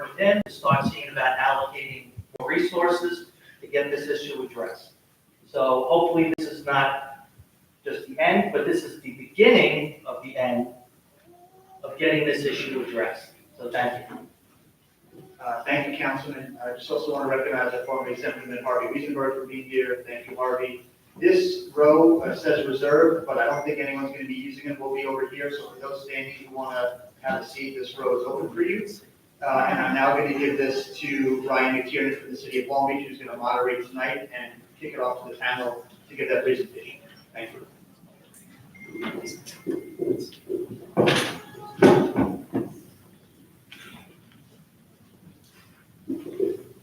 work with him to start seeing about allocating more resources to get this issue addressed. So hopefully this is not just the end, but this is the beginning of the end of getting this issue addressed. So thank you. Thank you, Councilman. I just also want to recognize our former Assemblyman Harvey Wiesenberg for being here. Thank you, Harvey. This row says reserved, but I don't think anyone's going to be using it. We'll be over here, so for those standing who want to have a seat, this row is open for you. And I'm now going to give this to Ryan McTiernan from the City of Long Beach, who's going to moderate tonight and kick it off to the panel to give that presentation. Thank you.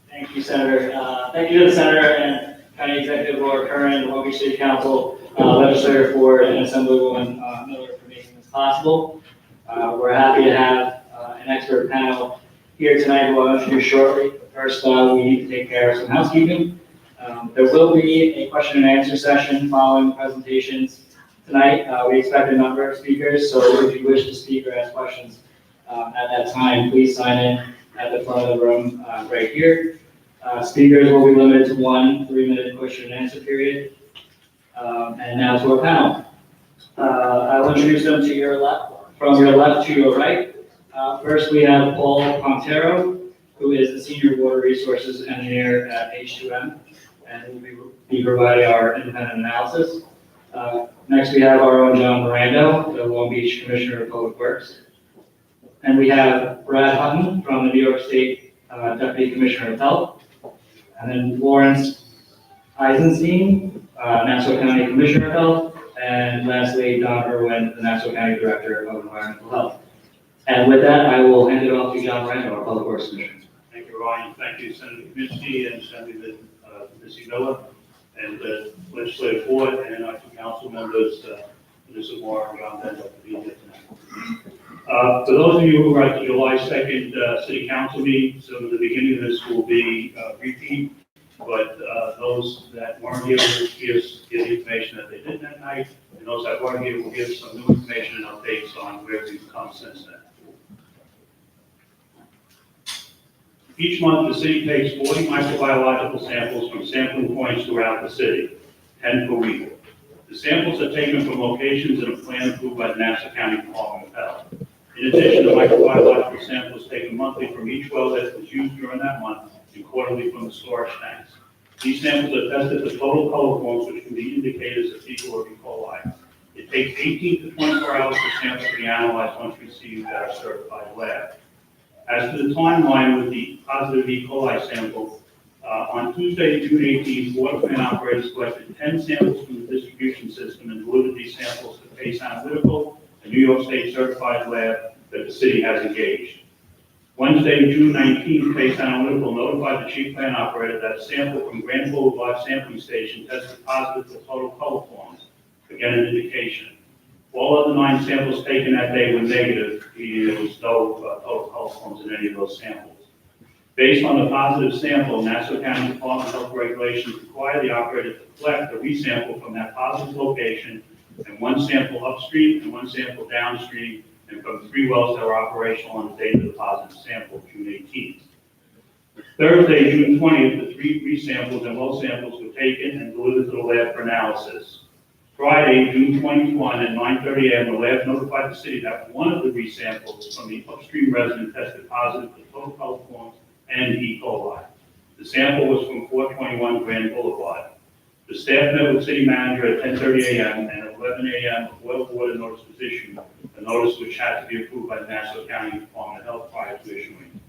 Thank you, Senator. Thank you to the Senator and County Executive Laura Curran, Long Beach City Council, Legislator Ford, and Assemblywoman Miller for making this possible. We're happy to have an expert panel here tonight who I'll introduce shortly. First, we need to take care of some housekeeping. There will be a question and answer session following the presentations tonight. We expect a number of speakers, so if you wish to speak or ask questions at that time, please sign in at the front of the room right here. Speakers will be limited to 1 3-minute question and answer period. And now to our panel. I will introduce them to your left, from your left to your right. First, we have Paul Pontero, who is the Senior Water Resources Engineer at H2M, and will be providing our independent analysis. Next, we have our own John Mirando, the Long Beach Commissioner of Public Works. And we have Brad Hutton from the New York State Deputy Commissioner of Health. And then Lawrence Eisenstein, Nassau County Commissioner of Health. And lastly, Don Irwin, the Nassau County Director of Environmental Health. And with that, I will hand it off to John Mirando, our Public Works Commissioner. Thank you, Ryan. Thank you, Senator Kaminsky and Senator Missy Miller, and Legislator Ford, and our two council members, Mr. Moore and John Bender, for being here tonight. For those of you who were at the July 2nd City Council meeting, so the beginning of this will be repeat, but those that weren't here will give the information that they did that night, and those that weren't here will give some new information and updates on where we've come since then. Each month, the city takes 40 microbiological samples from sampling points throughout the city, 10 per week. The samples are taken from locations in a plan approved by the Nassau County Department of Health. In addition, the microbiological samples taken monthly from each well that was used during that month and quarterly from the storage tanks. These samples are tested for total coliforms, which can be indicators of fecal or E. coli. It takes 18 to 24 hours for samples to be analyzed once received at our certified lab. As to the timeline with the positive E. coli sample, on Tuesday, June 18th, water plant operators collected 10 samples from the distribution system and delivered these samples to Pace Analytical, a New York State certified lab that the city has engaged. Wednesday, June 19th, Pace Analytical notified the chief plant operator that a sample from Grand Boulevard sampling station tested positive for total coliforms, again an indication. All other 9 samples taken that day were negative, meaning there was no total coliforms in any of those samples. Based on the positive sample, Nassau County Department of Health regulations require the operator to collect a resample from that positive location, and 1 sample upstream and 1 sample downstream, and from 3 wells that were operational on the date of the positive sample, June 18th. Thursday, June 20th, the 3 resamples and well samples were taken and delivered to the lab for analysis. Friday, June 21 at 9:30 a.m., the lab notified the city that 1 of the resamples from the upstream resident tested positive for total coliforms and E. coli. The sample was from 421 Grand Boulevard. The staff met with city manager at 10:30 a.m. and at 11 a.m. a boil water notice was issued, a notice which had to be approved by the Nassau County Department of Health prior to issuing.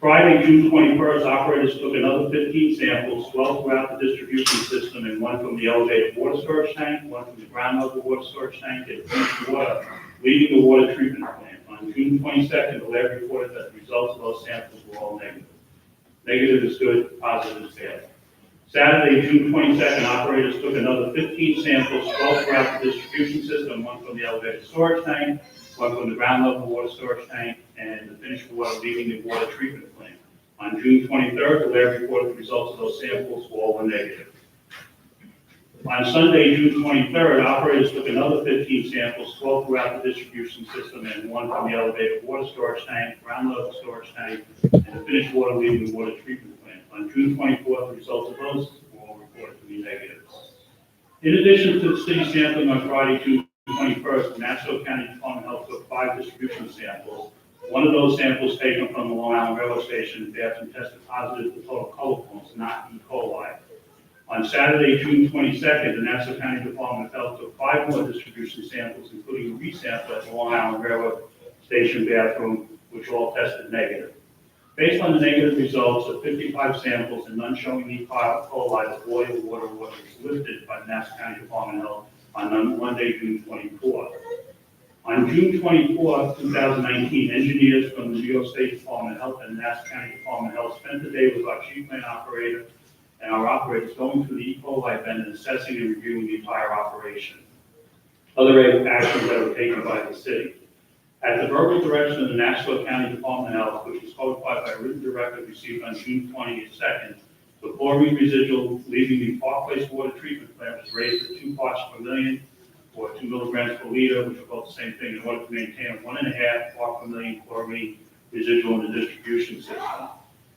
Friday, June 21st, operators took another 15 samples, 12 throughout the distribution system, and 1 from the elevated water storage tank, 1 from the ground level water storage tank, and finished water leaving the water treatment plant. On June 22nd, the lab reported that the results of those samples were all negative. Negative is good, positive is bad. Saturday, June 22nd, operators took another 15 samples, 12 throughout the distribution system, 1 from the elevated storage tank, 1 from the ground level water storage tank, and the finished water leaving the water treatment plant. On June 23rd, the lab reported the results of those samples all were negative. On Sunday, June 23rd, operators took another 15 samples, 12 throughout the distribution system and 1 from the elevated water storage tank, ground level storage tank, and the finished water leaving the water treatment plant. On June 24th, the results of those were all reported to be negative. In addition to the city sampling on Friday, June 21st, the Nassau County Department of Health took 5 distribution samples. One of those samples taken from the Long Island Railroad Station, the bathroom tested positive for total color forms, not E. coli. On Saturday, June 22nd, the Nassau County Department of Health took 5 more distribution samples, including a resample at the Long Island Railroad Station bathroom, which all tested negative. Based on the negative results of 55 samples and none showing E. coli, the boil water was lifted by the Nassau County Department of Health on Monday, June 24th. On June 24th, 2019, engineers from the New York State Department of Health and Nassau County Department of Health spent the day with our chief plant operator and our operators going through the E. coli event and assessing and reviewing the entire operation. Other actions that were taken by the city. At the verbal direction of the Nassau County Department of Health, which was codified by a written directive received on June 22nd, the chlorine residual leaving the Park Place water treatment plant was raised to 2 parts per million, or 2 milligrams per liter, which are both the same thing, in order to maintain a 1.5 part per million chlorine residual in the distribution system.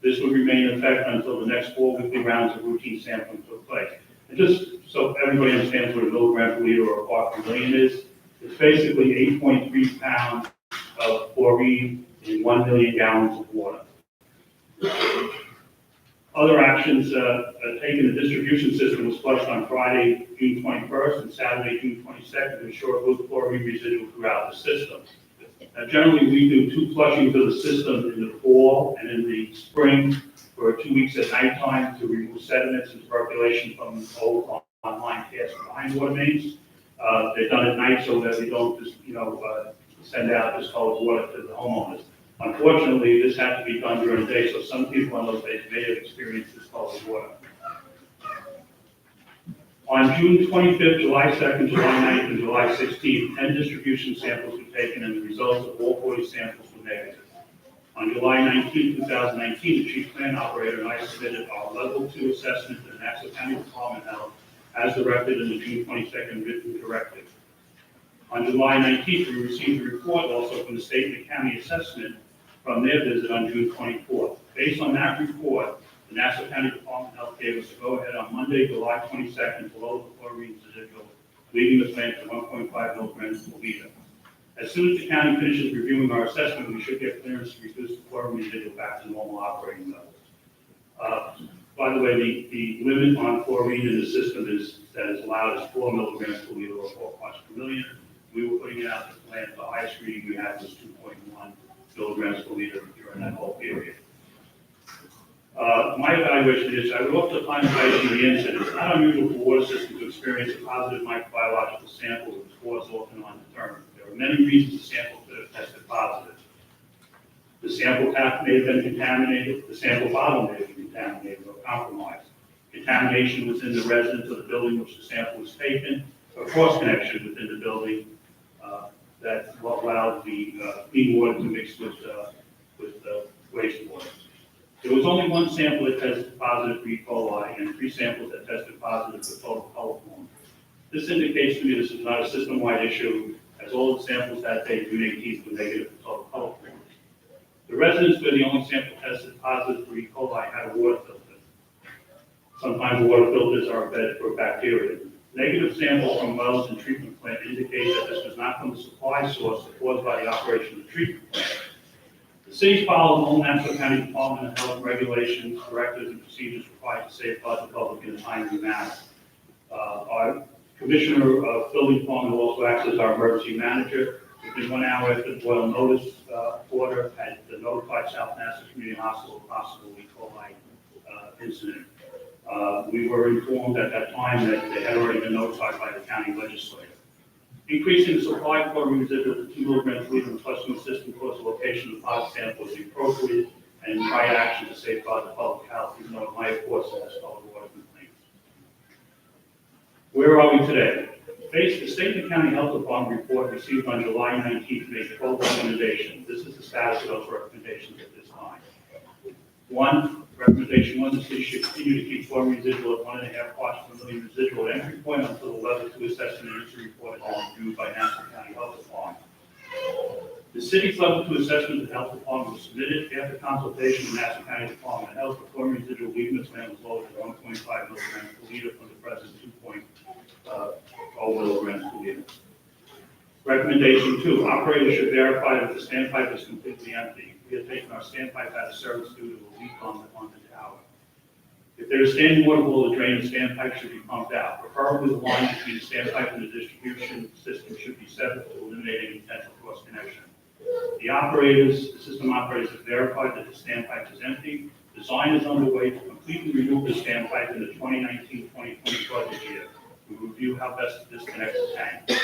This would remain in effect until the next 4 weekly rounds of routine sampling took place. And just so everybody understands what a milligram per liter or a part per million is, it's basically 8.3 pounds of chlorine in 1 million gallons of water. Other actions taken, the distribution system was flushed on Friday, June 21st, and Saturday, June 22nd, to ensure good chlorine residual throughout the system. Now, generally, we do 2 flushings of the system in the fall and in the spring for 2 weeks at nighttime to remove sediments and percolation from old online cast iron water mains. They're done at night so that we don't just, send out discolored water to the homeowners. Unfortunately, this had to be done during the day, so some people on those days may have experienced discolored water. On June 25th, July 2nd, July 9th, and July 16th, 10 distribution samples were taken and the results of all 40 samples were negative. On July 19, 2019, the chief plant operator and I submitted our level 2 assessment to the Nassau County Department of Health as directed in the June 22nd written directive. On July 19th, we received a report also from the state and county assessment from their visit on June 24th. Based on that report, the Nassau County Department of Health gave us a go-ahead on Monday, July 22nd, to lower the chlorine residual, leaving the plant at 1.5 milligrams per liter. As soon as the county finishes reviewing our assessment, we should get clearance to reduce the chlorine residual back to normal operating levels. By the way, the limit on chlorine in the system that is allowed is 4 milligrams per liter or 4 parts per million. We were putting it out to the plant, the highest reading we had was 2.1 milligrams per liter during that whole period. My evaluation is, I would hope to find evaluation of the incident. It's not unusual for water systems to experience a positive microbiological sample with cause often undetermined. There are many reasons the sample could have tested positive. The sample tap may have been contaminated, the sample bottle may have been contaminated or compromised. Contamination within the residence of the building which the sample was taken, a cross connection within the building that allowed the clean water to mix with wastewater. There was only 1 sample that tested positive for E. coli and 3 samples that tested positive for total color form. This indicates to me this is not a system-wide issue, as all the samples that day, June 18th, were negative for total color form. The residents where the only sample tested positive for E. coli had a water filter. Sometimes water filters are a bed for bacteria. Negative samples from wells and treatment plant indicate that this was not from the supply source caused by the operation of the treatment plant. The cities follow all Nassau County Department of Health regulations, directives, and procedures required to safeguard the public in a timely manner. Our Commissioner of Building Department also acts as our emergency manager. Within 1 hour after the boil notice order, had notified South Nassau Community Hospital of possible E. coli incident. We were informed at that time that they had already been notified by the county legislature. Increasing the supply of chlorine residual to 2 milligrams per liter in the flushing system close to the location of the pot sample was the appropriate and right action to safeguard the public health, even though it might have caused some discolored water complaints. Where are we today? The State and County Health Department report received on July 19th made 12 recommendations. This is the status of those recommendations at this time. 1, Recommendation 1, the city should continue to keep chlorine residual at 1.5 parts per million residual at entry point until the level 2 assessment and injury report has been reviewed by Nassau County Health Department. The city's level 2 assessment to the Health Department was submitted after consultation with Nassau County Department of Health. The chlorine residual leaving the plant was lowered to 1.5 milligrams per liter from the present 2.0 milligrams per liter. Recommendation 2, operators should verify that the standpipe is completely empty. We have taken our standpipe out of service due to a leak on the tower. If there is standing water below the drain, the standpipe should be pumped out. Preferably the line between the standpipe and the distribution system should be severed to eliminate any potential cross connection. The system operators have verified that the standpipe is empty. Design is underway to completely remove the standpipe in the 2019-2020 budget year. We will review how best to disconnect the tank.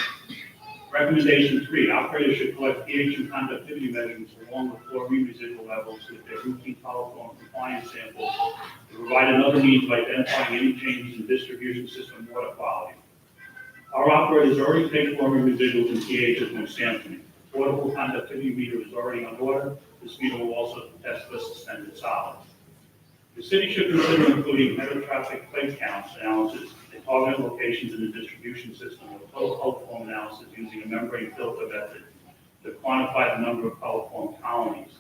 Recommendation 3, operators should collect pH and conductivity measurements along with chlorine residual levels with their routine coliform compliance samples to provide another means of identifying any changes in distribution system water quality. Our operators already take chlorine residuals and pH as new sampling. Portable conductivity meter is already on order. This meter will also test for suspended solids. The city should consider including heterotropic plate counts analysis at targeted locations in the distribution system with total coliform analysis using a membrane filter method to quantify the number of coliform colonies.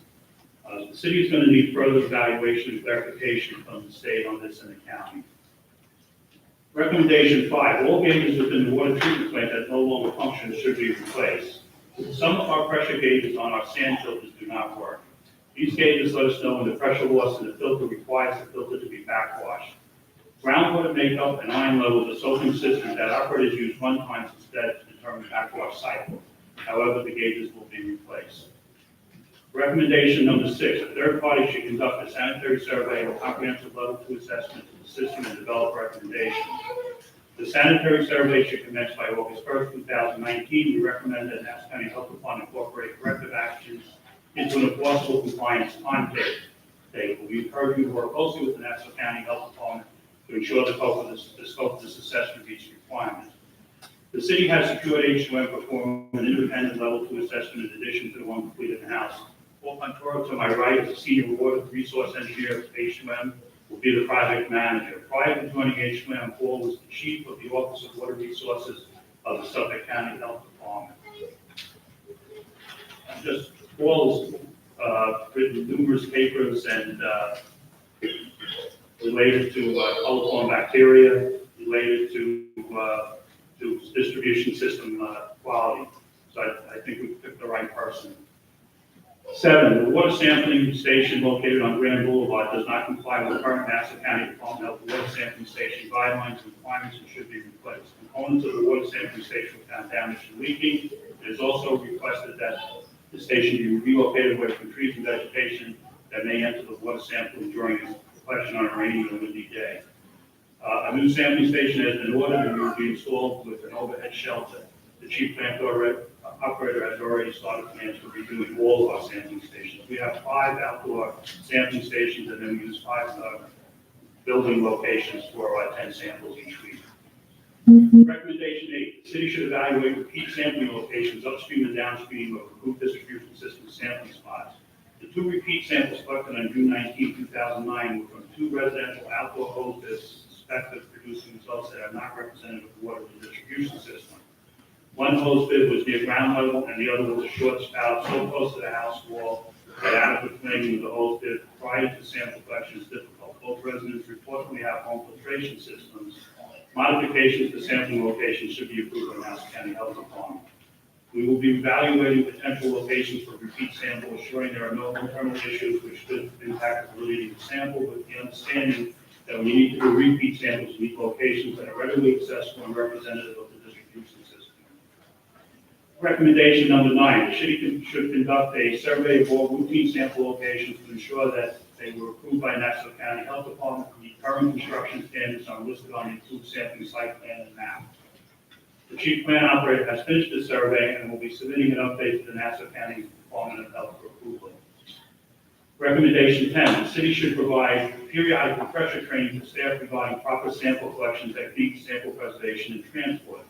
The city is going to need further evaluation and verification from the state on this and the county. Recommendation 5, all gauges within the water treatment plant that no longer function should be replaced. Some of our pressure gauges on our sand filters do not work. These gauges let us know when the pressure loss in the filter requires the filter to be backwashed. Groundwater makeup and ion levels are so consistent that operators use run times instead to determine backwash cycle. However, the gauges will be replaced. Recommendation number 6, a third party should conduct a sanitary survey and comprehensive level 2 assessment of the system and develop recommendations. The sanitary survey should commence by August 1st, 2019. We recommend that Nassau County Health Department incorporate corrective actions into an enforceable compliance timetable. We encourage you to work closely with the Nassau County Health Department to ensure the scope of this assessment meets requirements. The city has secured H2M perform an independent level 2 assessment in addition to the one completed in-house. Paul Pantoro, to my right, is a senior water resource engineer at H2M, will be the project manager. Prior to joining H2M, Paul was the chief of the Office of Water Resources of the Suffolk County Health Department. Paul has written numerous papers and related to coliform bacteria, related to distribution system quality. So I think we picked the right person. 7, the water sampling station located on Grand Boulevard does not comply with current Nassau County Department of Health water sampling station guidelines and requirements and should be replaced. Components of the water sampling station were found damaged and leaking. It is also requested that the station be relocated away from trees and vegetation that may enter the water sampling during collection on a rainy or windy day. A new sampling station has been ordered and will be installed with an overhead shelter. The chief plant operator has already started plans for redoing all of our sampling stations. We have 5 outdoor sampling stations, and then we use 5 building locations for 10 samples each week. Recommendation 8, the city should evaluate repeat sampling locations upstream and downstream of approved distribution system sampling spots. The 2 repeat samples collected on June 19, 2009 were from 2 residential outdoor hose bits suspected of producing results that are not representative of water in the distribution system. One hose bib was near ground level and the other was a short spout so close to the house wall that adequate cleaning of the hose bib prior to sample collection is difficult. Both residents reportedly have home filtration systems. Modifications to sampling locations should be approved by Nassau County Health Department. We will be evaluating potential locations for repeat sample, assuring there are no internal issues which could impact the validity of the sample, with the understanding that we need to do repeat samples in these locations that are readily accessible and representative of the distribution system. Recommendation number 9, the city should conduct a survey of all routine sample locations to ensure that they were approved by Nassau County Health Department. The current construction standards are listed on the approved sampling site plan and map. The chief plant operator has finished the survey and will be submitting an update to the Nassau County Department of Health for approval. Recommendation 10, the city should provide periodic refresher training to staff regarding proper sample collection techniques, sample preservation, and transport.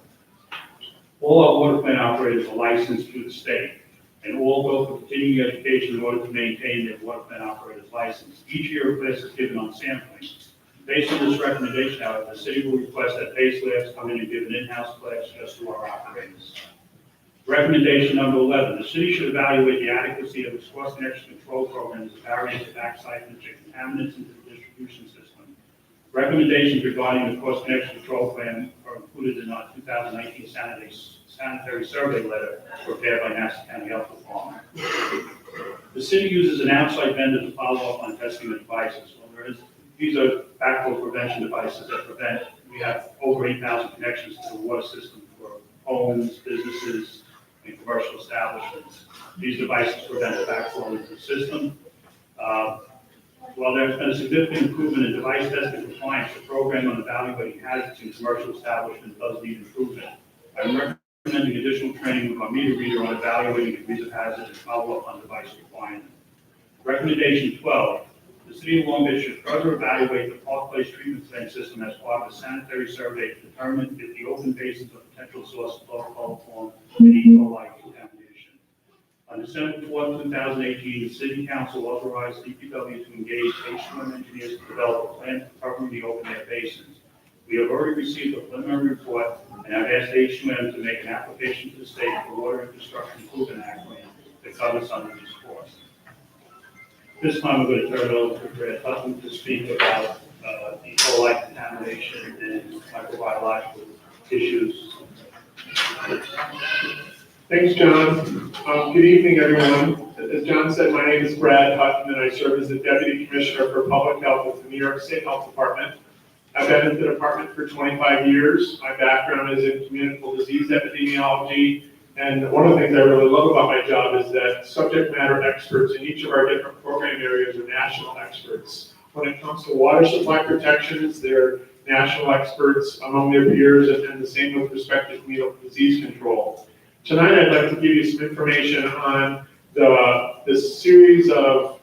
All our water plant operators are licensed through the state. and all go for continuing education in order to maintain their water plant operator's license. Each year, a class is given on sampling. Based on this recommendation, however, the city will request that base labs come in and give an in-house class just to our operators. Recommendation number 11, the city should evaluate the adequacy of its cross connection control programs to barriers to back siphonage and contaminants into the distribution system. Recommendations regarding the cross connection control plan are included in our 2019 sanitary survey letter prepared by Nassau County Health Department. The city uses an outside vendor to follow up on testing the devices. These are backflow prevention devices that prevent, we have over 8,000 connections to the water system for homes, businesses, and commercial establishments. These devices prevent backflow into the system. While there's been a significant improvement in device testing compliance, the program on evaluating hazards in commercial establishments does need improvement. I'm recommending additional training with our meter reader on evaluating degrees of hazard and follow-up on device requirement. Recommendation 12, the city of Long Beach should further evaluate the Park Place treatment plant system as part of a sanitary survey to determine if the open basins are potential sources of coliform and E. coli contamination. On December 4, 2018, the City Council authorized DPW to engage H2M engineers to develop a plan for covering the open air basins. We have already received a preliminary report and have asked H2M to make an application to the state for Water Infrastructure Improvement Act grant that covers some of these costs. This time, we're going to turn it over to Brad Hutton to speak about E. coli contamination and microbiological issues. Thanks, John. Good evening, everyone. As John said, my name is Brad Hutton, and I serve as the Deputy Commissioner for Public Health with the New York State Health Department. I've been in the department for 25 years. My background is in communicable disease epidemiology, and one of the things I really love about my job is that subject matter experts in each of our different program areas are national experts. When it comes to water supply protections, they're national experts among their peers, and the same with respect to communicable disease control. Tonight, I'd like to give you some information on the series of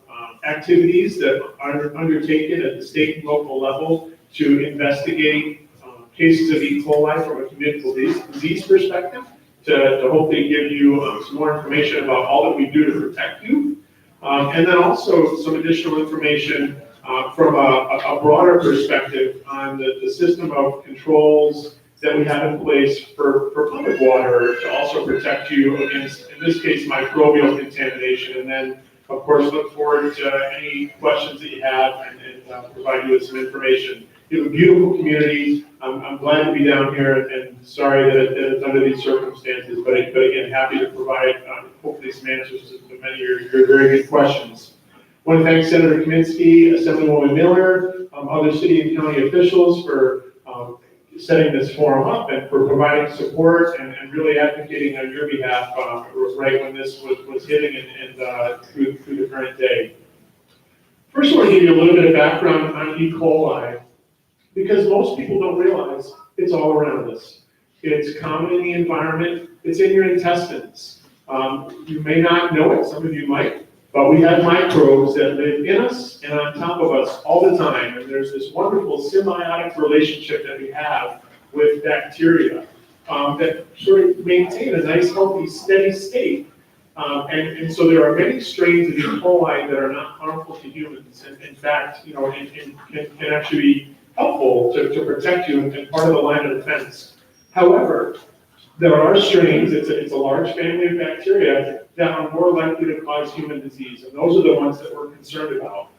activities that are undertaken at the state and local level to investigate cases of E. coli from a communicable disease perspective, to hopefully give you some more information about all that we do to protect you, and then also some additional information from a broader perspective on the system of controls that we have in place for public water to also protect you against, in this case, microbial contamination. And then, of course, look forward to any questions that you have and provide you with some information. You have a beautiful community. I'm glad to be down here and sorry that it's under these circumstances, but again, happy to provide hopefully some answers to many of your very good questions. I want to thank Senator Kaminsky, Assemblywoman Miller, other city and county officials for setting this forum up and for providing support and really advocating on your behalf right when this was hitting and through the current day. First, I want to give you a little bit of background on E. coli, because most people don't realize it's all around us. It's common in the environment. It's in your intestines. You may not know it, some of you might, but we have microbes that live in us and on top of us all the time. And there's this wonderful symbiotic relationship that we have with bacteria that sort of maintain a nice, healthy, steady state. And so there are many strains of E. coli that are not harmful to humans. And in fact, can actually be helpful to protect you and part of the line of defense. However, there are strains, it's a large family of bacteria that are more likely to cause human disease, and those are the ones that we're concerned about.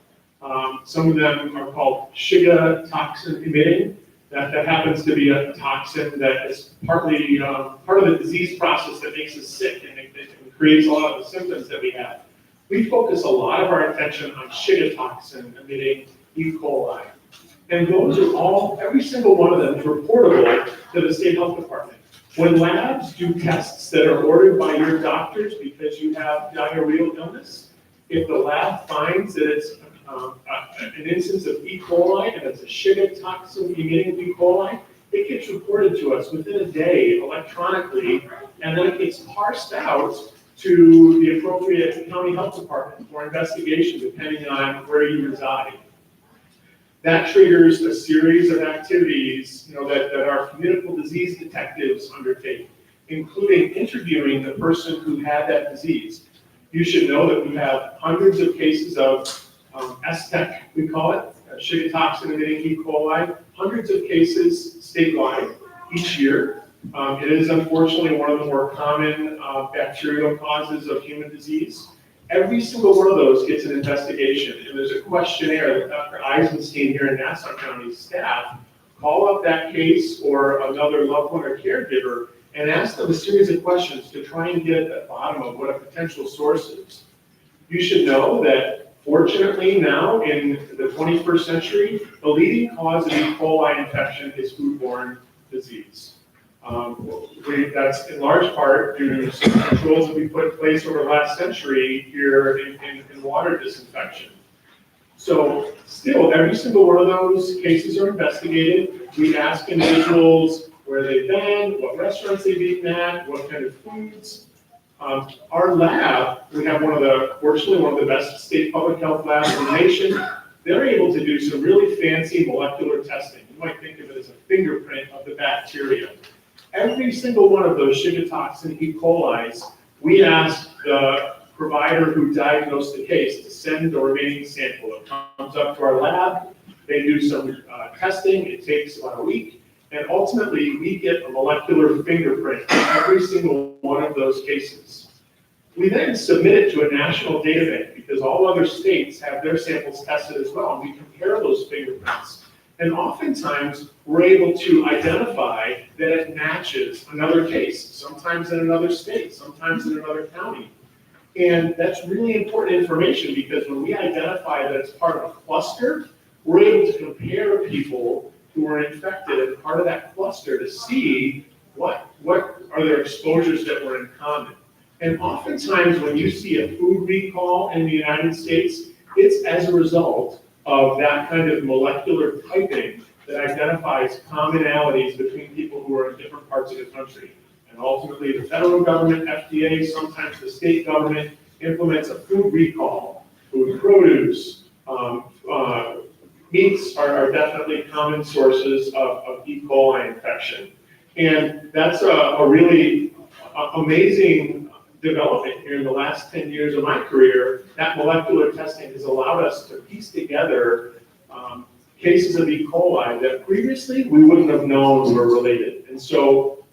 Some of them are called Shiga toxin emitting. That happens to be a toxin that is partly part of the disease process that makes us sick and it creates a lot of the symptoms that we have. We focus a lot of our attention on Shiga toxin emitting E. coli. And those are all, every single one of them is reportable to the state health department. When labs do tests that are ordered by your doctors because you have diarrheal illness, if the lab finds that it's an instance of E. coli and it's a Shiga toxin emitting E. coli, it gets reported to us within a day electronically, and then it gets parsed out to the appropriate county health department for investigation, depending on where you reside. That triggers a series of activities, that our communicable disease detectives undertake, including interviewing the person who had that disease. You should know that we have hundreds of cases of STEC, we call it, Shiga toxin emitting E. coli, hundreds of cases statewide each year. It is unfortunately one of the more common bacterial causes of human disease. Every single one of those gets an investigation, and there's a questionnaire that Dr. Eisenstein here in Nassau County staff call up that case or another loved one or caregiver and ask them a series of questions to try and get at the bottom of what a potential source is. You should know that fortunately now in the 21st century, the leading cause of E. coli infection is foodborne disease. That's in large part due to some controls that we put in place over the last century here in water disinfection. So still, every single one of those cases are investigated. We ask individuals where they've been, what restaurants they've eaten at, what kind of foods. Our lab, we have fortunately one of the best state public health labs in the nation. They're able to do some really fancy molecular testing. You might think of it as a fingerprint of the bacteria. Every single one of those Shiga toxin E. coli's, we ask the provider who diagnosed the case to send the remaining sample. It comes up to our lab, they do some testing, it takes about a week, and ultimately we get a molecular fingerprint for every single one of those cases. We then submit it to a national data bank because all other states have their samples tested as well, and we compare those fingerprints. And oftentimes, we're able to identify that it matches another case, sometimes in another state, sometimes in another county. And that's really important information because when we identify that it's part of a cluster, we're able to compare people who are infected as part of that cluster to see what are their exposures that were in common. And oftentimes, when you see a food recall in the United States, it's as a result of that kind of molecular typing that identifies commonalities between people who are in different parts of the country. And ultimately, the federal government, FDA, sometimes the state government implements a food recall. Food produce, meats are definitely common sources of E. coli infection. And that's a really amazing development here in the last 10 years of my career. That molecular testing has allowed us to piece together cases of E. coli that previously we wouldn't have known were related. And so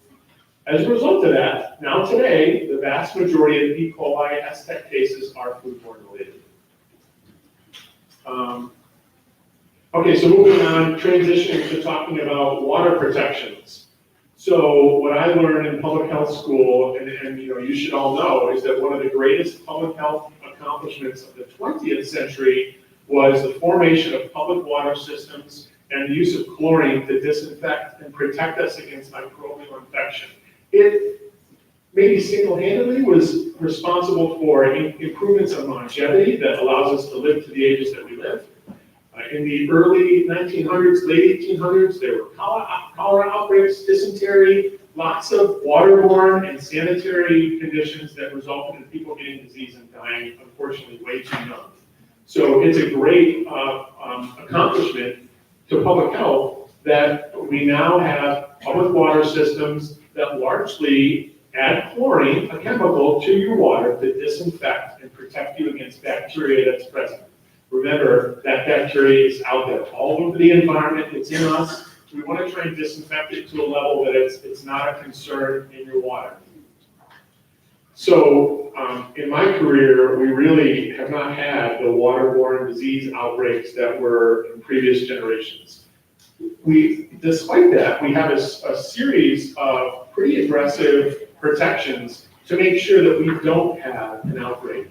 as a result of that, now today, the vast majority of E. coli STEC cases are foodborne related. Okay, so moving on, transitioning to talking about water protections. So what I learned in public health school, and you should all know, is that one of the greatest public health accomplishments of the 20th century was the formation of public water systems and the use of chlorine to disinfect and protect us against microbial infection. It maybe single-handedly was responsible for improvements in longevity that allows us to live to the ages that we live. In the early 1900s, late 1800s, there were cholera outbreaks, dysentery, lots of waterborne and sanitary conditions that resulted in people getting disease and dying, unfortunately, way too young. So it's a great accomplishment to public health that we now have public water systems that largely add chlorine, a chemical, to your water to disinfect and protect you against bacteria that's present. Remember, that bacteria is out there all over the environment, it's in us. We want to try and disinfect it to a level that it's not a concern in your water. So in my career, we really have not had the waterborne disease outbreaks that were in previous generations. Despite that, we have a series of pretty aggressive protections to make sure that we don't have an outbreak.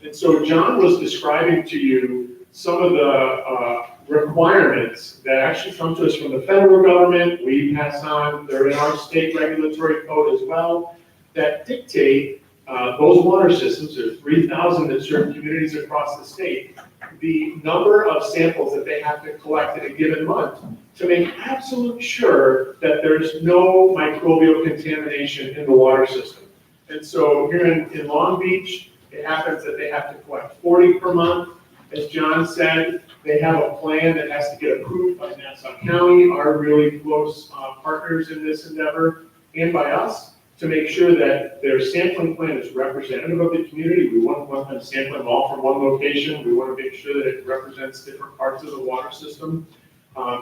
And so John was describing to you some of the requirements that actually come to us from the federal government. We pass on, they're in our state regulatory code as well, that dictate those water systems. There's 3,000 that serve communities across the state, the number of samples that they have to collect in a given month to make absolute sure that there's no microbial contamination in the water system. And so here in Long Beach, it happens that they have to collect 40 per month. As John said, they have a plan that has to get approved by Nassau County, our really close partners in this endeavor, and by us, to make sure that their sampling plan is representative of the community. We wouldn't want them sampling all from one location. We want to make sure that it represents different parts of the water system.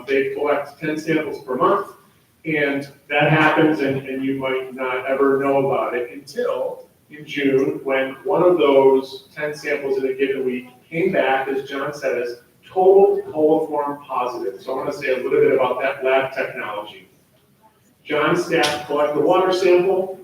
They collect 10 samples per month, and that happens, and you might not ever know about it until in June, when one of those 10 samples in a given week came back, as John said, as total coliform positive. So I want to say a little bit about that lab technology. John's staff collect the water sample.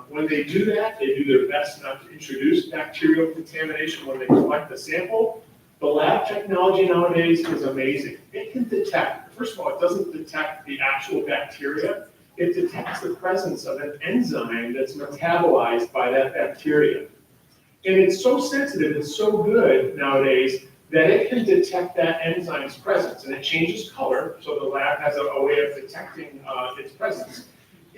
When they do that, they do their best not to introduce bacterial contamination when they collect the sample. The lab technology nowadays is amazing. It can detect, first of all, it doesn't detect the actual bacteria. It detects the presence of an enzyme that's metabolized by that bacteria. And it's so sensitive, it's so good nowadays that it can detect that enzyme's presence, and it changes color, so the lab has a way of detecting its presence.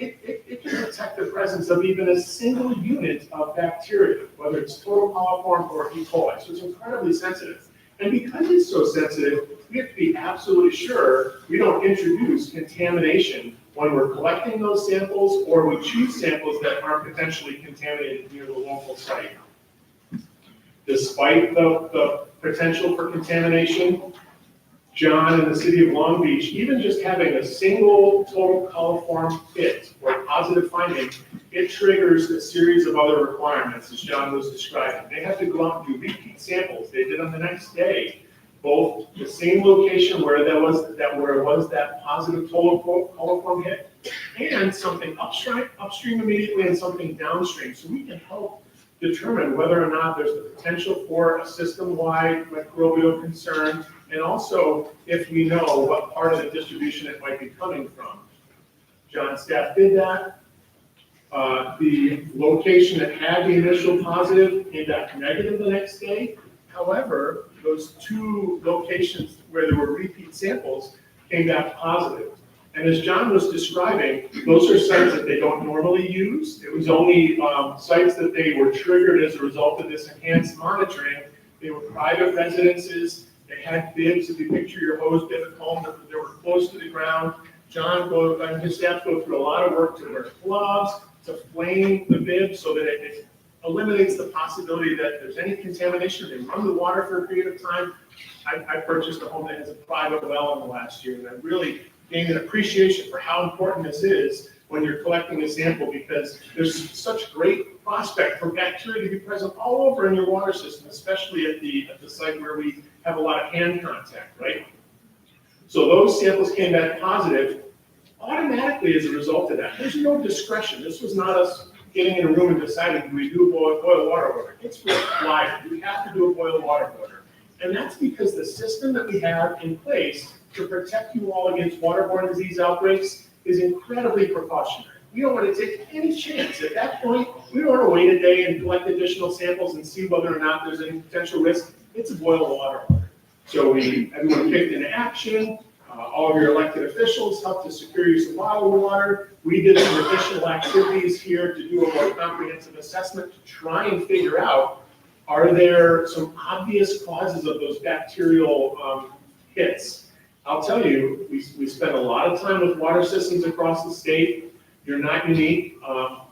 It can detect the presence of even a single unit of bacteria, whether it's total coliform or E. coli, so it's incredibly sensitive. And because it's so sensitive, we have to be absolutely sure we don't introduce contamination when we're collecting those samples, or we choose samples that are potentially contaminated near the local site. Despite the potential for contamination, John and the city of Long Beach, even just having a single total coliform hit or positive finding, it triggers a series of other requirements, as John was describing. They have to go out and do repeat samples. They did on the next day, both the same location where it was that positive total coliform hit, and something upstream immediately and something downstream, so we can help determine whether or not there's the potential for a system-wide microbial concern, and also if we know what part of the distribution it might be coming from. John's staff did that. The location that had the initial positive came back negative the next day. However, those two locations where there were repeat samples came back positive. And as John was describing, those are sites that they don't normally use. It was only sites that they were triggered as a result of this enhanced monitoring. They were private residences. They had bibs. If you picture your hose bib at home, they were close to the ground. John and his staff go through a lot of work to wear gloves, to flame the bib so that it eliminates the possibility that there's any contamination. They run the water for a period of time. I purchased a home that has a private well in the last year, and I really gained an appreciation for how important this is when you're collecting a sample, because there's such great prospect for bacteria to be present all over in your water system, especially at the site where we have a lot of hand contact, right? So those samples came back positive automatically as a result of that. There's no discretion. This was not us getting in a room and deciding, do we do a boil water order? It's required. We have to do a boil water order. And that's because the system that we have in place to protect you all against waterborne disease outbreaks is incredibly precautionary. We don't want to take any chance. At that point, we don't want to wait a day and collect additional samples and see whether or not there's any potential risk. It's a boil water order. So everyone kicked into action. All of your elected officials helped to secure use of bottled water. We did some additional activities here to do a more comprehensive assessment to try and figure out, are there some obvious causes of those bacterial hits? I'll tell you, we spend a lot of time with water systems across the state. You're not unique.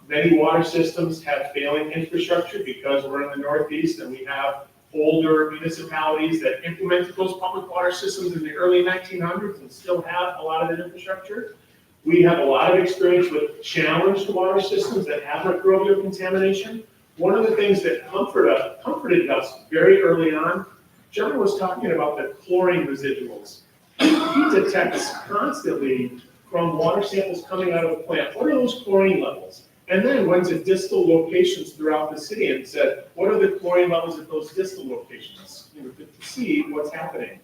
Many water systems have failing infrastructure because we're in the Northeast and we have older municipalities that implemented those public water systems in the early 1900s and still have a lot of that infrastructure. We have a lot of experience with challenged water systems that have microbial contamination. One of the things that comforted us very early on, John was talking about the chlorine residuals. He detects constantly from water samples coming out of the plant, what are those chlorine levels? And then went to distal locations throughout the city and said, what are the chlorine levels at those distal locations? To see what's happening.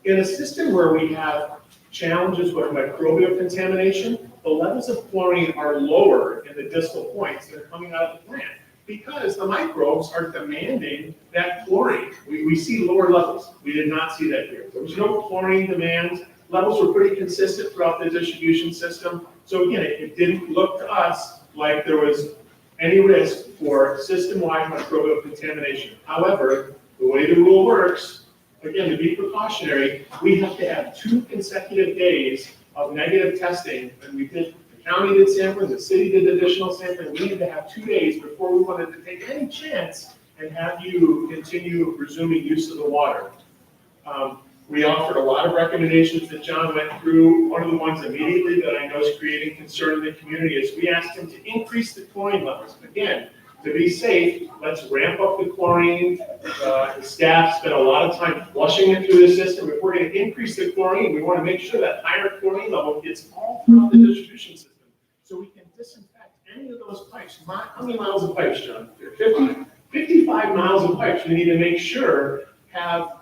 In a system where we have challenges with microbial contamination, the levels of chlorine are lower in the distal points that are coming out of the plant because the microbes are demanding that chlorine. We see lower levels. We did not see that here. There was no chlorine demand. Levels were pretty consistent throughout the distribution system. So again, it didn't look to us like there was any risk for system-wide microbial contamination. However, the way the rule works, again, to be precautionary, we have to have 2 consecutive days of negative testing, and we did county did sampling, the city did additional sampling. We needed to have 2 days before we wanted to take any chance and have you continue resuming use of the water. We offered a lot of recommendations that John went through. One of the ones immediately that I know is creating concern in the community is we asked him to increase the chlorine levels. Again, to be safe, let's ramp up the chlorine. The staff spent a lot of time flushing it through the system. If we're going to increase the chlorine, we want to make sure that higher chlorine level gets all throughout the distribution system, so we can disinfect any of those pipes. How many miles of pipes, John? 55 miles of pipes. We need to make sure have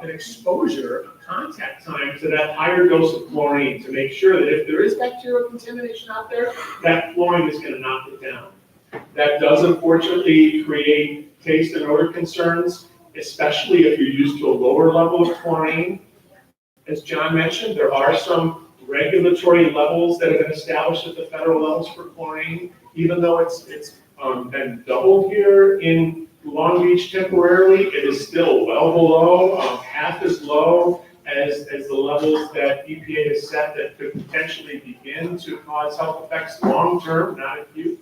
an exposure, a contact time to that higher dose of chlorine to make sure that if there is bacterial contamination out there, that chlorine is going to knock it down. That does unfortunately create taste and odor concerns, especially if you're used to a lower level of chlorine. As John mentioned, there are some regulatory levels that have been established at the federal levels for chlorine, even though it's been doubled here in Long Beach temporarily, it is still well below, half as low as the levels that EPA has set that could potentially begin to cause health effects long-term, not acute.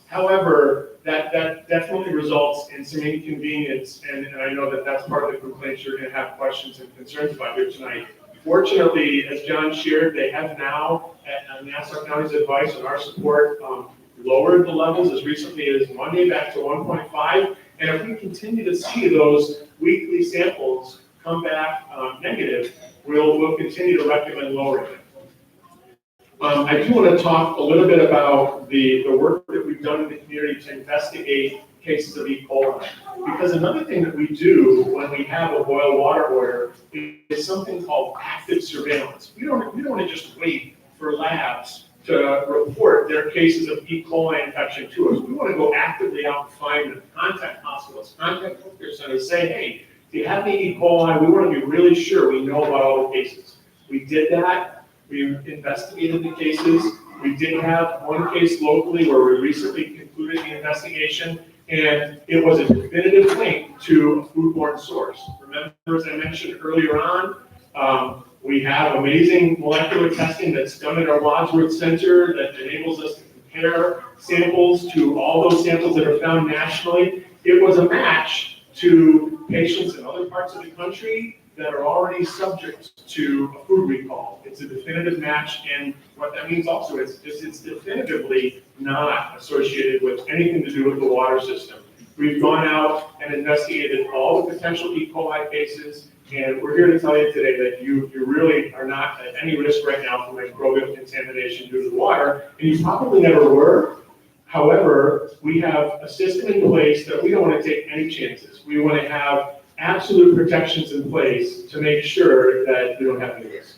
However, that definitely results in some inconvenience, and I know that that's part of the complaints you're going to have questions and concerns about here tonight. Fortunately, as John shared, they have now, at Nassau County's advice and our support, lowered the levels as recently as Monday back to 1.5. And if we continue to see those weekly samples come back negative, we'll continue to recommend lowering it. I do want to talk a little bit about the work that we've done in the community to investigate cases of E. coli. Because another thing that we do when we have a boil water order is something called active surveillance. We don't want to just wait for labs to report their cases of E. coli infection to us. We want to go actively out and find them, contact hospitals, contact healthcare centers, say, hey, do you have any E. coli? We want to be really sure we know about all the cases. We did that. We investigated the cases. We did have one case locally where we recently concluded the investigation, and it was a definitive link to a foodborne source. Remember, as I mentioned earlier on, we have amazing molecular testing that's done at our Wadsworth Center that enables us to compare samples to all those samples that are found nationally. It was a match to patients in other parts of the country that are already subject to a food recall. It's a definitive match, and what that means also is it's definitively not associated with anything to do with the water system. We've gone out and investigated all the potential E. coli cases, and we're here to tell you today that you really are not at any risk right now from microbial contamination due to the water, and you probably never were. However, we have a system in place that we don't want to take any chances. We want to have absolute protections in place to make sure that we don't have any risk.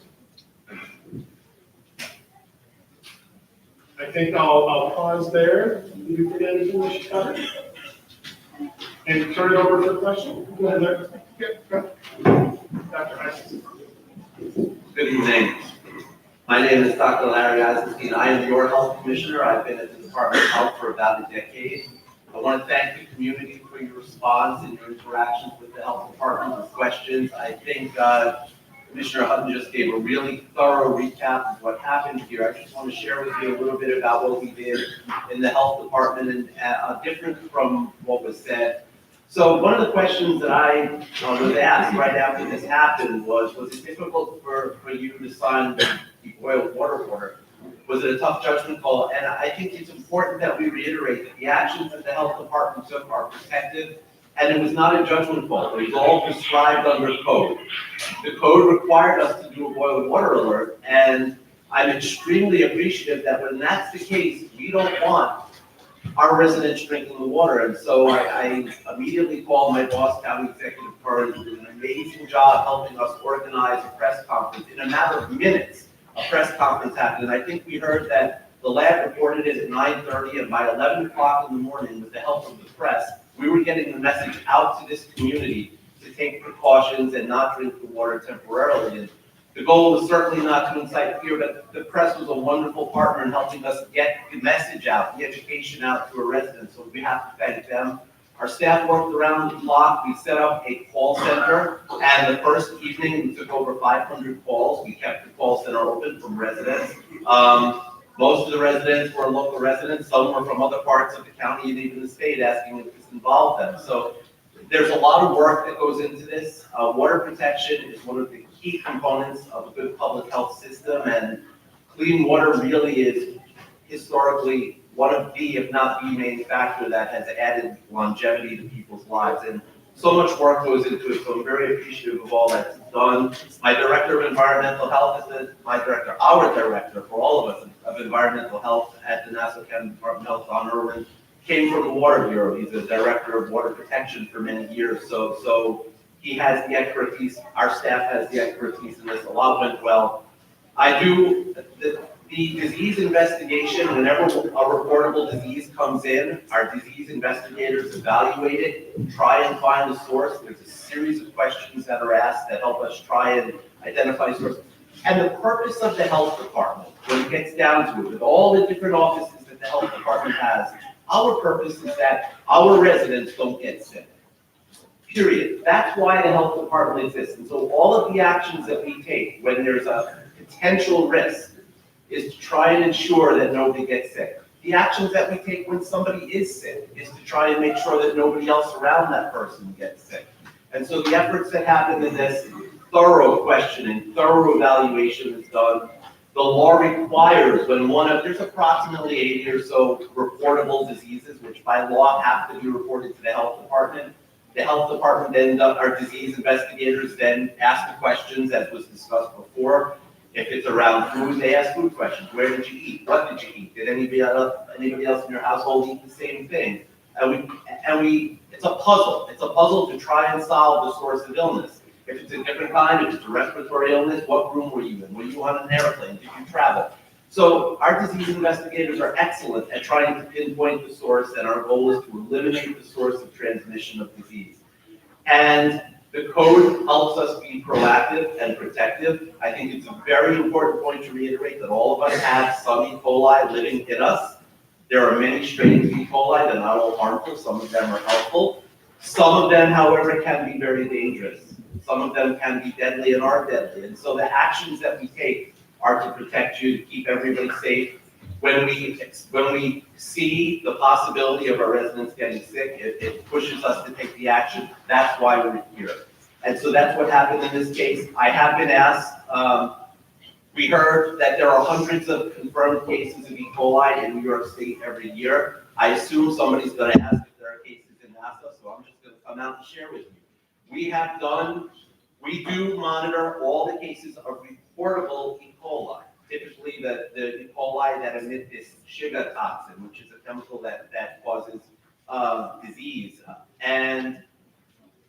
I think I'll pause there. Did you forget anything we should cover? And turn it over for questions. Go ahead, Larry. Yeah, go ahead. Dr. Eisenstein. Good evening. My name is Dr. Larry Eisenstein. I am your health commissioner. I've been at the Department of Health for about a decade. I want to thank the community for your response and your interactions with the health department with questions. I think Commissioner Hutton just gave a really thorough recap of what happened here. I just want to share with you a little bit about what we did in the health department and different from what was said. So one of the questions that I was asked right after this happened was it difficult for you to sign the boiled water order? Was it a tough judgment call? And I think it's important that we reiterate that the actions that the health department took are protective, and it was not a judgment call. It was all prescribed under code. The code required us to do a boiled water alert, and I'm extremely appreciative that when that's the case, we don't want our residents drinking the water. And so I immediately called my boss, County Executive Curran, who did an amazing job helping us organize a press conference. In a matter of minutes, a press conference happened. And I think we heard that the lab reported it at 9:30, and by 11 o'clock in the morning, with the help of the press, we were getting the message out to this community to take precautions and not drink the water temporarily. And the goal was certainly not to incite fear, but the press was a wonderful partner in helping us get the message out, the education out to our residents. So we have to thank them. Our staff worked around the clock. We set up a call center, and the first evening we took over 500 calls. We kept the call center open from residents. Most of the residents were local residents, some were from other parts of the county and even the state asking if this involved them. So there's a lot of work that goes into this. Water protection is one of the key components of a good public health system, and clean water really is historically one of the, if not the main factor that has added longevity to people's lives. And so much work goes into it, so I'm very appreciative of all that's done. My director of environmental health is our director for all of us of environmental health at the Nassau County Department of Health, Don Irwin, came from the Water Bureau. He's a director of water protection for many years, so he has the expertise. Our staff has the expertise in this. A lot went well. The disease investigation, whenever a reportable disease comes in, our disease investigators evaluate it, try and find the source. There's a series of questions that are asked that help us try and identify the source. And the purpose of the health department, when it gets down to it, with all the different offices that the health department has, our purpose is that our residents don't get sick. Period. That's why the health department exists. And so all of the actions that we take when there's a potential risk is to try and ensure that nobody gets sick. The actions that we take when somebody is sick is to try and make sure that nobody else around that person gets sick. And so the efforts that happen in this, thorough questioning, thorough evaluation is done. The law requires when there's approximately 80 or so reportable diseases, which by law have to be reported to the health department. The health department then, our disease investigators then ask the questions as was discussed before. If it's around food, they ask food questions. Where did you eat? What did you eat? Did anybody else in your household eat the same thing? It's a puzzle. It's a puzzle to try and solve the source of illness. If it's a different kind, if it's a respiratory illness, what room were you in? Were you on an airplane? Did you travel? So our disease investigators are excellent at trying to pinpoint the source, and our goal is to eliminate the source of transmission of disease. And the code helps us be proactive and protective. I think it's a very important point to reiterate that all of us have some E. coli living in us. There are many strains of E. coli. They're not all harmful. Some of them are helpful. Some of them, however, can be very dangerous. Some of them can be deadly and are deadly. And so the actions that we take are to protect you, to keep everybody safe. When we see the possibility of our residents getting sick, it pushes us to take the action. That's why we're here. And so that's what happened in this case. I have been asked, we heard that there are hundreds of confirmed cases of E. coli in New York State every year. I assume somebody's going to ask if there are cases in Nassau, so I'm just going to come out and share with you. We do monitor all the cases of reportable E. coli. Typically, the E. coli that emit this Shiga toxin, which is a chemical that causes disease. And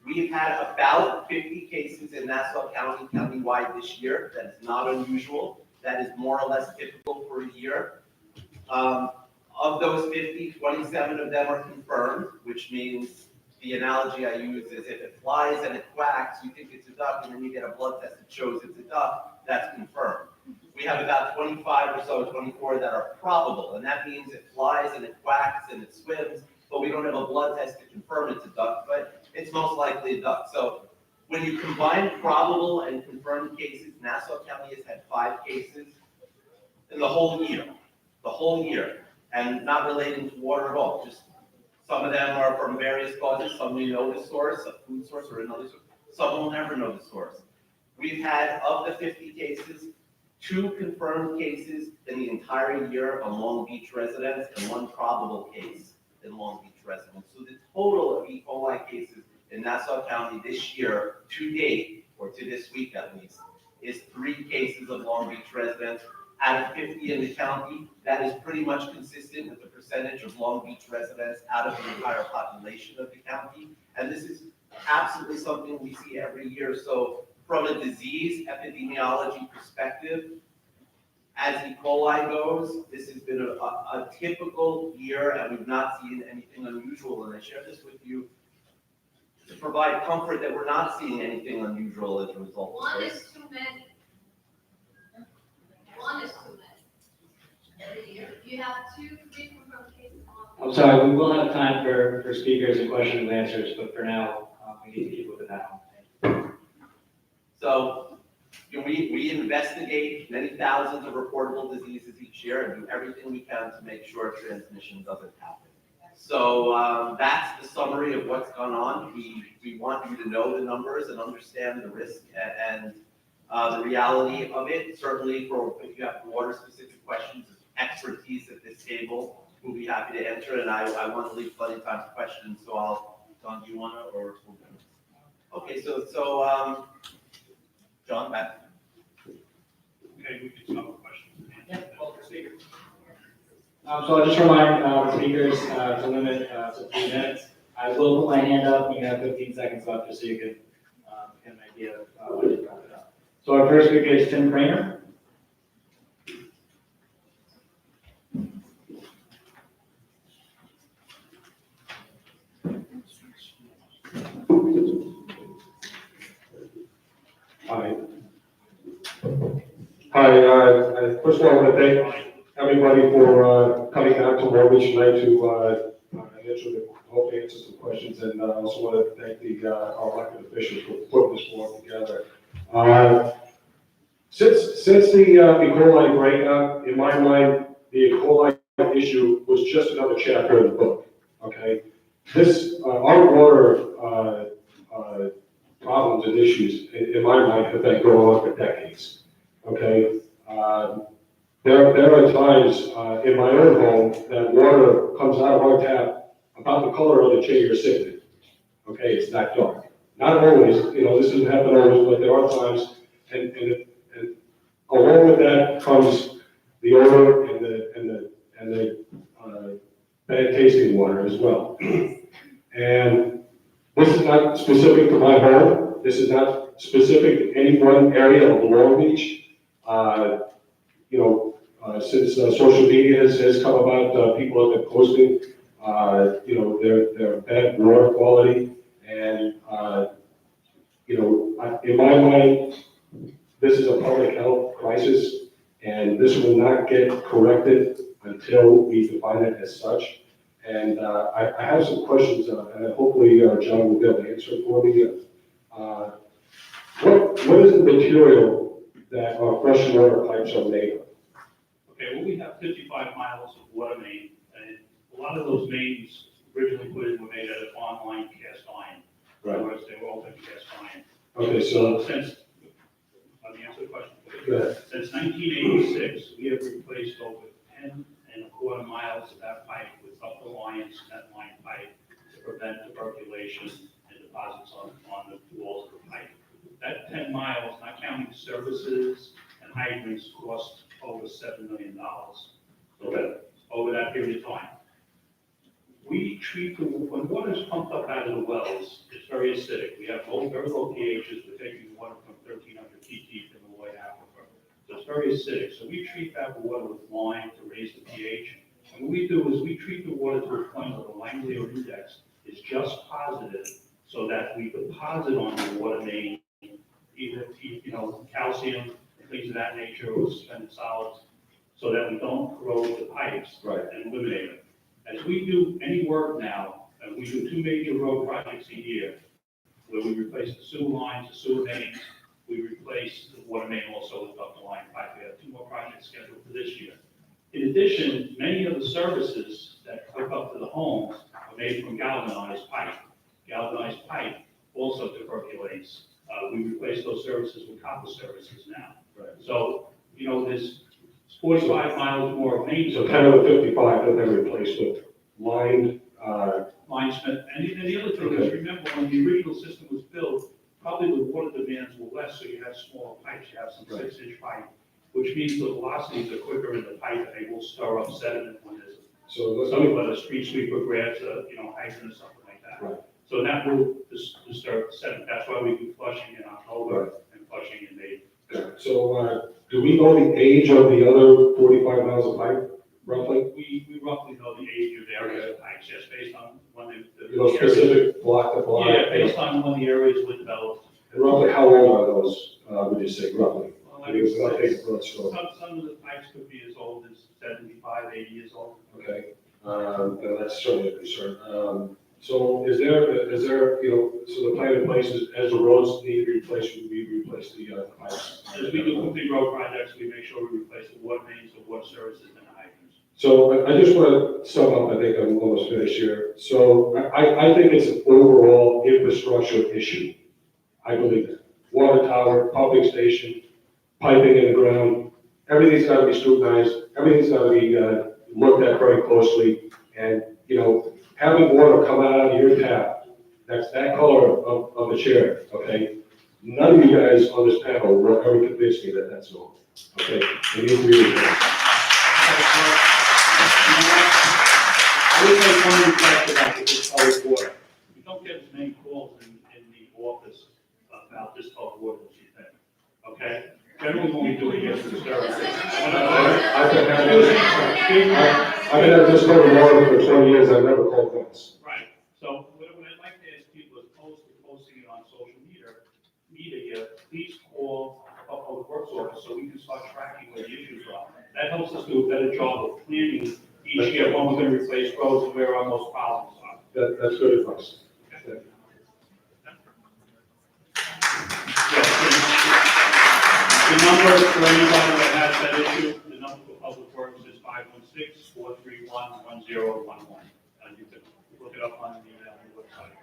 we've had about 50 cases in Nassau County, countywide this year. That is not unusual. That is more or less typical for a year. Of those 50, 27 of them are confirmed, which means the analogy I use is if it flies and it quacks, you think it's a duck, and then you get a blood test that shows it's a duck, that's confirmed. We have about 25 or so, 24 that are probable, and that means it flies and it quacks and it swims, but we don't have a blood test to confirm it's a duck, but it's most likely a duck. So when you combine probable and confirmed cases, Nassau County has had 5 cases in the whole year, and not relating to water at all. Just some of them are from various causes. Some we know the source, a food source or another source. Some will never know the source. We've had, of the 50 cases, 2 confirmed cases in the entire year of Long Beach residents and 1 probable case in Long Beach residents. So the total of E. coli cases in Nassau County this year, to date, or to this week at least, is 3 cases of Long Beach residents. Out of 50 in the county, that is pretty much consistent with the percentage of Long Beach residents out of the entire population of the county. And this is absolutely something we see every year. So from a disease epidemiology perspective, as E. coli goes, this has been a typical year, and we've not seen anything unusual. And I share this with you to provide comfort that we're not seeing anything unusual as a result of One this. is too many. One is too many. You have 2 confirmed cases. I'm sorry, we will have time for speakers and questions and answers, but for now, we need to keep moving that on. So we investigate many thousands of reportable diseases each year and do everything we can to make sure transmission doesn't happen. So that's the summary of what's gone on. We want you to know the numbers and understand the risk and the reality of it. Certainly, if you have water-specific questions, expertise at this table, we'll be happy to answer. And I want to leave plenty of time for questions. So Don, do you want to, or? Okay, so John, back. Okay, we can start with questions. Yeah, call for speaker. So I'll just remind speakers to limit to 3 minutes. I will put my hand up when you have 15 seconds left, just so you can get an idea of when to wrap it up. So our first speaker is Tim Craner. Hi. Hi, first of all, I want to thank everybody for coming out to Long Beach tonight to hopefully answer some questions, and I also want to thank our elected officials for putting this forum together. Since the E. coli breakup, in my mind, the E. coli issue was just another chapter in the book, okay? Our water problems and issues, in my mind, have been going on for decades, okay? There are times in my own home that water comes out of our tap about the color of the chair you're sitting in, okay? It's that dark. Not always, this doesn't happen always, but there are times, and along with that comes the odor and the bad tasting water as well. And this is not specific to my home. This is not specific to any one area of Long Beach. Since social media has come about, people have been posting, their bad water quality. And, in my mind, this is a public health crisis, and this will not get corrected until we define it as such. And I have some questions, and hopefully John will be able to answer for me. What is the material that our fresh water pipes are made of? Okay, well, we have 55 miles of water main, and a lot of those mains originally put in were made out of online cast iron. In other words, they were all cast iron. Okay, so, Let me answer the question. go ahead. Since 1986, we have replaced over 10.25 miles of that pipe with up-the-line cement line pipe to prevent tuberculation and deposits on the walls of the pipe. That 10 miles, not counting services and hydrants, cost over $7 million. So that, over that period of time. We treat when water is pumped up out of the wells, it's very acidic. We have very low pHs. We're taking water from 1,300 feet deep in the White Aquifer. So it's very acidic. So we treat that water with lime to raise the pH. And what we do is we treat the water to a point where the Langmuir index is just positive, so that we deposit on the water main either calcium, things of that nature, or suspended solids, so that we don't corrode the pipes and eliminate them. As we do any work now, and we do 2 major road projects a year, where we replace the sewer lines, the sewer mains, we replace the water main also with up-the-line pipe. We have 2 more projects scheduled for this year. In addition, many of the services that hook up to the homes are made from galvanized pipe. Galvanized pipe also tuberculates. We replace those services with copper services now. Right. So, there's 45 miles more of main. So 10 of the 55 have been replaced with lined, Line Smith, and the other thing is, remember, when the original system was built, probably the water demands were less, so you have smaller pipes, you have some 6-inch pipe, which means the velocities are quicker in the pipe, and they will stir up sediment when there's whether a street sweeper grabs a, hydrant or something like that. Right. So that will disturb sediment. That's why we do flushing in October and flushing in May. So do we know the age of the other 45 miles of pipe, roughly? We roughly know the age of the areas of pipes, yes, based on when the Specific block to block? Yeah, based on when the areas were developed. And roughly how old are those, would you say, roughly? Well, I mean, without taking a broad stroke. Some of the pipes could be as old as 75, 80 years old. Okay, and that's certainly a concern. So is there, so the plan in place is, as the roads need to be replaced, we replace the pipes? As we do complete road projects, we make sure we replace the water mains, the water services, and the hydrants. So I just want to sum up, I think I'm almost finished here. So I think it's an overall infrastructure issue. I believe that. Water tower, pumping station, piping in the ground, everything's got to be scrutinized, everything's got to be looked at very closely. And, having water come out of your tap, that's that color of the chair, okay? None of you guys on this panel will ever convince me that that's normal, okay? It needs to be replaced. I would make one request about the discolored water. We don't get as many calls in the office about discolored water as you think, okay? Generally, when we do it, it's hysterical. I've been at this cold water for 20 years, I've never called once. Right, so what I'd like to ask people is opposed to posting it on social media, please call a public works office so we can start tracking where the issues are. That helps us do a better job of planning each year when we're gonna replace roads and where our most problems are. That's good advice. The number for anybody that has that issue, the number for public works is 516-431-1011. And you can look it up on the website.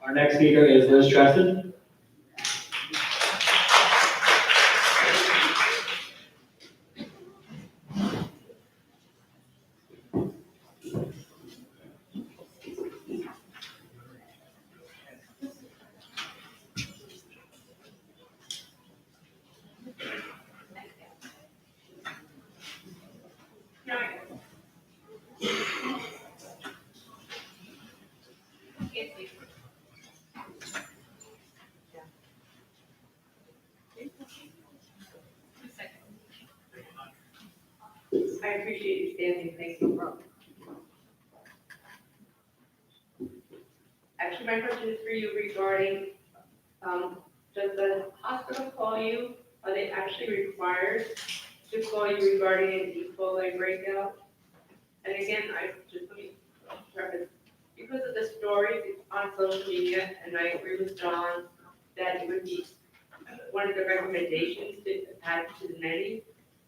Our next speaker is Liz Treston. I appreciate you standing, thank you. Actually, my question is for you regarding, does the hospital call you? Are they actually required to call you regarding an E. coli breakout? And again, let me preface, because of the stories on social media, and I agree with John that it would be one of the recommendations to add to the menu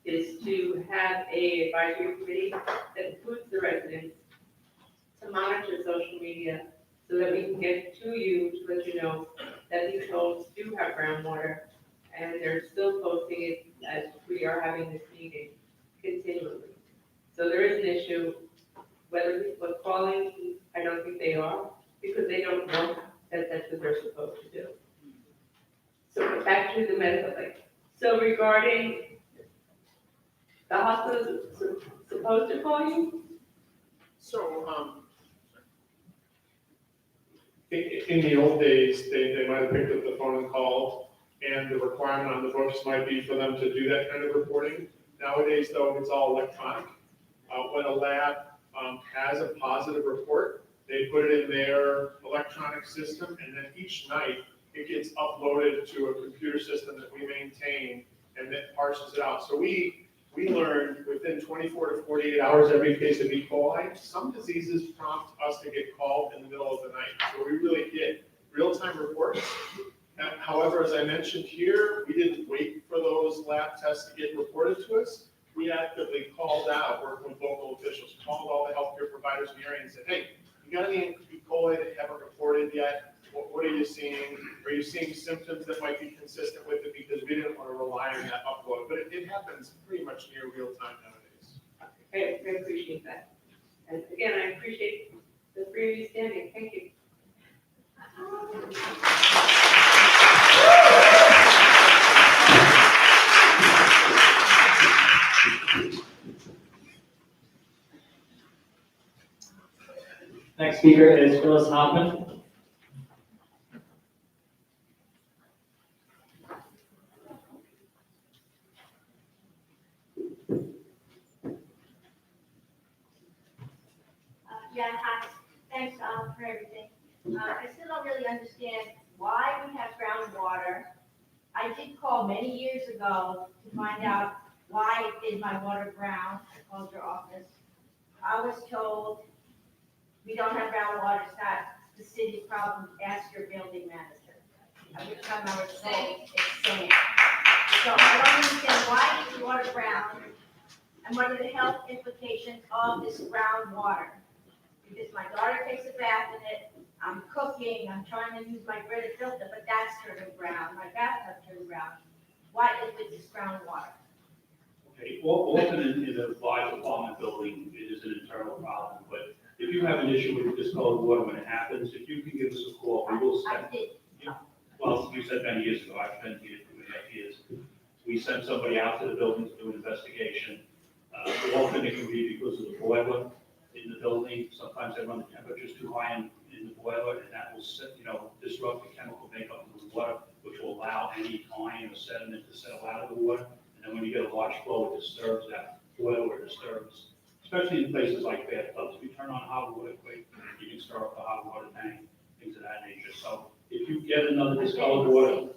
is to have a advisory committee that includes the residents to monitor social media so that we can get to you to let you know that these homes do have groundwater and they're still posting it as we are having this meeting continually. So there is an issue, whether people are calling, I don't think they are, because they don't know that that's what they're supposed to do. So back to the medical thing. So regarding the hospital is supposed to call you? So, in the old days, they might have picked up the phone and called, and the requirement on the books might be for them to do that kind of reporting. Nowadays, though, it's all electronic. When a lab has a positive report, they put it in their electronic system, and then each night it gets uploaded to a computer system that we maintain, and that parses it out. So we learned within 24 to 48 hours every case of E. coli. Some diseases prompt us to get called in the middle of the night, so we really get real-time reports. However, as I mentioned here, we didn't wait for those lab tests to get reported to us. We actively called out, working with local officials, called all the healthcare providers in the area and said, hey, you got any E. coli that you haven't reported yet? What are you seeing? Are you seeing symptoms that might be consistent with it? Because we didn't want to rely on that upload, but it happens pretty much near real time nowadays. I appreciate that. And again, I appreciate the three of you standing. Thank you. Next speaker is Phyllis Hoffman. Yeah, hi. Thanks, for everything. I still don't really understand why we have groundwater. I did call many years ago to find out why is my water brown. I called your office. I was told we don't have groundwater, it's not the city's problem, ask your building manager. Every time I was saying, it's sand. So I don't understand why is the water brown, and what are the health implications of this brown water? Because my daughter takes a bath in it, I'm cooking, I'm trying to use my Brita filter, but that's turning brown, my bathtub turned brown. Why is it this brown water? Okay, often in a large apartment building, it is an internal problem, but if you have an issue with discolored water when it happens, if you can give us a call, we will I send, did, well, you said many years ago, I've been here 2.5 years. We send somebody out to the building to do an investigation. Often it can be because of the boiler in the building, sometimes they run the temperatures too high in the boiler, and that will, disrupt the chemical makeup of the water, which will allow any iron or sediment to settle out of the water. And then when you get a large flow, it disturbs that boiler, disturbs, especially in places like bathtubs. If you turn on hot water quick, you can stir up the hot water tank, things of that nature. So if you get another discolored water,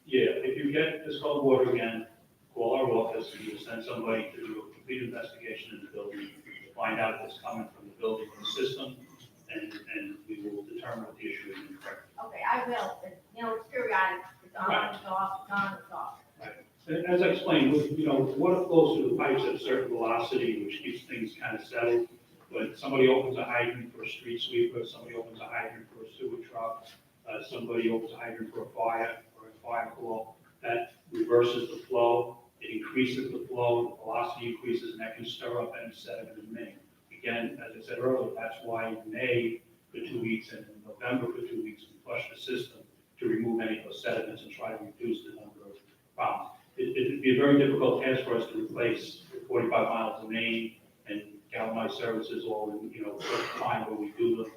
yeah, if you get discolored water again, call our office, and we'll send somebody to do a complete investigation in the building to find out if it's coming from the building or the system, and we will determine what the issue is. okay, I will, but, it's periodic, it's on, it's off, it's on, it's off. And as I explained, water flows through the pipes at a certain velocity, which keeps things kind of settled. But somebody opens a hydrant for a street sweeper, somebody opens a hydrant for a sewer truck, somebody opens a hydrant for a fire or a fire call, that reverses the flow, it increases the flow, the velocity increases, and that can stir up any sediment in May. Again, as I said earlier, that's why in May for 2 weeks and in November for 2 weeks, we flush the system to remove any of those sediments and try to reduce the number of problems. It'd be a very difficult task for us to replace 45 miles of main and galvanized services all in, a time where we do them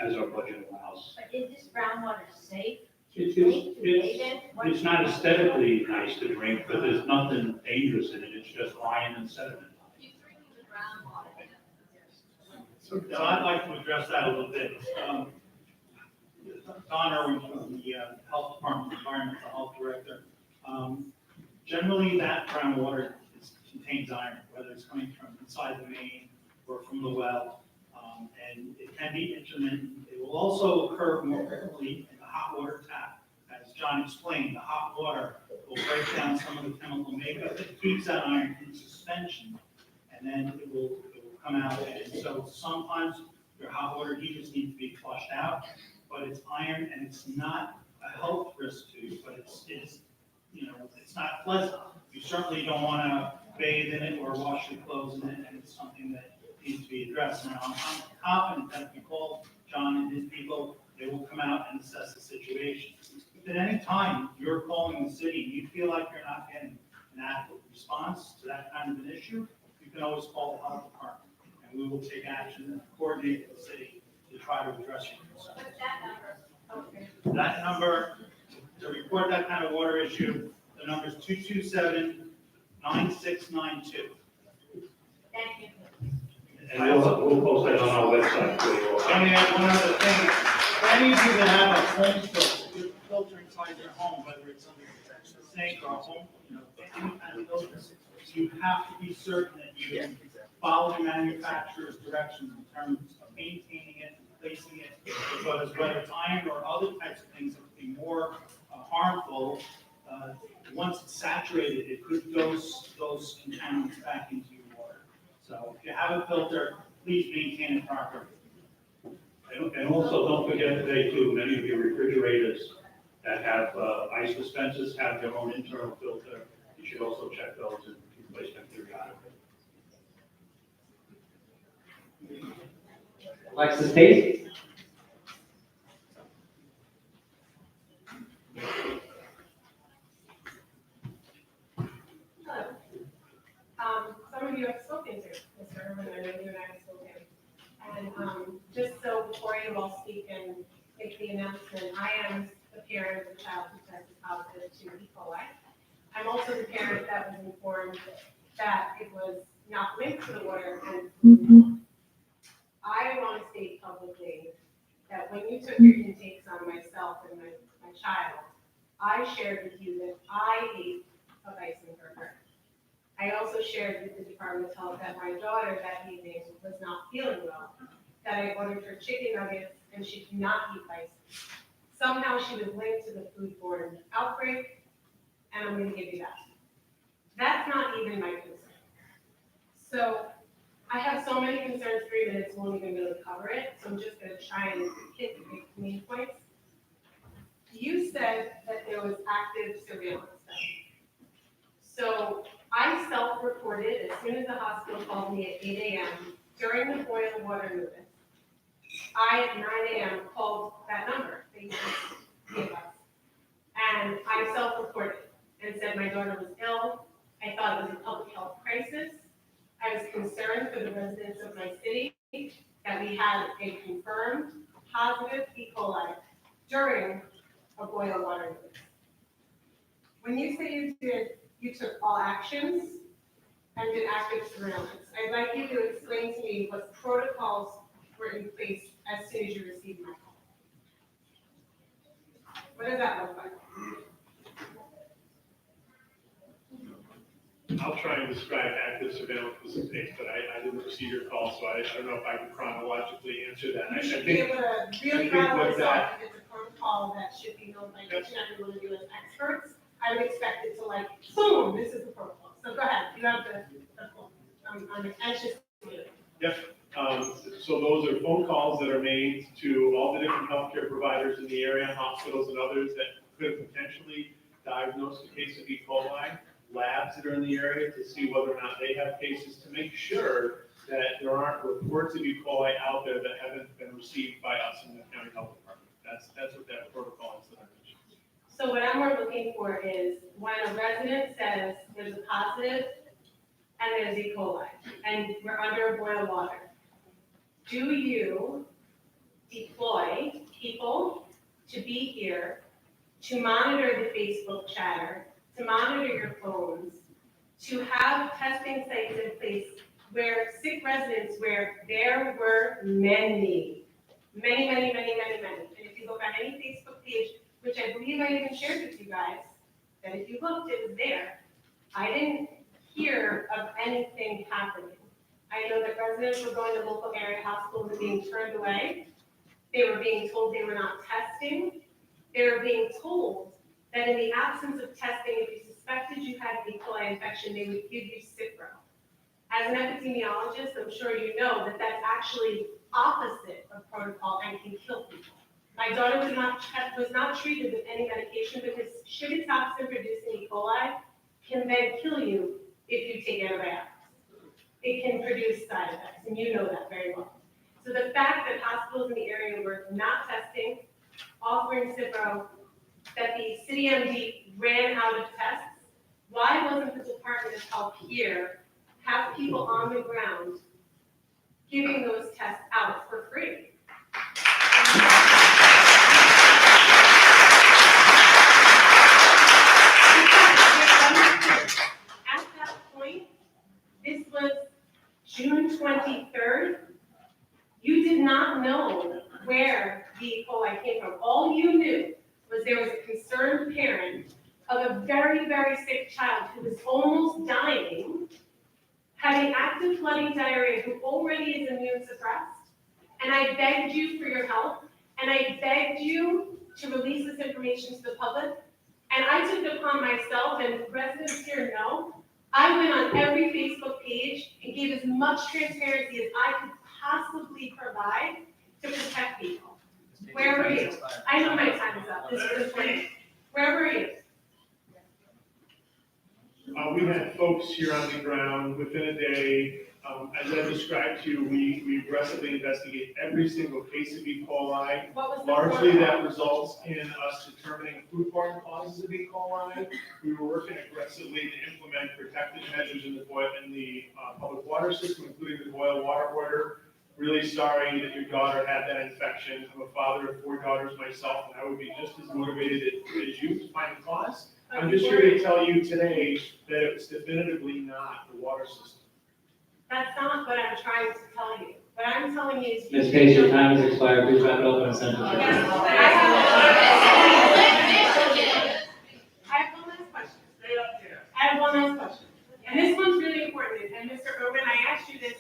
as our budget allows. But is this groundwater safe? It's not aesthetically nice to drink, but there's nothing dangerous in it, it's just iron and sediment. You drink the groundwater. So I'd like to address that a little bit. Don Irwin from the Health Department, Environmental Health Director. Generally, that groundwater contains iron, whether it's coming from inside the main or from the well. And it can be intermittent. It will also occur more frequently in the hot water tap. As John explained, the hot water will break down some of the chemical makeup that keeps that iron in suspension, and then it will come out. And so sometimes your hot water heaters need to be flushed out, but it's iron and it's not a health risk to you, but it's not pleasant. You certainly don't want to bathe in it or wash your clothes in it, and it's something that needs to be addressed. And I'm confident that if you call John and his people, they will come out and assess the situation. If at any time you're calling the city and you feel like you're not getting an adequate response to that kind of an issue, you can always call the health department, and we will take action and coordinate with the city to try to address your concern. What's that number? Okay. That number, to report that kind of water issue, the number is 227-9692. Thank you. And we'll post that on our website for you. Let me add one other thing. For any of you that have a home filter, your filter inside your home, whether it's under a sink or a home, any kind of filter, you have to be certain that you follow the manufacturer's directions in terms of maintaining it, replacing it, because whether it's iron or other types of things that would be more harmful, once it's saturated, it could those contaminants back into your water. So if you have a filter, please maintain it properly. And also, don't forget today too, many of your refrigerators that have ice dispensers have their own internal filter. You should also check those and replace them periodically. Alexis Tate? Hello. Some of you have spoken to Mr. Irwin, I know you and I have spoken. And just so before you all speak and make the announcement, I am the parent of the child who tested positive to E. coli. I'm also the parent that was informed that it was not linked to the water and I want to state publicly that when you took your intakes on myself and my child, I shared with you that I ate a bison burger. I also shared with the Department of Health that my daughter that evening was not feeling well, that I ordered her chicken nuggets and she could not eat bison. Somehow she was linked to the foodborne outbreak, and I'm gonna give you that. That's not even my concern. So I have so many concerns, 3 minutes won't even really cover it, so I'm just gonna try and hit the main points. You said that there was active surveillance then. So I self-reported as soon as the hospital called me at 8 AM during the boil water movement. I at 9 AM called that number that you just gave us. And I self-reported and said my daughter was ill. I thought it was a public health crisis. I was concerned for the residents of my city that we had a confirmed positive E. coli during a boil water movement. When you say you took all actions and did active surveillance, I'd like you to explain to me what protocols were in place as soon as you received my call. What does that look like? I'll try and describe active surveillance was in place, but I didn't receive your call, so I don't know if I can chronologically answer that. You I should be think, able to I really think rattle what this that- off if it's a protocol that should be known by each and every one of you as experts. I would expect it to like, boom, this is the protocol. So go ahead, you have the phone. I'm anxious to hear. Yep, so those are phone calls that are made to all the different healthcare providers in the area, hospitals and others that could potentially diagnose the case of E. coli, labs that are in the area to see whether or not they have cases, to make sure that there aren't reports of E. coli out there that haven't been received by us in the county health department. That's what that protocol is that I mentioned. So what I'm more looking for is when a resident says there's a positive and there's E. coli, and we're under boil water, do you deploy people to be here to monitor the Facebook chatter, to monitor your phones, to have testing sites in place where sick residents, where there were many. And if you look on any Facebook page, which I believe I even shared with you guys, that if you looked, it was there. I didn't hear of anything happening. I know that residents were going to local area hospitals and being turned away. They were being told they were not testing. They were being told that in the absence of testing, if you suspected you had an E. coli infection, they would give you Cipro. As an epidemiologist, I'm sure you know that that's actually opposite of protocol and can kill people. My daughter was not treated with any medication because shibitoxin producing E. coli can then kill you if you take antibiotics. It can produce side effects, and you know that very well. So the fact that hospitals in the area were not testing, offering Cipro, that the city MD ran out of tests, why wasn't the Department of Health here, have people on the ground giving those tests out for free? At that point, this was June 23rd, you did not know where the E. coli came from. All you knew was there was a concerned parent of a very, very sick child who was almost dying, having active flooding diarrhea, who already is immune suppressed. And I begged you for your help, and I begged you to release this information to the public. And I took it upon myself, and residents here know, I went on every Facebook page and gave as much transparency as I could possibly provide to protect people. Where were you? I know my time is up. This is the point. Where were you? We had folks here on the ground within a day. As I described to you, we aggressively investigate every single case of E. coli. What was the Largely, protocol? that results in us determining foodborne causes of E. coli. We were working aggressively to implement protective measures in the public water system, including the boil water order. Really sorry that your daughter had that infection. I'm a father of 4 daughters myself, and I would be just as motivated as you to find the cause. I'm just here to tell you today that it's definitively not the water system. That's not what I'm trying to tell you. What I'm telling you is. Ms. Pace, your time has expired. Please wrap it up in a sentence. I have one last question. I have one last question. And this one's really important. And Mr. Irwin, I asked you this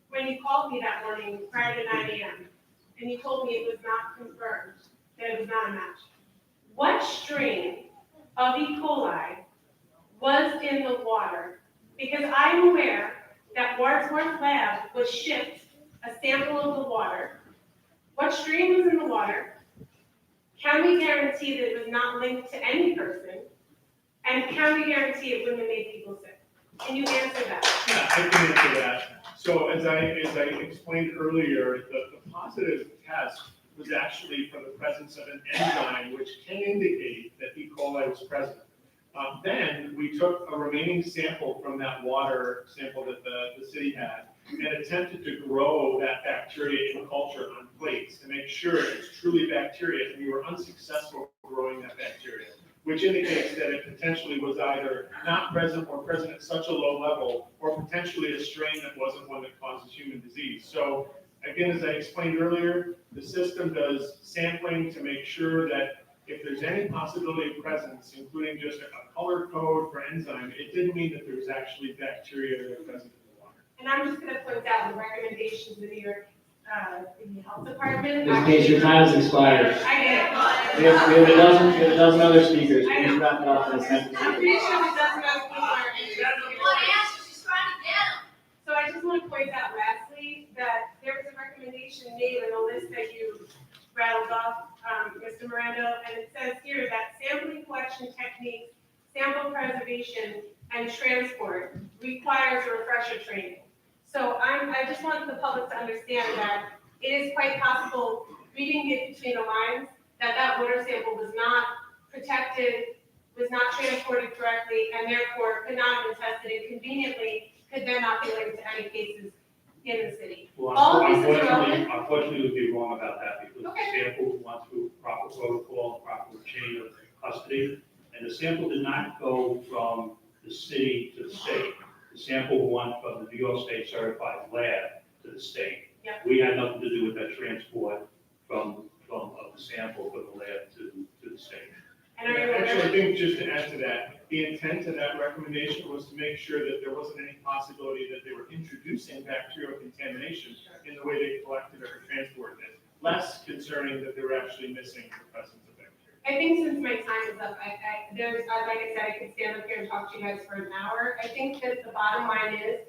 when you called me that morning prior to 9 AM. And you told me it was not confirmed that that it was not a match. What strain of E. coli was in the water? Because I'm aware that Wadsworth Lab was shipped a sample of the water. What strain was in the water? Can we guarantee that it was not linked to any person? And can we guarantee it wouldn't have made people sick? Can you answer that? Yeah, I can answer that. So as I explained earlier, the positive test was actually for the presence of an enzyme which can indicate that E. coli was present. Then we took a remaining sample from that water sample that the city had and attempted to grow that bacteria in culture on plates to make sure it's truly bacteria, and we were unsuccessful growing that bacteria, which indicates that it potentially was either not present or present at such a low level, or potentially a strain that wasn't one that causes human disease. So again, as I explained earlier, the system does sampling to make sure that if there's any possibility of presence, including just a color code for enzyme, it didn't mean that there was actually bacteria that are present in the water. And I'm just gonna point out the recommendations of the New York, the health department. Ms. Case, your time has expired. I get it. We have a dozen other speakers. Please wrap it up in a sentence. I'm pretty sure it doesn't have people are interested. One answer, she's trying to get them. So I just want to point out lastly that there was a recommendation made in the list that you rattled off, Mr. Miranda, and it says here that sampling collection techniques, sample preservation, and transport requires a refresher training. So I just want the public to understand that it is quite possible, reading it between the lines, that water sample was not protected, was not transported correctly, and therefore could not have been tested, and conveniently could then not be linked to any cases in the city. Well, All of this is irrelevant. unfortunately, we'd be wrong about that because Okay. the sample went through proper protocol, proper chain of custody, and the sample did not go from the city to the state. The sample went from the New York State Certified Lab to the state. Yep. We had nothing to do with that transport of the sample from the lab to the state. And are you Actually, I aware? think just to add to that, the intent of that recommendation was to make sure that there wasn't any possibility that they were introducing bacterial contamination in the way they collected or transported it. Less concerning that they were actually missing the presence of bacteria. I think since my time is up, like I said, I could stand up here and talk to you guys for an hour. I think that the bottom line is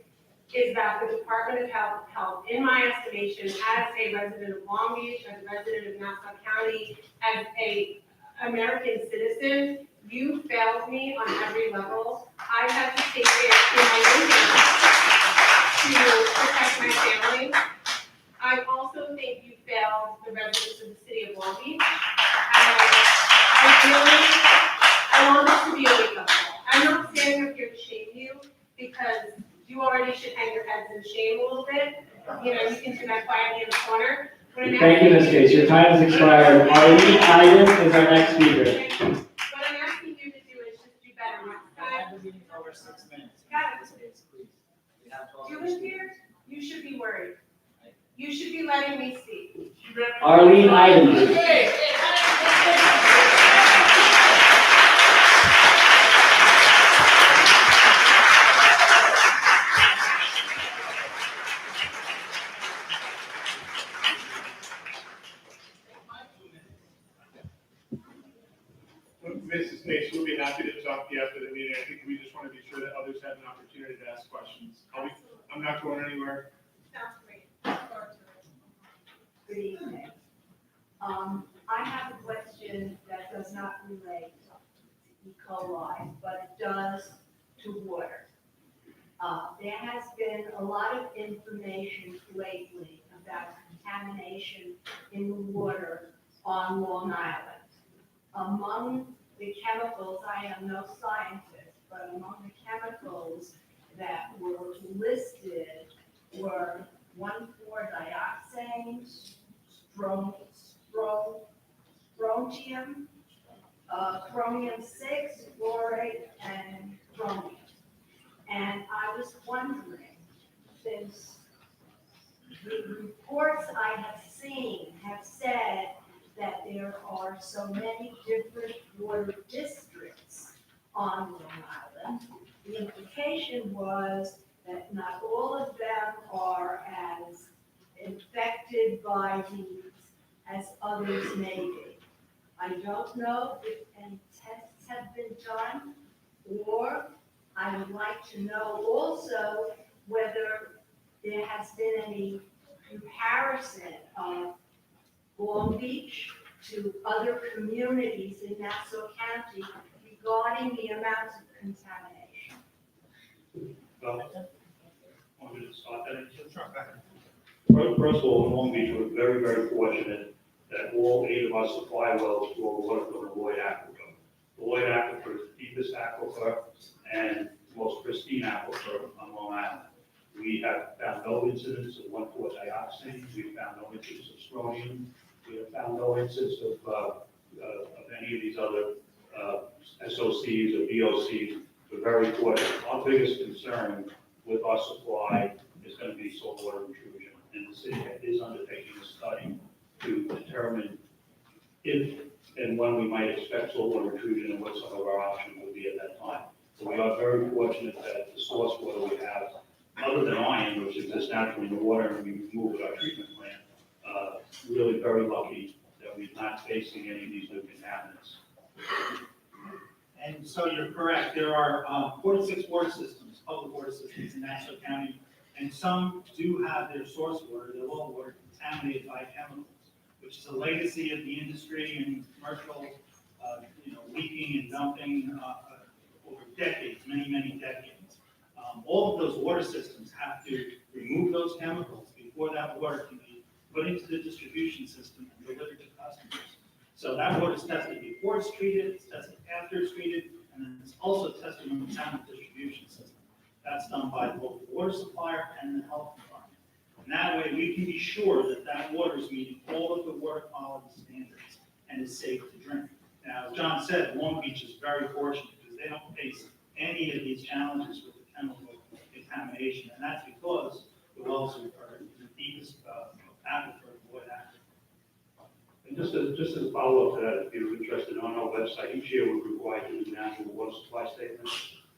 that the Department of Health, in my estimation, as a resident of Long Beach, as a resident of Nassau County, as a American citizen, you failed me on every level. I had to take it in my own hands to protect my family. I also think you failed the residents of the city of Long Beach. I want this to be a wake-up call. I'm not standing up here to shame you, because you already should hang your heads in shame a little bit. You know, you can do that quietly in the corner. Thank you, Ms. Case. Your time has expired. Arlene Iden is our next speaker. What I'm asking you to do is just do better next time. the meeting over 6 minutes. Got it. You live here, you should be worried. You should be letting me speak. Arlene Iden, please. Mrs. Case, we'll be happy to talk to you after the meeting. I think we just want to be sure that others have an opportunity to ask questions. I'm not going anywhere. Sounds great. Good evening. I have a question that does not relate to E. coli, but it does to water. There has been a lot of information lately about contamination in the water on Long Island. Among the chemicals, I am no scientist, but among the chemicals that were listed were 1,4-dioxane, strontium, chromium-6, fluoride, and chromium. And I was wondering, since the reports I have seen have said that there are so many different water districts on Long Island, the implication was that not all of them are as infected by these as others may be. I don't know if any tests have been done, or I would like to know also whether there has been any comparison of Long Beach to other communities in Nassau County regarding the amounts of contamination. Well, want me to start that? First of all, in Long Beach, we're very, very fortunate that all 8 of our supply wells draw water from the Lloyd Aquifer. The Lloyd Aquifer is the deepest aquifer and most pristine aquifer on Long Island. We have found no incidents of 1,4-dioxane. We've found no incidents of strontium. We have found no incidents of any of these other SOCs or VOCs. We're very fortunate. Our biggest concern with our supply is going to be saltwater intrusion. And the city is undertaking a study to determine if and when we might expect saltwater intrusion and what some of our options would be at that time. So we are very fortunate that the source water we have, other than iron, which exists naturally in the water and we remove at our treatment plant, really very lucky that we're not facing any of these new contaminants. And so you're correct, there are 46 water systems, public water systems in Nassau County, and some do have their source water, their well water contaminated by chemicals, which is a legacy of the industry and commercial, leaking and dumping over decades, many, many decades. All of those water systems have to remove those chemicals before that water can be put into the distribution system and delivered to customers. So that water is tested before it's treated, it's tested after it's treated, and then it's also tested on the town distribution system. That's done by both the water supplier and the health department. And that way we can be sure that that water is meeting all of the water quality standards and is safe to drink. Now, as John said, Long Beach is very fortunate because they don't face any of these challenges with the chemical contamination, and that's because the wells are the deepest aquifer of Lloyd Aquifer. And just as a follow-up to that, if you're interested, on our website, each year we're required to do an annual water supply statement.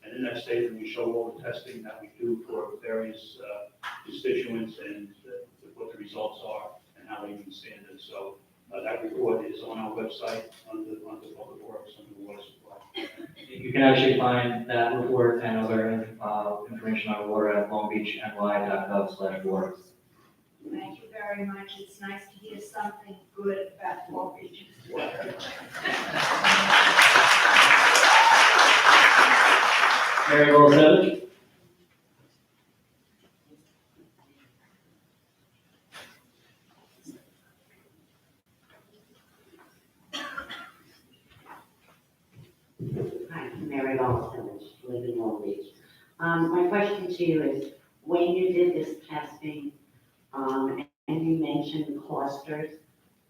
And in that statement, we show all the testing that we do for various constituents and what the results are and how they meet standards. So that report is on our website under Public Works, under the water supply. You can actually find that report and other information on water at longbeachny.gov/water. Thank you very much. It's nice to hear something good about Long Beach's water. Mary Gold. Hi, Mary Goldsmith, live in Long Beach. My question to you is, when you did this testing, and you mentioned clusters,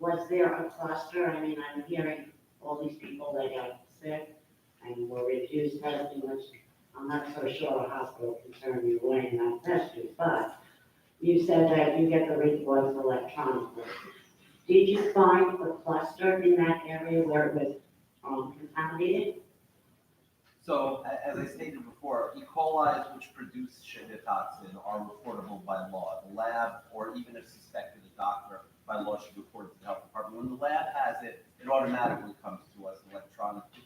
was there a cluster? I mean, I'm hearing all these people that got sick and were refused testing, which I'm not so sure a hospital can turn you away and not test you, but you said that you get the reports electronically. Did you find a cluster in that area where it was contaminated? So, as I stated before, E. coli which produce Shiga toxin are reportable by law. The lab, or even if suspected, a doctor by law should report it to the health department. When the lab has it, it automatically comes to us electronically.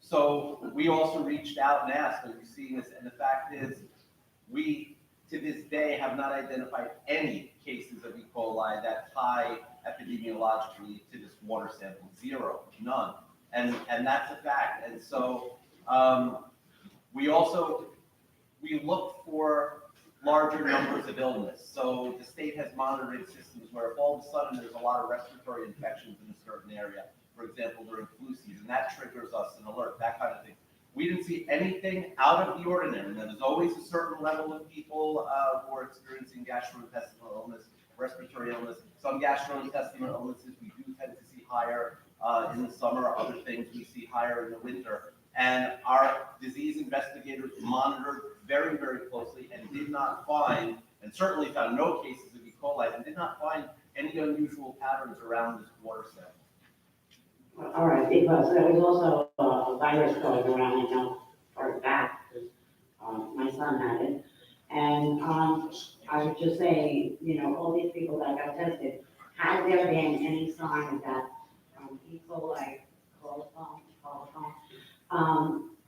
So we also reached out and asked, are you seeing this? And the fact is, we, to this day, have not identified any cases of E. coli that tie epidemiologically to this water sample. Zero, none. And that's a fact. And so we look for larger numbers of illness. So the state has monitoring systems where if all of a sudden there's a lot of respiratory infections in a certain area, for example, during flu season, that triggers us an alert, that kind of thing. We didn't see anything out of the ordinary. Now, there's always a certain level of people who are experiencing gastrointestinal illness, respiratory illness. Some gastrointestinal illnesses we do tend to see higher in the summer, other things we see higher in the winter. And our disease investigators monitored very, very closely and did not find, and certainly found no cases of E. coli, and did not find any unusual patterns around this water sample. All right, because there was also a virus going around, I know, for that, because my son had it. And I would just say, all these people that got tested, has there been any sign of that E. coli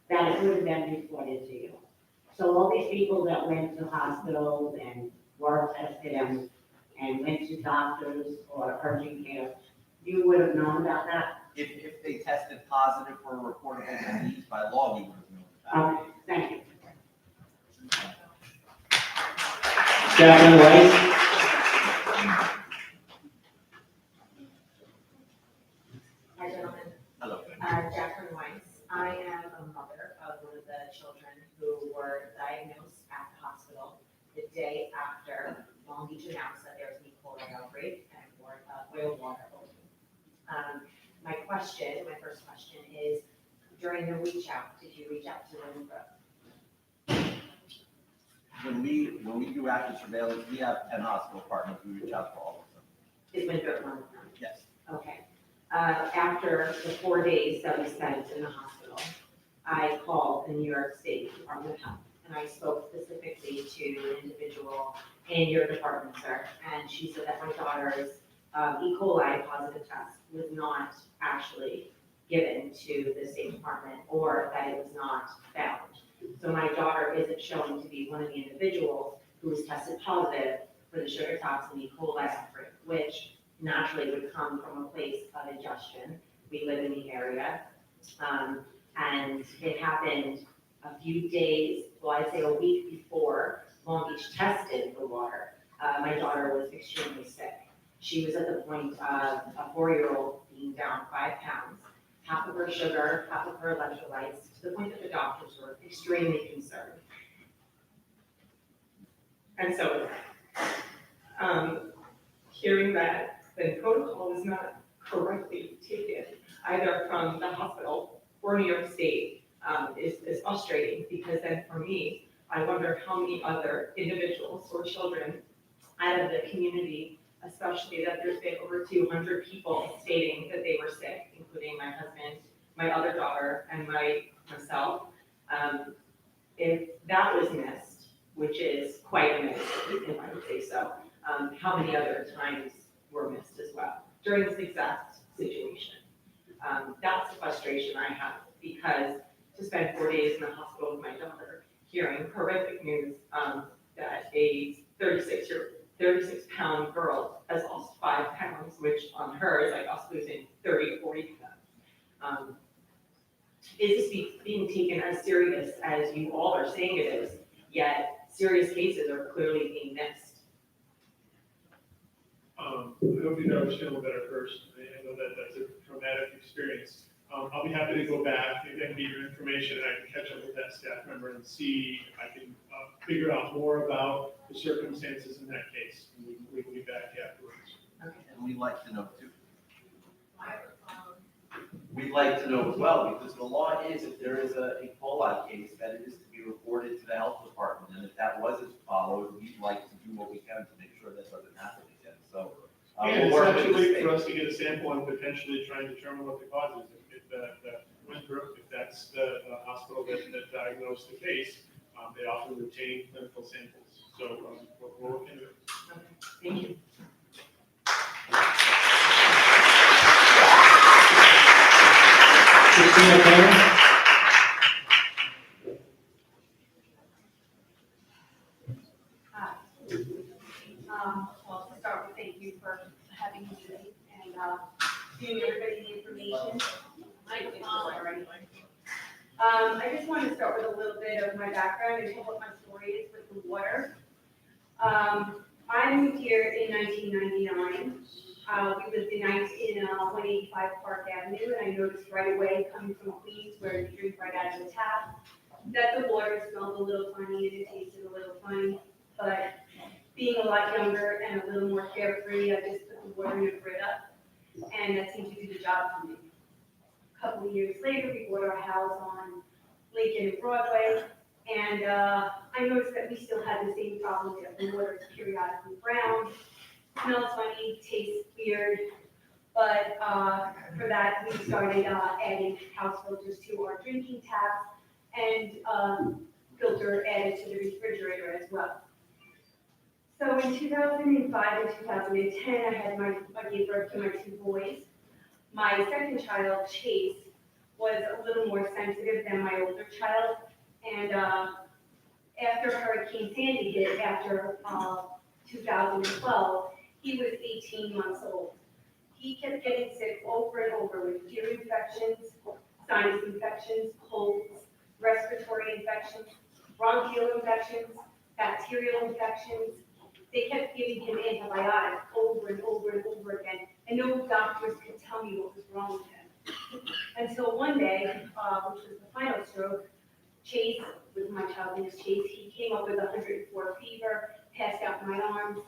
that it would have been reported to you. So all these people that went to hospitals and were tested and went to doctors or urgent care, you would have known about that? If they tested positive for a reportable disease, by law, we would have known about it. Okay, thank you. Jacqueline Weiss? Hi, gentlemen. Hello. Jacqueline Weiss. I am a mother of one of the children who were diagnosed at the hospital the day after Long Beach announced that there was an E. coli outbreak and boiled water poisoning. My first question is, during the reach out, did you reach out to them? When we do active surveillance, we have 10 hospital partners, we reach out to all of them. Is Winthrop one of them? Yes. Okay. After the 4 days that we spent in the hospital, I called the New York State Department of Health, and I spoke specifically to an individual in your department, sir, and she said that my daughter's E. coli positive test was not actually given to the State Department, or that it was not found. So my daughter isn't showing to be one of the individuals who was tested positive for the sugar toxin E. coli outbreak, which naturally would come from a place of ingestion. We live in the area. And it happened a few days, well, I'd say a week before Long Beach tested the water. My daughter was extremely sick. She was at the point of a 4-year-old being down 5 pounds, half of her sugar, half of her electrolytes, to the point that the doctors were extremely concerned. And so, hearing that the protocol was not correctly taken, either from the hospital or New York State, is frustrating, because then for me, I wonder how many other individuals or children out of the community, especially that there's been over 200 people stating that they were sick, including my husband, my other daughter, and myself. If that was missed, which is quite a miss, if I would say so, how many other times were missed as well during this exact situation? That's the frustration I have, because to spend 4 days in the hospital with my daughter, hearing horrific news that a 36-pound girl has lost 5 pounds, which on her is like us losing 30 to 40 pounds. Is this being taken as serious as you all are saying it is, yet serious cases are clearly being missed? I hope you understand a little better first. I know that that's a traumatic experience. I'll be happy to go back and get your information, and I can catch up with that staff member and see if I can figure out more about the circumstances in that case. And we can be back afterwards. And we'd like to know too. We'd like to know as well, because the law is, if there is a E. coli case, that it is to be reported to the health department. And if that wasn't followed, we'd like to do what we can to make sure that doesn't happen again. So. And we'll it's work with the actually state. for us to get a sample and potentially try and determine what the cause is. If Winthrop, if that's the hospital that diagnosed the case, they often retain clinical samples. So we're looking into it. Thank you. Christina Taylor? Well, to start with, thank you for having me today and giving everybody the information. I just wanted to start with a little bit of my background and what my story is with the water. I moved here in 1999. We lived in 185 Park Avenue, and I noticed right away coming from Queens, where you drink right out of the tap, that the water smelled a little funny and it tasted a little funny. But being a lot younger and a little more carefree, I just put the water in a Brita, and that seemed to do the job for me. A couple of years later, we bought our house on Lincoln and Broadway, and I noticed that we still had the same problem, that the water is periodically brown, smells funny, tastes weird. But for that, we started adding house filters to our drinking taps, and filter added to the refrigerator as well. So in 2005 and 2010, I gave birth to my 2 boys. My second child, Chase, was a little more sensitive than my older child. And after Hurricane Sandy hit, after 2012, he was 18 months old. He kept getting sick over and over with ear infections, sinus infections, colds, respiratory infections, bronchial infections, bacterial infections. They kept giving him antibiotics over and over and over again, and no doctors could tell me what was wrong with him. Until one day, which was the final stroke, Chase, with my child named Chase, he came up with 104 fever, passed out in my arms,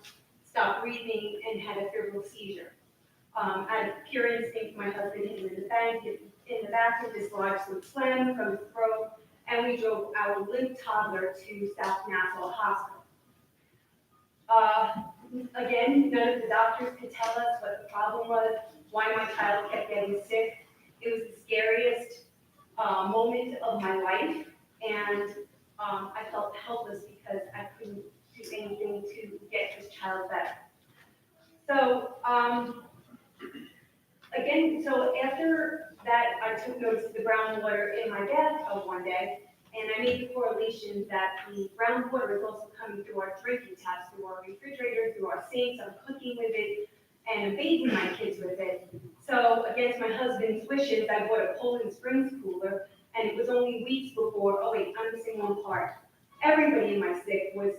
stopped breathing, and had a febrile seizure. Out of pure instinct, my husband hit him in the back with this large slam from his throat, and we drove our limp toddler to South Nassau Hospital. Again, none of the doctors could tell us what the problem was, why my child kept getting sick. It was the scariest moment of my life, and I felt helpless because I couldn't do anything to get this child better. So, again, so after that, I took notice of the groundwater in my bathtub one day, and I made the correlation that the groundwater is also coming through our drinking taps, through our refrigerator, through our sinks. I'm cooking with it and bathing my kids with it. So against my husband's wishes, I bought a Poland Springs cooler, and it was only weeks before, oh wait, I'm missing one part. Everybody in my sick was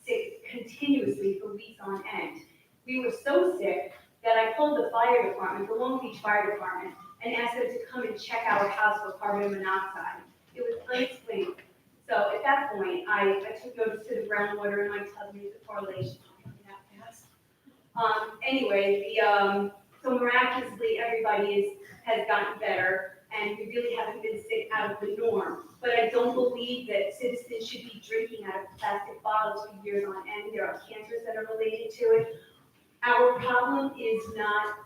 sick continuously for weeks on end. We were so sick that I called the fire department, the Long Beach Fire Department, and asked them to come and check our house for carbon monoxide. It was unexplainable. So at that point, I took notice to the groundwater in my tub, made the correlation. Anyway, so miraculously, everybody has gotten better, and we really haven't been sick out of the norm. But I don't believe that citizens should be drinking out of plastic bottles for years on end. There are cancers that are related to it. Our problem is not,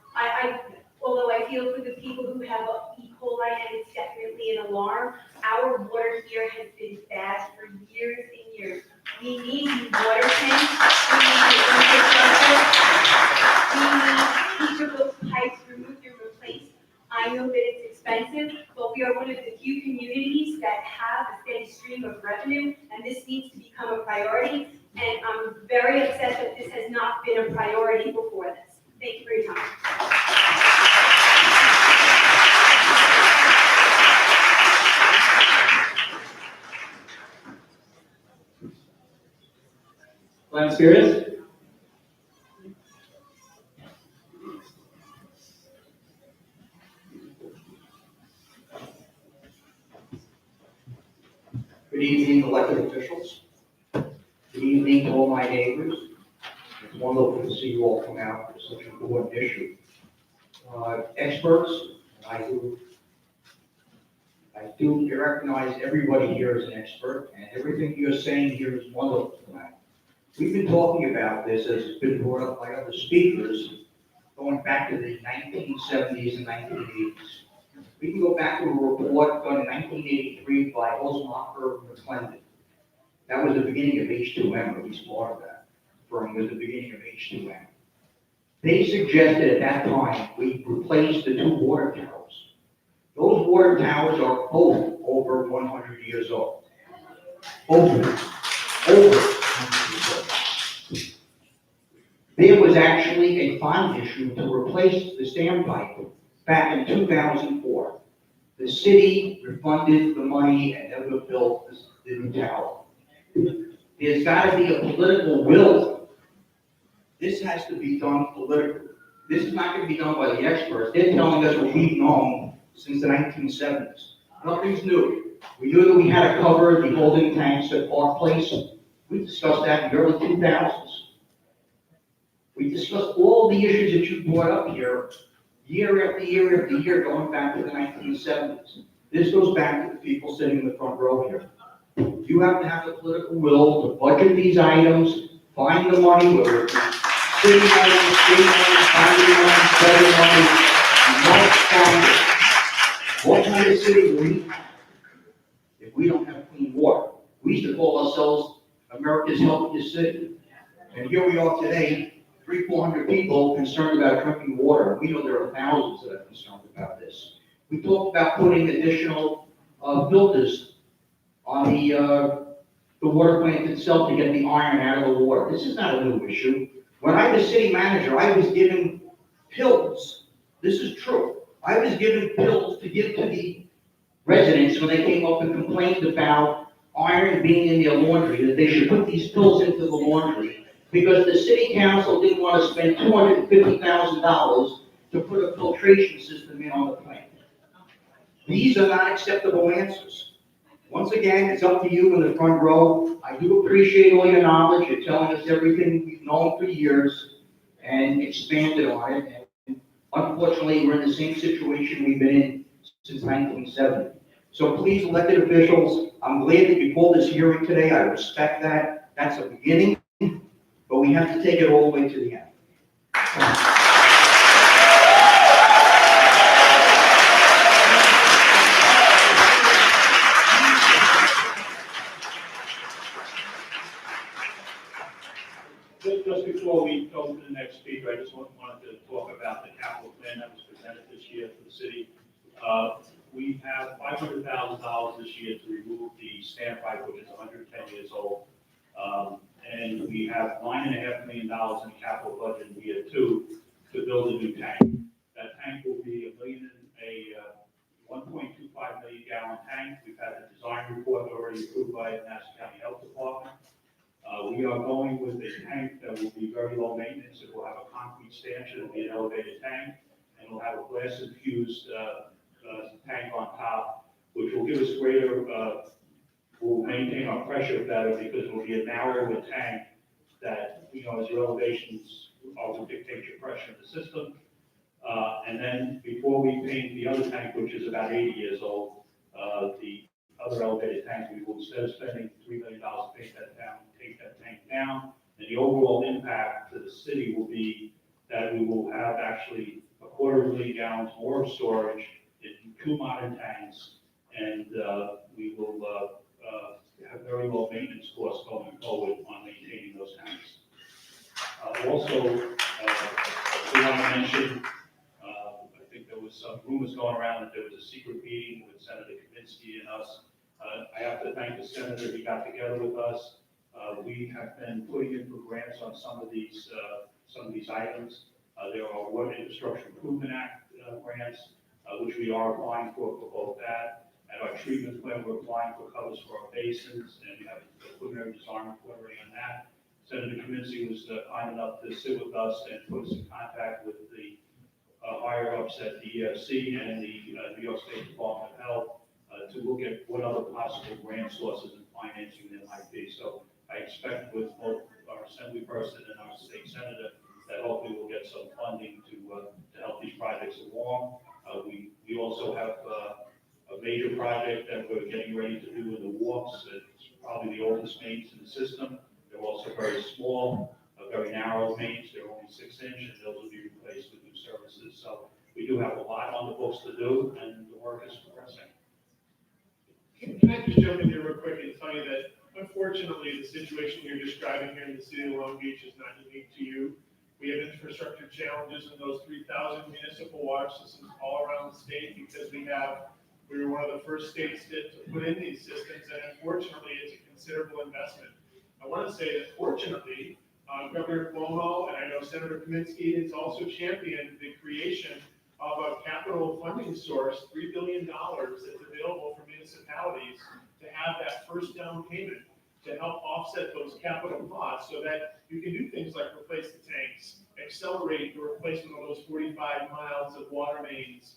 although I feel for the people who have E. coli, and it's definitely an alarm, our water here has been bad for years and years. We need new water tanks, we need new infrastructure, we need each of those pipes removed and replaced. I know that it's expensive, but we are one of the few communities that have a steady stream of revenue, and this needs to become a priority. And I'm very upset that this has not been a priority before this. Thank you for your time. Glenn Spears? Good evening, elected officials. Good evening to all my neighbors. It's wonderful to see you all come out for such an important issue. Experts, I do recognize everybody here as an expert, and everything you're saying here is wonderful tonight. We've been talking about this, as has been brought up by other speakers, going back to the 1970s and 1980s. We can go back to a report done in 1983 by Hosmacher and McClendon. That was the beginning of H2M, or at least part of that firm was the beginning of H2M. They suggested at that time we replace the two water towers. Those water towers are both over 100 years old. Over 100 years old. There was actually a bond issue to replace the standpipe back in 2004. The city refunded the money and never built the new tower. There's got to be a political will. This has to be done politically. This is not going to be done by the experts. They're telling us what we've known since the 1970s. Nothing's new. We knew that we had to cover the holding tanks at Park Place. We discussed that in the early 2000s. We discussed all the issues that you brought up here, year after year after year, going back to the 1970s. This goes back to the people sitting in the front row here. You have to have the political will to budget these items, find the money, whether it's city money, state money, county money, federal money. You must find it. What kind of city will we have if we don't have clean water? We used to call ourselves America's healthiest city. And here we are today, 300-400 people concerned about drinking water. We know there are thousands that are concerned about this. We talked about putting additional, filters on the water plant itself to get the iron out of the water. This is not a new issue. When I was city manager, I was given pills. This is true. I was given pills to give to the residents when they came up and complained about iron being in their laundry, that they should put these pills into the laundry. Because the city council didn't want to spend $250,000 to put a filtration system in on the plant. These are not acceptable answers. Once again, it's up to you in the front row. I do appreciate all your knowledge. You're telling us everything we've known for years and expanded on it. And unfortunately, we're in the same situation we've been in since 1970. So please, elected officials, I'm glad that you called this hearing today. I respect that. That's a beginning, but we have to take it all the way to the end. Just before we go to the next speaker, I just wanted to talk about the capital plan that was presented this year for the city. We have $500,000 this year to remove the standpipe, which is 110 years old. And we have $9.5 million in the capital budget in year 2 to build a new tank. That tank will be a 1.25 million gallon tank. We've had the design report already approved by the Nassau County Health Department. We are going with a tank that will be very low maintenance. It will have a concrete stanchion, it'll be an elevated tank, and it'll have a glass infused tank on top, which will give us greater, will maintain our pressure better because it will be a narrower tank that, as your elevations will dictate your pressure in the system. And then before we paint the other tank, which is about 80 years old, the other elevated tank, we will, instead of spending $3 million to paint that down, take that tank down. And the overall impact to the city will be that we will have actually 250,000 gallons more of storage in 2 modern tanks, and we will have very low maintenance costs going forward on maintaining those tanks. Also, we want to mention, I think there was some rumors going around that there was a secret meeting with Senator Kaminsky and us. I have to thank the senator. He got together with us. We have been putting in for grants on some of these items. There are Water Infrastructure Improvement Act grants, which we are applying for both that. At our treatment plant, we're applying for covers for our basins, and we have a preliminary design report already on that. Senator Kaminsky was kind enough to sit with us and put us in contact with the higher ups at the EFC and the New York State Department of Health to look at what other possible grant sources and financing there might be. So I expect with both our assembly person and our state senator that hopefully we'll get some funding to help these projects along. We also have a major project that we're getting ready to do in the walks. It's probably the oldest mains in the system. They're also very small, very narrow mains. They're only 6 inch, and those will be replaced with new services. So we do have a lot on the books to do, and the work is progressing. Can I just jump in here real quick and tell you that unfortunately the situation you're describing here in the city of Long Beach is not unique to you. We have infrastructure challenges in those 3,000 municipal water systems all around the state because we were one of the first states to put in these systems, and unfortunately it's a considerable investment. I want to say that fortunately, Governor Cuomo and I know Senator Kaminsky has also championed the creation of a capital funding source, $3 billion that's available for municipalities to have that first down payment to help offset those capital costs so that you can do things like replace the tanks, accelerate the replacement of those 45 miles of water mains.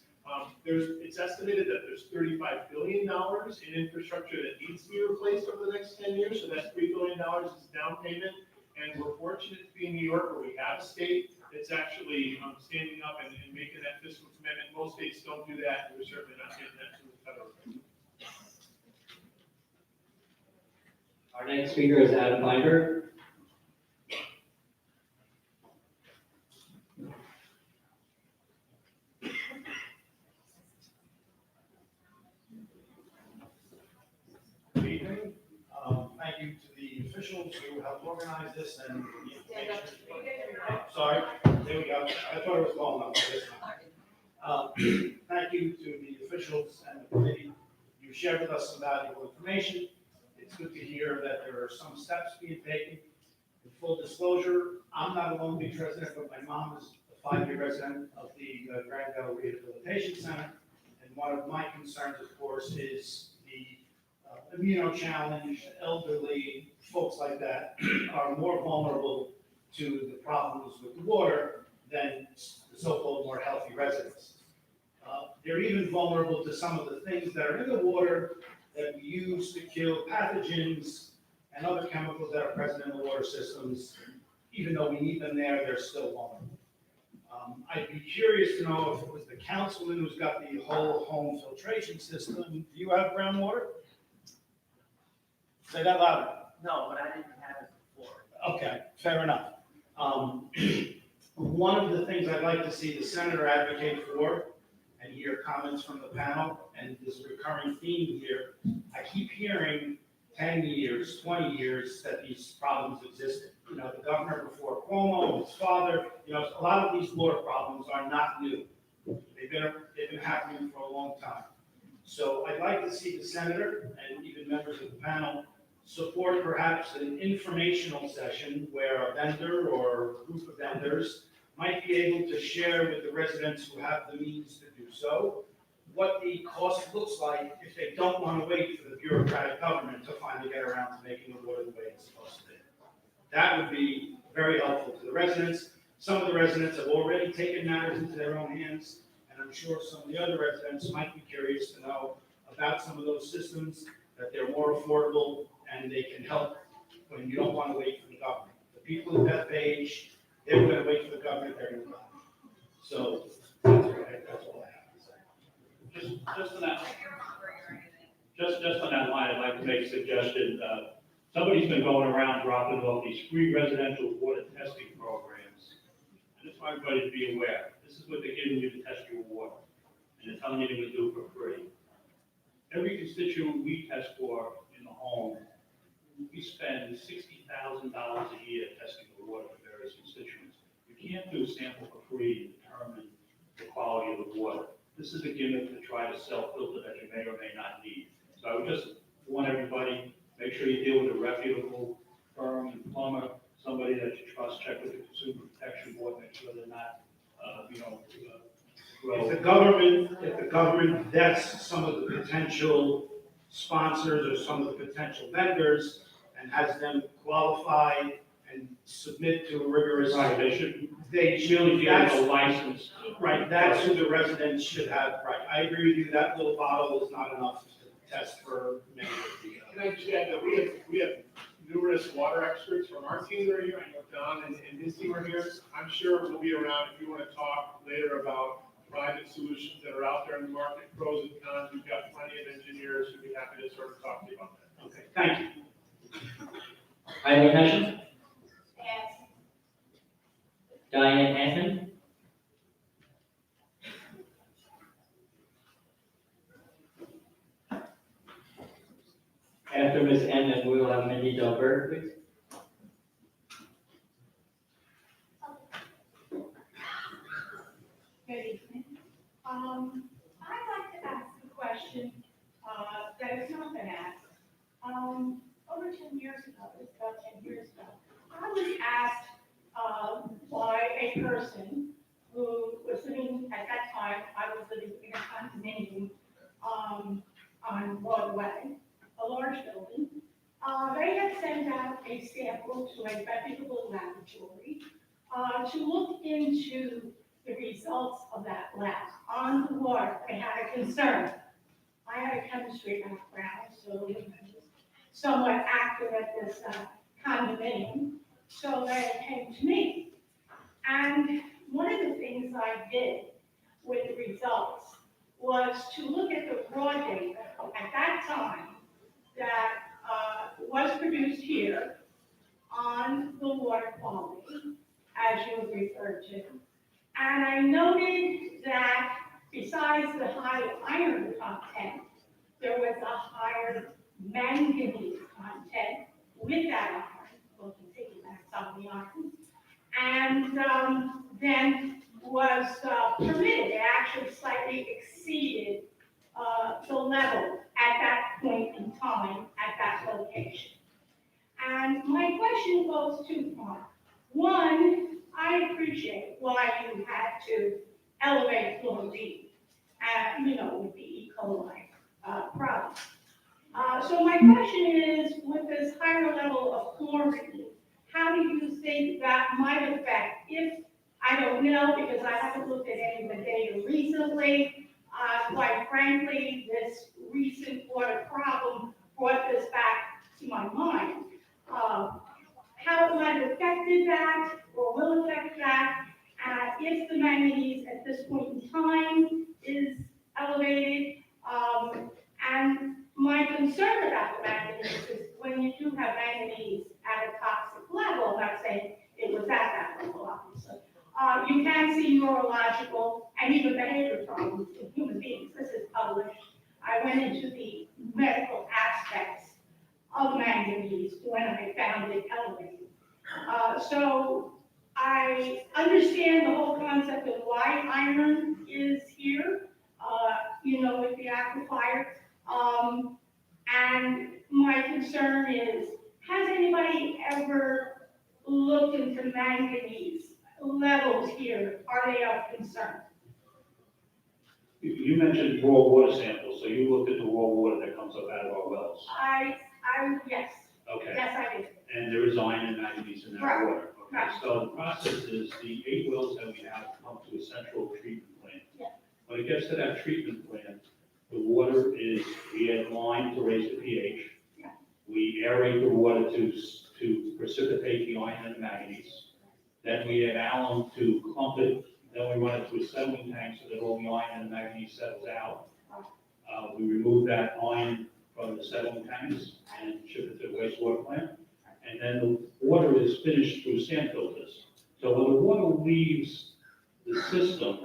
It's estimated that there's $35 billion in infrastructure that needs to be replaced over the next 10 years. So that's $3 billion is down payment. And we're fortunate to be in New York where we have a state that's actually standing up and making that fiscal commitment. Most states don't do that, and we're certainly not getting that from the federal government. Our next speaker is Adam Feinberg. Good evening. Thank you to the officials who helped organize this and the information. Sorry, there we go. I thought it was long enough for this time. Thank you to the officials and the committee. You shared with us some valuable information. It's good to hear that there are some steps being taken. In full disclosure, I'm not a Long Beach resident, but my mom is a 5-year resident of the Granville Rehabilitation Center. And one of my concerns, of course, is the immuno-challenged, elderly, folks like that are more vulnerable to the problems with the water than the so-called more healthy residents. They're even vulnerable to some of the things that are in the water that we use to kill pathogens and other chemicals that are present in the water systems. Even though we need them there, they're still vulnerable. I'd be curious to know if it was the councilman who's got the whole home filtration system. Do you have groundwater? Say that louder. No, but I didn't have it before. Okay, fair enough. One of the things I'd like to see the senator advocate for, and hear comments from the panel, and this recurring theme here, I keep hearing 10 years, 20 years that these problems existed. You know, the governor before Cuomo, his father, you know, a lot of these water problems are not new. They've been happening for a long time. So I'd like to see the senator and even members of the panel support perhaps an informational session where a vendor or a group of vendors might be able to share with the residents who have the means to do so what the cost looks like if they don't want to wait for the bureaucratic government to finally get around to making the water the way it's supposed to be. That would be very helpful to the residents. Some of the residents have already taken matters into their own hands, and I'm sure some of the other residents might be curious to know about some of those systems, that they're more affordable and they can help when you don't want to wait for the government. The people who have age, they're going to wait for the government, they're going to die. So that's all I have to say. Just on that, just on that line, I'd like to make a suggestion. Somebody's been going around dropping off these free residential water testing programs. And just want everybody to be aware, this is what they're giving you to test your water. And they're telling you they're going to do it for free. Every constituent we test for in the home, we spend $60,000 a year testing the water for various constituents. You can't do a sample for free and determine the quality of the water. This is a gimmick to try to sell filter that you may or may not need. So I would just want everybody, make sure you deal with a reputable firm and plumber, somebody that you trust, check with the Consumer Protection Board, make sure they're not, If the government vets some of the potential sponsors or some of the potential vendors and has them qualify and submit to a rigorous. Right, they should They really should, get that's, a license. right, that's who the residents should have, right. I agree with you, that little bottle is not enough to test for many of the. Can I just add that we have numerous water experts from our team that are here. I know Don and his team are here. I'm sure we'll be around if you want to talk later about private solutions that are out there in the market, pros and cons. We've got plenty of engineers who'd be happy to sort of talk to you about that. Okay, thank you. Any questions? Yes. Diane Hanson? After Ms. N, then we will have Mindy Delbert, please. Good evening. I'd like to ask a question, that has not been asked. Over 10 years ago, it's about 10 years ago, I was asked, by a person who was living, at that time, I was living in a condominium, on Broadway, a large building. They had sent out a sample to a reputable laboratory, to look into the results of that lab on the water. They had a concern. I had a chemistry background, so I was somewhat active at this condominium. So they came to me. And one of the things I did with the results was to look at the raw data at that time that was produced here on the water quality, as you referred to. And I noted that besides the high iron content, there was a higher manganese content with that iron, well, you can take it back on the iron. And then was permitted, it actually slightly exceeded the level at that point in time at that location. And my question goes two parts. One, I appreciate why you had to elevate fluoride, with the E. coli problem. So my question is, with this higher level of fluoride, how do you think that might affect, if, I don't know, because I haven't looked at any of the data recently, quite frankly, this recent water problem brought this back to my mind. How it might have affected that, or will affect that, if the manganese at this point in time is elevated. And my concern about the manganese is when you do have manganese at a toxic level, I'm not saying it was at that level, obviously, you can see neurological and even behavioral problems in human beings. This is published. I went into the medical aspects of manganese when I found it elevated. So I understand the whole concept of why iron is here, with the aquifer. And my concern is, has anybody ever looked into manganese levels here? Are they of concern? You mentioned raw water samples, so you looked at the raw water that comes up out of our wells. Yes. Okay. Yes, I did. And there is iron and manganese in that Right. water. Okay, Right. so the process is the 8 wells that we have come to a central treatment plant. Yeah. When it gets to that treatment plant, the water is, we add lime to raise the pH. Yeah. We aerate the water to precipitate the iron and the manganese. Then we add alum to clump it. Then we run it through a settling tank so that all the iron and the manganese settles out. We remove that iron from the settling tanks and ship it to the wastewater plant. And then the water is finished through sand filters. So when the water leaves the system,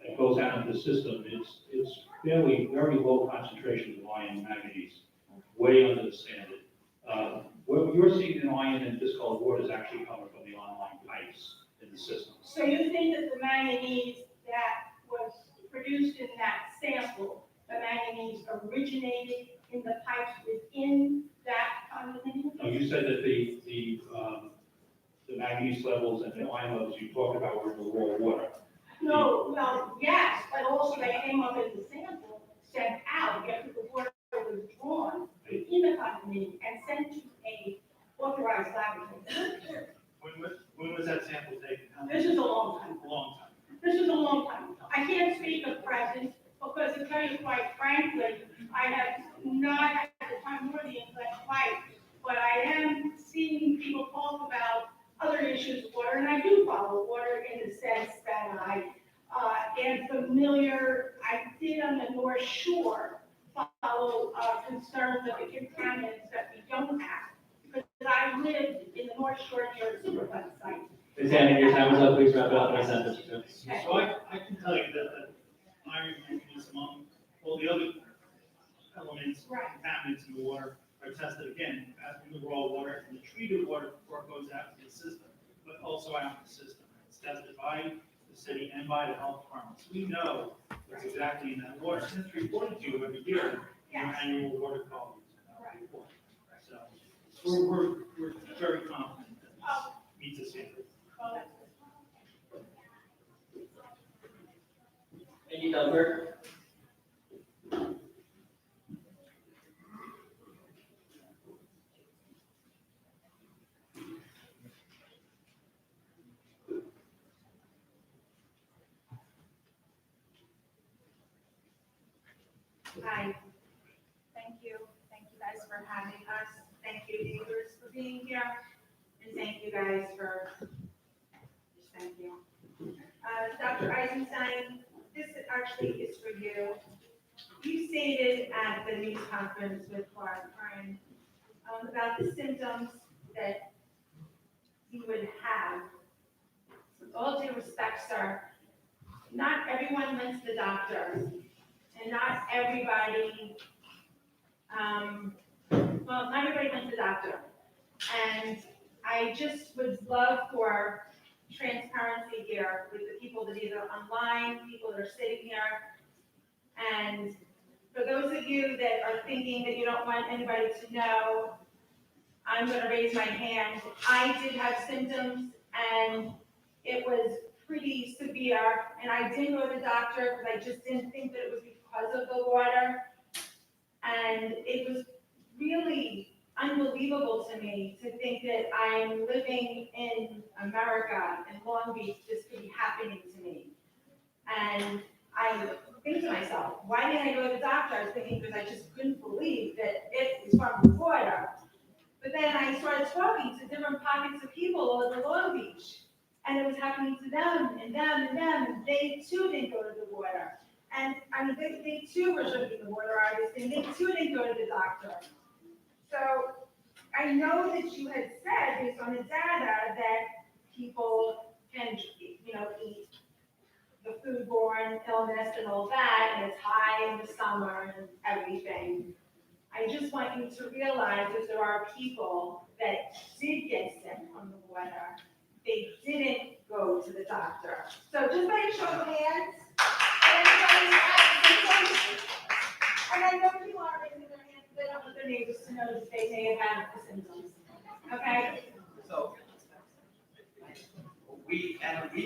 and goes out into the system, it's very low concentrations of iron and manganese, way under the standard. What you're seeing in iron and discolored water is actually coming from the online pipes in the system. So you think that the manganese that was produced in that sample, the manganese originated in the pipes within that condominium? No, you said that the manganese levels and the iron levels you talked about were in the raw water. No, well, yes, but also they came up in the sample, sent out, after the water was drawn in the condominium and sent to a authorized laboratory. When was that sample taken? This is a long time. A long time. This is a long time. I can't speak of present, because to tell you quite frankly, I have not had the time nor the intellect quite, but I am seeing people talk about other issues of water, and I do follow water in the sense that I am familiar. I did on the North Shore follow concerns of the contaminants that we don't have, because I lived in the North Shore near a Superfund site. Ms. Hannon, your time is up, please wrap it up in a sentence or two. So I can tell you that iron manganese among all the other elements, contaminants in the water are tested again, in the raw water and the treated water before it goes out to the system, but also out of the system. It's tested by the city and by the health departments. We know what's exactly in that water, and it's reported to you every year in your annual water quality report. So we're very confident that this meets the standard. Thank you, Delbert. Hi, thank you guys for having us, thank you neighbors for being here, and thank you guys for, thank you. Dr. Eisenstein, this actually is for you. You stated at the news conference with Clark Curran about the symptoms that you would have. With all due respect, sir, not everyone went to the doctor. And not everybody, not everybody went to the doctor. And I just would love for transparency here with the people that either online, people that are sitting here. And for those of you that are thinking that you don't want anybody to know, I'm gonna raise my hand. I did have symptoms and it was pretty severe, and I didn't go to the doctor because I just didn't think that it was because of the water. And it was really unbelievable to me to think that I'm living in America, in Long Beach, this could be happening to me. And I think to myself, why didn't I go to the doctor? I was thinking because I just couldn't believe that it was from the water. But then I started talking to different pockets of people all over Long Beach. And it was happening to them, and them, and them, and they too didn't go to the water. And, I mean, they too were drinking the water, obviously, and they too didn't go to the doctor. So, I know that you had said, based on the data, that people can, you know, eat the foodborne illness and all that, and it's high in the summer and everything. I just want you to realize that there are people that did get sick from the water. They didn't go to the doctor. So just by a show of hands, and I know people are raising their hands, they don't want their neighbors to know that they may have had the symptoms. Okay? So, we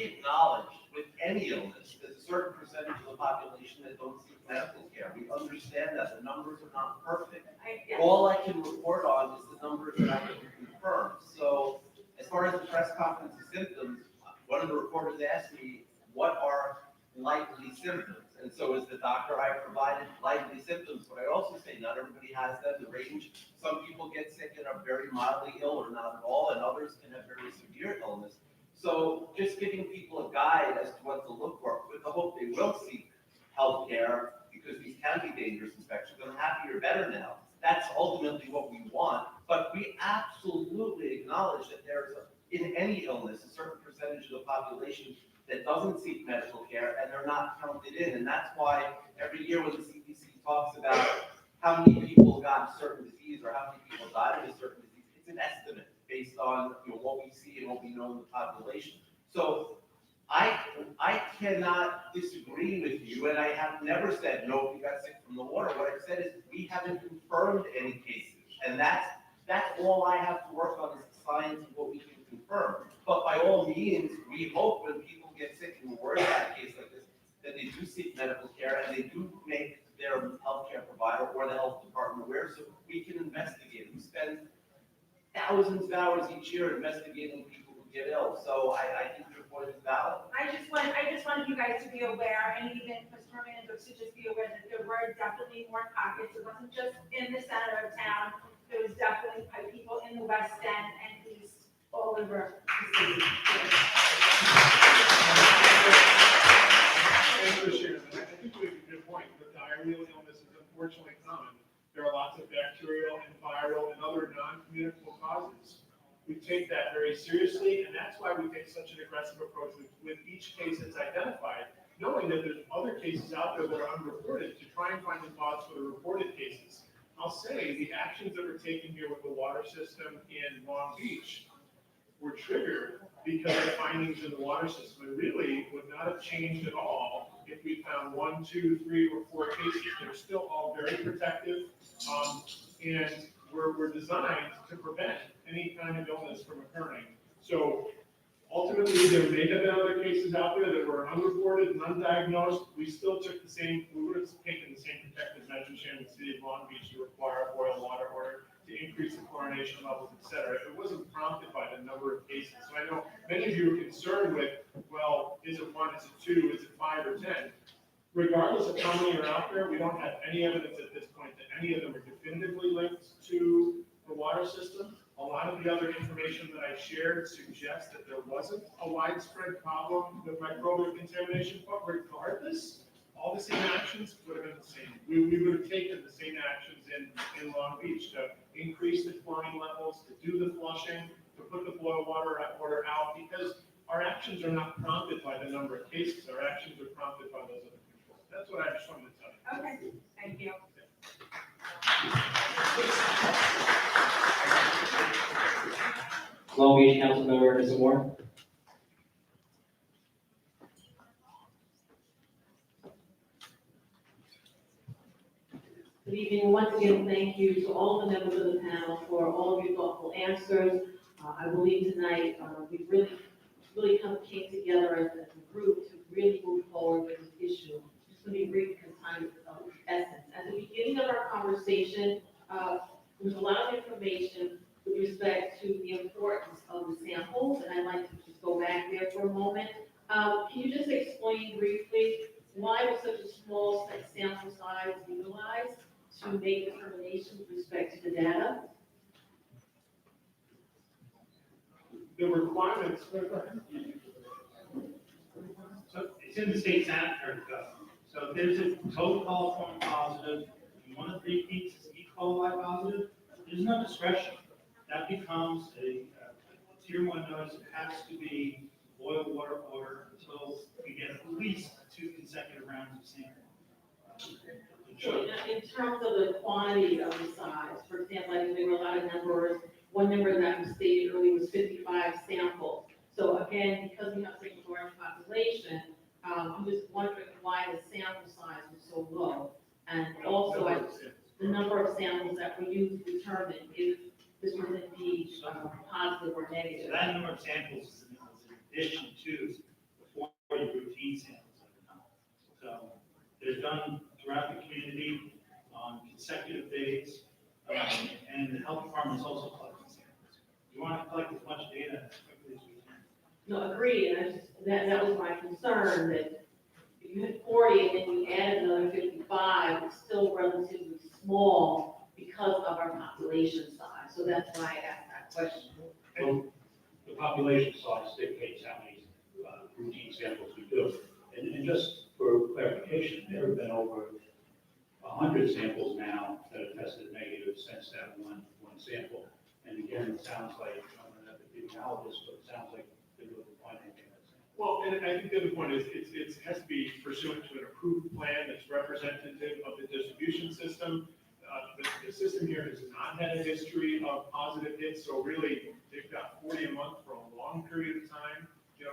acknowledge with any illness, there's a certain percentage of the population that don't seek medical care. We understand that the numbers are not perfect. All I can report on is the numbers that I can confirm. So, as far as the press conference of symptoms, one of the reporters asked me, what are likely symptoms? And so as the doctor, I provided likely symptoms, but I also say not everybody has them, the range. Some people get sick and are very mildly ill or not at all, and others can have very severe illness. So just giving people a guide as to what to look for, with the hope they will seek health care, because these can be dangerous infections. I'm happy you're better now. That's ultimately what we want, but we absolutely acknowledge that there's, in any illness, a certain percentage of the population that doesn't seek medical care, and they're not counted in. And that's why every year when the CDC talks about how many people got a certain disease or how many people died of a certain disease, it's an estimate based on, you know, what we see and what we know in the population. So I cannot disagree with you, and I have never said, no, we got sick from the water. What I've said is we haven't confirmed any cases, and that's all I have to work on is the science of what we can confirm. But by all means, we hope when people get sick and we're worried about a case like this, that they do seek medical care and they do make their healthcare provider or the health department aware so we can investigate. We spend thousands of hours each year investigating people who get ill, so I think your point is valid. I just wanted you guys to be aware, and even Mr. Hernandez to just be aware that there were definitely more pockets. It wasn't just in the center of town. There was definitely people in the West End and East, all over the city. Thanks for sharing that. I think you make a good point. The diarrheal illness is unfortunately common. There are lots of bacterial and viral and other non-communicable causes. We take that very seriously, and that's why we take such an aggressive approach with each case that's identified, knowing that there's other cases out there that are unreported to try and find the cause for the reported cases. I'll say the actions that were taken here with the water system in Long Beach were triggered because of findings in the water system. It really would not have changed at all if we found 1, 2, 3, or 4 cases. They're still all very protective, and we're designed to prevent any kind of illness from occurring. So ultimately, there may have been other cases out there that were unreported and undiagnosed. We still took we would have taken the same protective measures here in the city of Long Beach to require a boil water order, to increase the chlorination levels, et cetera. It wasn't prompted by the number of cases. So I know many of you are concerned with, well, is it 1, is it 2, is it 5 or 10? Regardless of how many are out there, we don't have any evidence at this point that any of them are definitively linked to the water system. A lot of the other information that I shared suggests that there wasn't a widespread problem with microbial contamination, but regardless, all the same actions would have been the same. We would have taken the same actions in Long Beach to increase the chlorine levels, to do the flushing, to put the boil water order out, because our actions are not prompted by the number of cases. Our actions are prompted by those other controls. That's what I just wanted to tell you. Okay, thank you. Long Beach Councilmember Mr. Moore. evening. Once again, thank you to all the members of the panel for all of your thoughtful answers. I believe tonight, we really came together as a group to really move forward with this issue. Just going to be brief because time is of essence. At the beginning of our conversation, there was a lot of information with respect to the importance of the samples, and I'd like to just go back there for a moment. Can you just explain briefly why was such a small sample size utilized to make determinations with respect to the data? The requirements, So it's in the state sanitary code. So if there's a total coliform positive, and one of the repeats is E. coli positive, there's no discretion. That becomes a tier 1 notice. It has to be boil water order until we get at least 2 consecutive rounds of sampling. So in terms of the quantity of the size, for example, I think there were a lot of numbers. One number that was stated earlier was 55 samples. So again, because we have such a large population, I'm just wondering why the sample size was so low. And also, the number of samples that were used to determine if this was indeed positive or So negative. that number of samples is in addition to the 40 routine samples that are done. So they're done throughout the community on consecutive days, and the health department is also collecting samples. We want to collect as much data as quickly as we can. No, agreed, and that was my concern, that if you had 40 and then you added another 55, it's still relatively small because of our population size. So that's why I asked that question. Well, the population size dictates how many routine samples we do. And just for clarification, there have been over 100 samples now that have tested negative since that one sample. And again, it sounds like, I'm not an epidemiologist, but it sounds like they wouldn't find anything in that sample. well, and I think the other point is, it has to be pursuant to an approved plan that's representative of the distribution system. The system here has not had a history of positive hits, so really, they've got 40 a month for a long period of time. You know,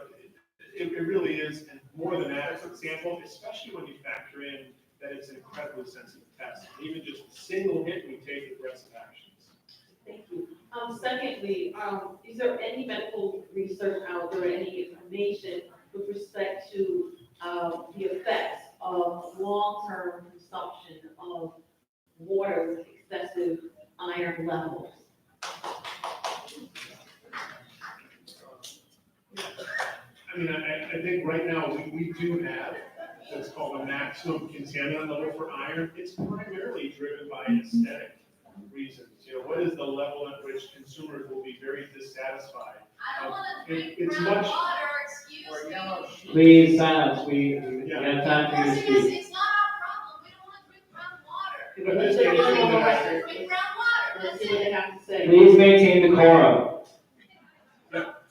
it really is, and more than that, it's a sample, especially when you factor in that it's an incredibly sensitive test. Even just a single hit, we take aggressive actions. Thank you. Secondly, is there any medical research out there, any information with respect to the effects of long-term consumption of water with excessive iron levels? I mean, I think right now, we do have what's called a maximum contaminant level for iron. It's primarily driven by aesthetic reasons. You know, what is the level at which consumers will be very dissatisfied? I don't want to drink It's brown much- water, excuse me. Please, silence, we have time for you to Yes, it is. speak. It's not our problem, we don't want to drink brown water. But this Let's is- We don't want to drink brown water, Let's that's see what it. they have to say. Please maintain decorum.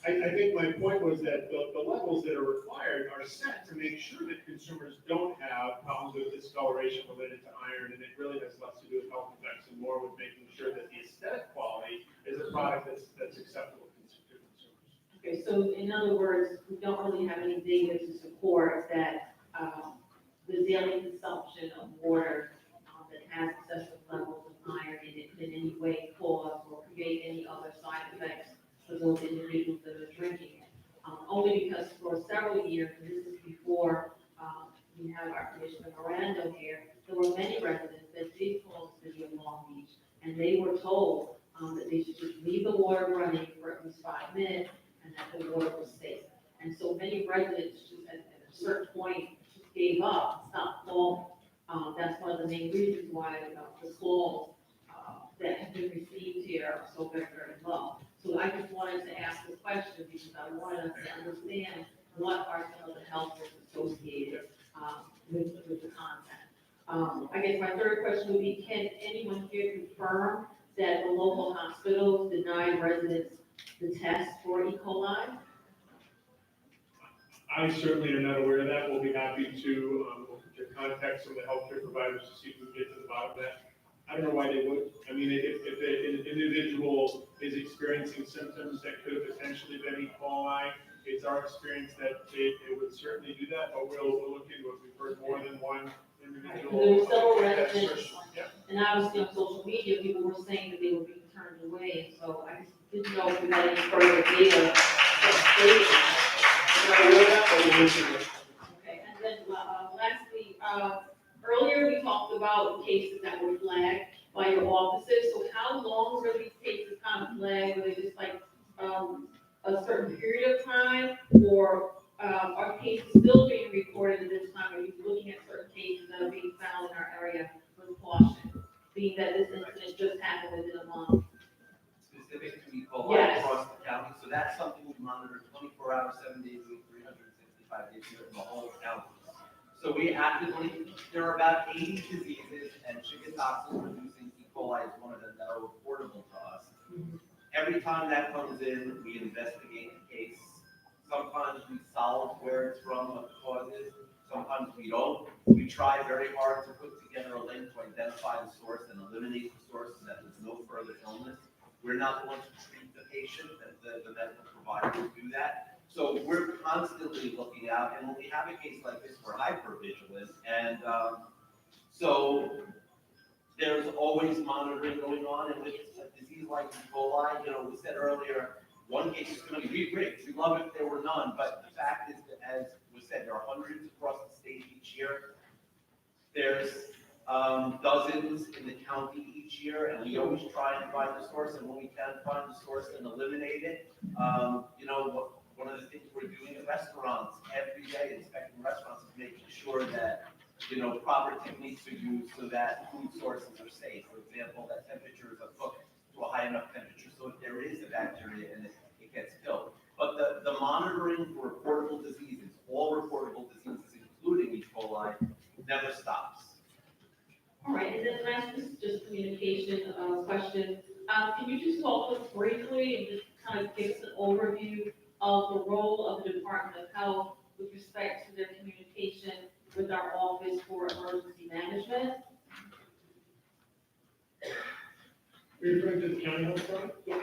I think my point was that the levels that are required are set to make sure that consumers don't have problems with discoloration related to iron, and it really has less to do with health effects and more with making sure that the aesthetic quality is a product that's acceptable to consumers. Okay, so in other words, we don't really have any data to support that the daily consumption of water that has excessive levels of iron in it can in any way cause or create any other side effects for those individuals that are drinking it. Only because for several years, and this is before we have our Commissioner Miranda here, there were many residents that did call the city of Long Beach, and they were told that they should just leave the water running for at least 5 minutes, and that the water was safe. And so many residents just at a certain point just gave up, stopped calling. That's one of the main reasons why the calls that have been received here are so very, very low. So I just wanted to ask the question because I wanted us to understand what are some of the health risks associated with the content. I guess my third question would be, can anyone here confirm that the local hospitals denied residents the test for E. coli? I certainly am not aware of that. We'll be happy to contact some of the healthcare providers to see if we can get to the bottom of that. I don't know why they would. I mean, if an individual is experiencing symptoms that could have potentially been E. coli, it's our experience that it would certainly do that, but we'll look into it. We've heard more than one individual. There were several that residents, search. Yep. and obviously on social media, people were saying that they were being turned away, and so I just didn't know if we had any further data that stated that. Not aware of that, but we'll look into it. Okay, and then, lastly, earlier we talked about cases that were flagged by your offices, so how long were these cases kind of flagged? Were they just like, a certain period of time, or, are cases still being recorded at this time? Are you looking at certain cases that are being found in our area with caution, being that this incident just happened within a month? Specific to E. coli Yes. across the county, so that's something we monitor 24 hours, 7 days a week, 365 days a year in the whole county. So we actively, there are about 80 diseases, and Chicken-Toxin-producing E. coli is one of them that are reportable to us. Every time that comes in, we investigate the case. Sometimes we solve where it's from, what the cause is. Sometimes we don't. We try very hard to put together a link to identify the source and eliminate the source so that there's no further illness. We're not the ones who treat the patient, the medical providers do that. So we're constantly looking out, and when we have a case like this, we're hyper vigilant. And so there's always monitoring going on, and with a disease like E. coli, we said earlier, one case is going to be great. We'd love if there were none, but the fact is that, as was said, there are hundreds across the state each year. There's dozens in the county each year, and we always try and find the source, and when we can find the source and eliminate it, one of the things we're doing in restaurants every day, inspecting restaurants, is making sure that proper techniques are used so that food sources are safe. For example, that temperatures are cooked to a high enough temperature so if there is a bacteria in it, it gets killed. But the monitoring for reportable diseases, all reportable diseases, including E. coli, never stops. All right, and then last, this is just communication, question. Can you just talk to us briefly and just kind of give us an overview of the role of the Department of Health with respect to their communication with our Office for Emergency Management? Referring to the county health department? Yes.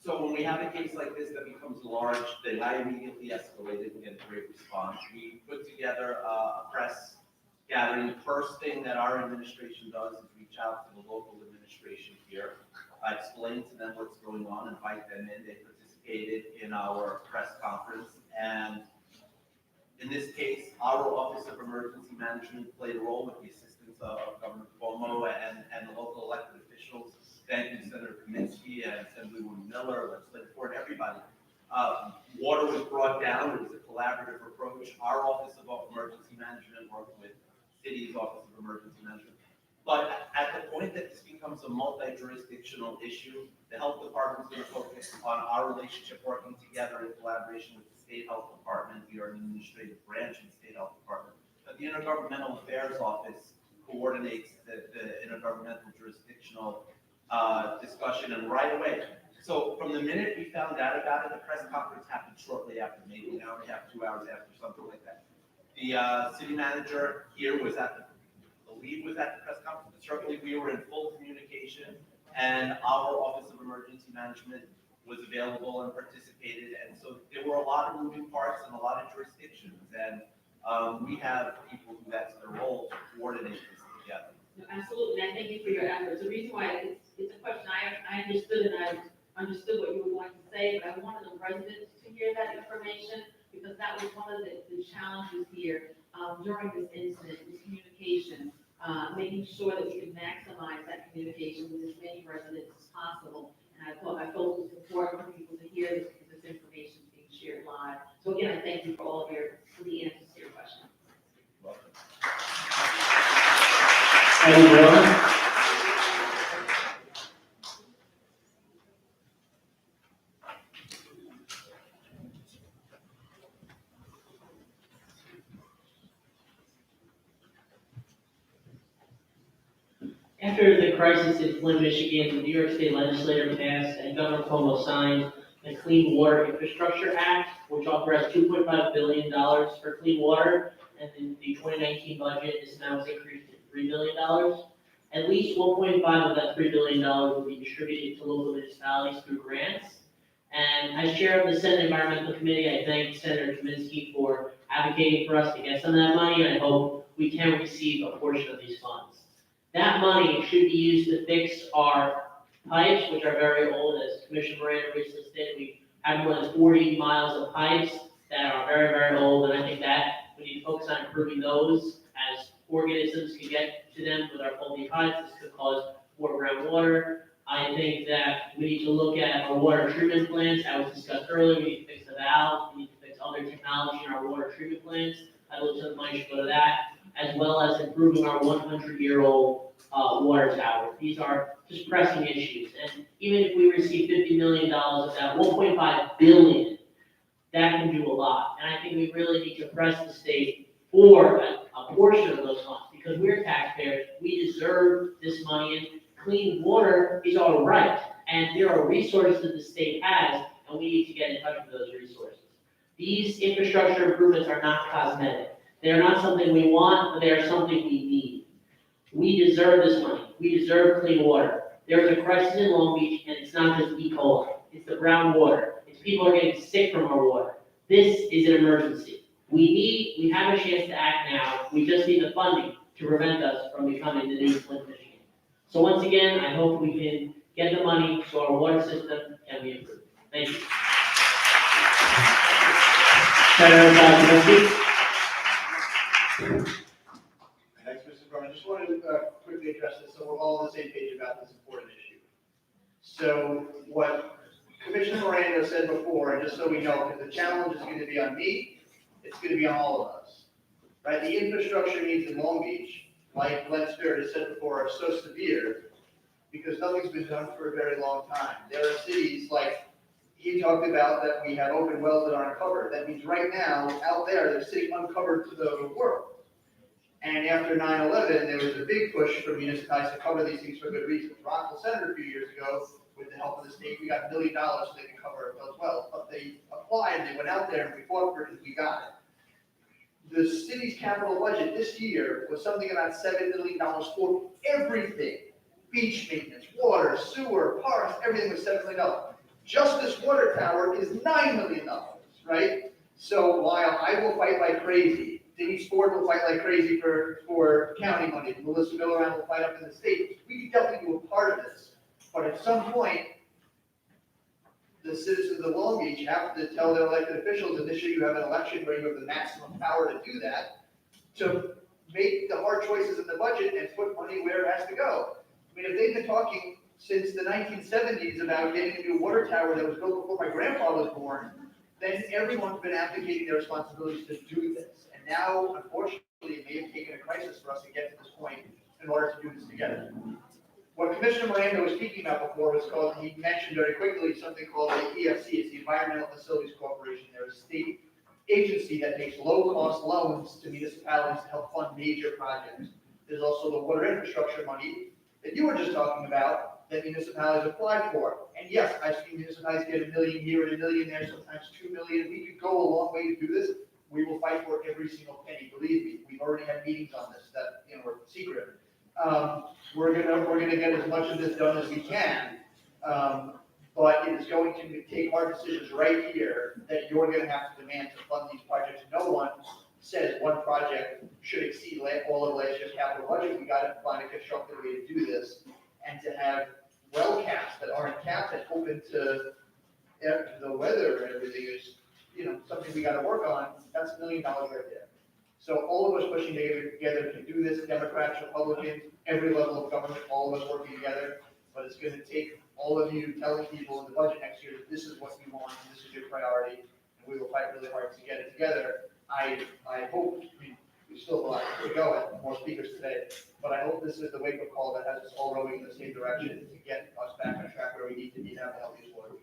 So when we have a case like this that becomes large, then I immediately escalated and get a great response. We put together a press gathering. The first thing that our administration does is reach out to the local administration here, explain to them what's going on, invite them in. They participated in our press conference, and in this case, our Office of Emergency Management played a role with the assistance of Governor Cuomo and the local elected officials. Thank you, Senator Kaminsky and Assemblywoman Miller, Legislator Ford, everybody. Water was brought down. It was a collaborative approach. Our Office of Emergency Management worked with city's Office of Emergency Management. But at the point that this becomes a multi-jurisdictional issue, the health department is going to focus on our relationship working together in collaboration with the state health department. We are an administrative branch in the state health department. But the Intergovernmental Affairs Office coordinates the intergovernmental jurisdictional discussion, and right away. So from the minute we found out about it, the press conference happened shortly after, maybe an hour and a half, 2 hours after, something like that. The city manager here was the lead was at the press conference, but certainly we were in full communication, and our Office of Emergency Management was available and participated, and so there were a lot of moving parts and a lot of jurisdictions, and we have people who that's their role to coordinate this together. No, absolutely, and I thank you for your efforts. The reason why it's a question I understood, and I understood what you were going to say, but I wanted the residents to hear that information, because that was one of the challenges here during this incident, was communication, making sure that we could maximize that communication with as many residents as possible. And I felt it was important for people to hear this, because this information is being shared live. So again, I thank you for all of for the answers to your questions. Welcome. Anyone? After the crisis in Flint, Michigan, the New York State legislature passed and Governor Cuomo signed the Clean Water Infrastructure Act, which authorized $2.5 billion for clean water, and then the 2019 budget is now increased to $3 billion. At least 1.5 of that $3 billion will be distributed to local municipalities through grants. And as chair of the Senate Environmental Committee, I thank Senator Kaminsky for advocating for us to get some of that money, and I hope we can receive a portion of these funds. That money should be used to fix our pipes, which are very old, as Commissioner Miranda recently stated. We have more than 40 miles of pipes that are very, very old, and I think that we need to focus on improving those as organisms can get to them with our faulty pipes. This could cause more groundwater. I think that we need to look at our water treatment plants. As was discussed earlier, we need to fix the valves, we need to fix other technology in our water treatment plants. I believe some money should go to that, as well as improving our 100-year-old water tower. These are just pressing issues. And even if we receive $50 million of that, 1.5 billion, that can do a lot. And I think we really need to press the state for a portion of those funds, because we're taxpayers, we deserve this money, and clean water is our right. And there are resources that the state has, and we need to get in touch with those resources. These infrastructure improvements are not cosmetic. They are not something we want, but they are something we need. We deserve this money. We deserve clean water. There's a crisis in Long Beach, and it's not just E. coli. It's the brown water. It's people are getting sick from our water. This is an emergency. We have a chance to act now. We just need the funding to prevent us from becoming the new Flint, Michigan. So once again, I hope we can get the money so our water system can be improved. Thank you. Senator Kaminsky. Thanks, Mr. Berman. Just wanted to quickly address this, so we're all on the same page about this important issue. So what Commissioner Miranda said before, and just so we know, because the challenge is going to be on me, it's going to be on all of us, right? The infrastructure needs in Long Beach, like Glenn Spirit has said before, are so severe because nothing's been done for a very long time. There are cities like he talked about that we have open wells that aren't covered. That means right now, out there, they're sitting uncovered to the world. And after 9/11, there was a big push for municipalities to cover these things for good reasons. Rockville Center a few years ago, with the help of the state, we got $1 million so they can cover those wells. But they applied, and they went out there, and we fought for it, and we got it. The city's capital budget this year was something about $7 million for everything. Beach maintenance, water, sewer, parks, everything was $7 million. Just this water tower is $9 million, right? So while I will fight like crazy, Denise Ford will fight like crazy for county money, Melissa Miller will fight up in the state, we can definitely do a part of this. But at some point, the citizens of Long Beach have to tell their elected officials, and this year you have an election where you have the maximum power to do that, to make the hard choices in the budget and put money where it has to go. I mean, if they've been talking since the 1970s about getting a new water tower that was built before my grandfather was born, then everyone's been abdicating their responsibilities to do this. And now, unfortunately, it may have taken a crisis for us to get to this point in order to do this together. What Commissioner Miranda was speaking about before was called, he mentioned very quickly, something called the EFC, it's the Environmental Facilities Corporation. They're a state agency that makes low-cost loans to municipalities to help fund major projects. There's also the water infrastructure money that you were just talking about that municipalities apply for. And yes, I've seen municipalities get $1 million here and $1 million there, sometimes $2 million. We could go a long way to do this. We will fight for every single penny. Believe me, we've already had meetings on this that are secret. We're gonna get as much of this done as we can. But it is going to take hard decisions right here that you're gonna have to demand to fund these projects. No one says one project should exceed all of last year's capital budget. We gotta find a constructive way to do this and to have well caps that aren't capped and open to the weather and everything is, something we gotta work on. That's $1 million right there. So all of us pushing together to do this, Democrats, Republicans, every level of government, all of us working together. But it's gonna take all of you telling people in the budget next year that this is what you want, and this is your priority, and we will fight really hard to get it together. I hope, we still have a lot to go and more speakers today, but I hope this is the wake-up call that has us all rowing in the same direction to get us back on track where we need to be to have the healthiest water.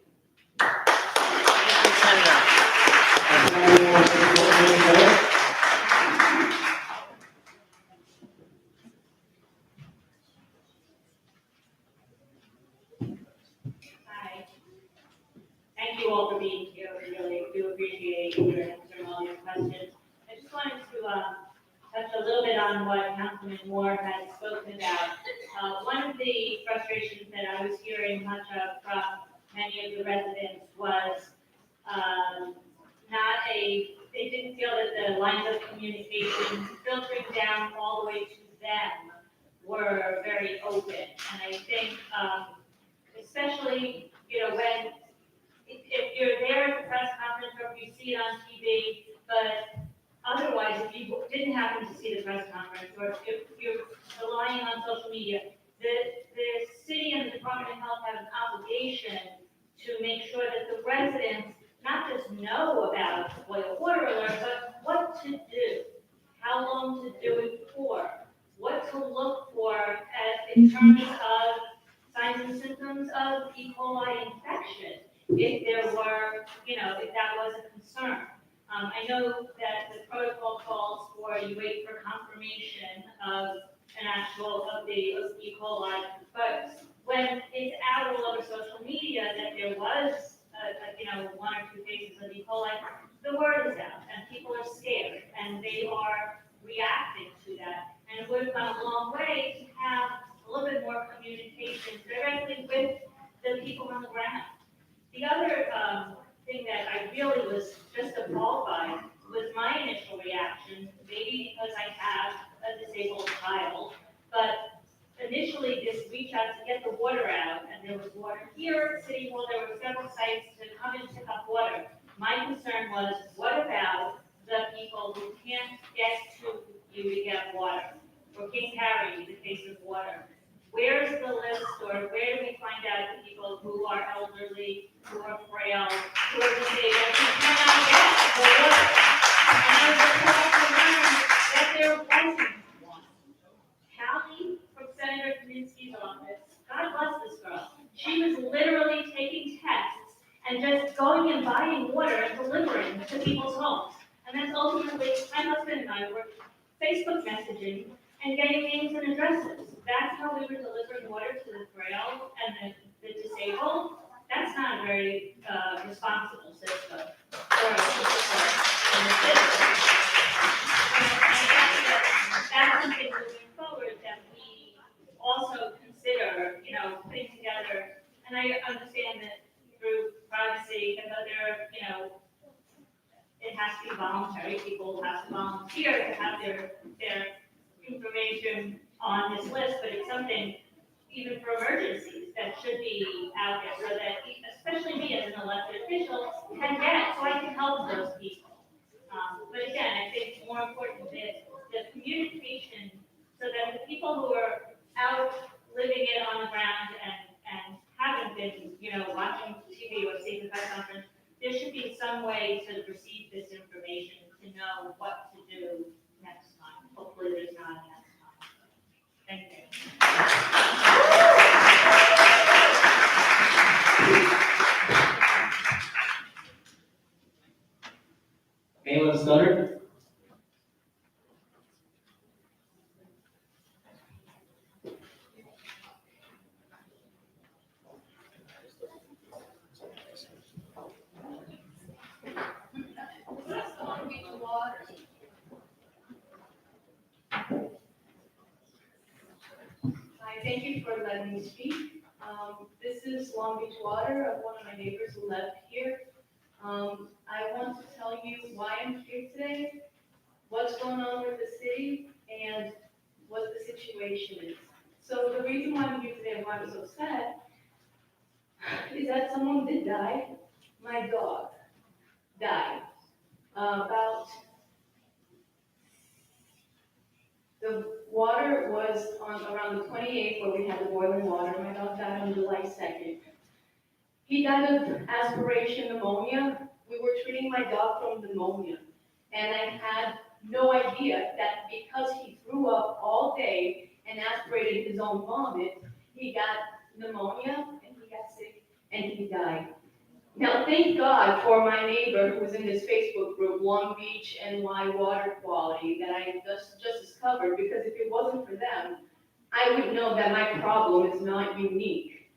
Hi. Thank you all for being here. We really do appreciate your answering all your questions. I just wanted to touch a little bit on what Councilman Moore had spoken about. One of the frustrations that I was hearing much of from many of the residents was they didn't feel that the lines of communication filtering down all the way to them were very open. And I think, especially, when, if you're there at the press conference or if you see it on TV, but otherwise, if you didn't happen to see the press conference, or if you're relying on social media, the city and the Department of Health have an obligation to make sure that the residents not just know about boil water alert, but what to do, how long to do it for, what to look for in terms of signs and symptoms of E. coli infection, if there were, if that was a concern. I know that the protocol calls for you wait for confirmation of an actual update of E. coli, but when it's out all over social media that there was, one or two cases of E. coli, the word is out, and people are scared, and they are reacting to that. And it would have gone a long way to have a little bit more communication directly with the people on the ground. The other thing that I really was just appalled by was my initial reaction, maybe because I have a disabled child, but initially this reach out to get the water out, and there was water here at City Hall, there were several sites to come and pick up water. My concern was, what about the people who can't get to you to get water, or can't carry the case of water? Where's the list, or where do we find out the people who are elderly, who are frail, who are disabled, who cannot get the water? And I was surprised to learn that there wasn't one. Callie from Senator Kaminsky's office, God bless this girl, she was literally taking tests and just going and buying water and delivering to people's homes. And that's ultimately, my husband and I were Facebook messaging and getting names and addresses. That's how we were delivering water to the frail and the disabled. That's not a very responsible system for us to support in the city. That's something moving forward that we also consider, putting together. And I understand that through privacy and other, it has to be voluntary. People have to volunteer to have their information on this list, but it's something even for emergencies that should be out there so that especially me as an elected official can get, so I can help those people. But again, I think more important is the communication so that the people who are out living it on the ground and haven't been, watching TV or seeing the press conference, there should be some way to receive this information to know what to do next time. Hopefully there's not a next time. Thank you. Anyone stutter? Hi, thank you for letting me speak. This is Long Beach Water, one of my neighbors who left here. I want to tell you why I'm here today, what's going on with the city, and what the situation is. So the reason why I'm here today and why I'm so sad is that someone did die. My dog died. The water was on around the 28th where we had the boiling water. My dog died on July 2nd. He died of aspiration pneumonia. We were treating my dog from pneumonia. And I had no idea that because he threw up all day and aspirated his own vomit, he got pneumonia and he got sick and he died. Now, thank God for my neighbor who was in this Facebook group, Long Beach NY Water Quality, that I just discovered, because if it wasn't for them, I would know that my problem is not unique.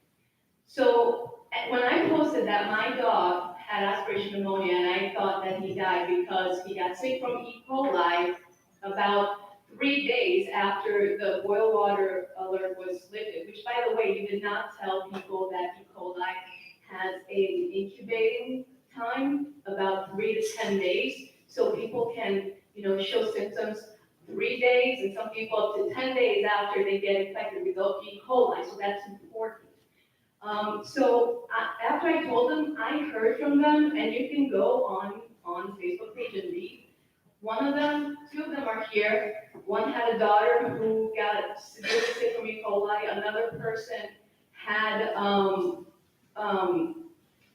So when I posted that my dog had aspiration pneumonia and I thought that he died because he got sick from E. coli about 3 days after the boil water alert was lifted, which, by the way, you did not tell people that E. coli has an incubating time about 3 to 10 days, so people can, show symptoms 3 days, and some people up to 10 days after they get infected with E. coli, so that's important. After I told them, I heard from them, and you can go on Facebook page and read. Two of them are here. One had a daughter who got severely sick from E. coli. Another person had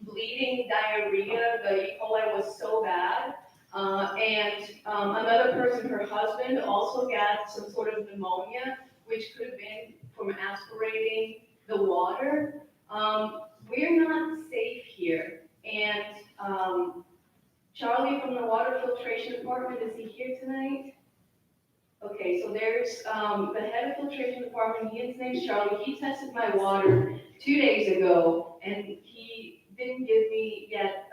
bleeding diarrhea. The E. coli was so bad. Another person, her husband, also got some sort of pneumonia, which could have been from aspirating the water. We're not safe here. And Charlie from the water filtration department, is he here tonight? Okay, so there's the head of filtration department, his name's Charlie. He tested my water 2 days ago, and he didn't give me yet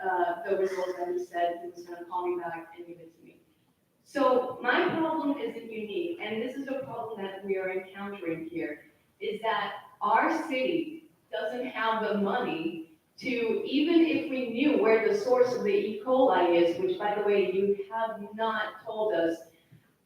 the results that he said he was going to call me back and give it to me. So my problem isn't unique, and this is a problem that we are encountering here, is that our city doesn't have the money to, even if we knew where the source of the E. coli is, which, by the way, you have not told us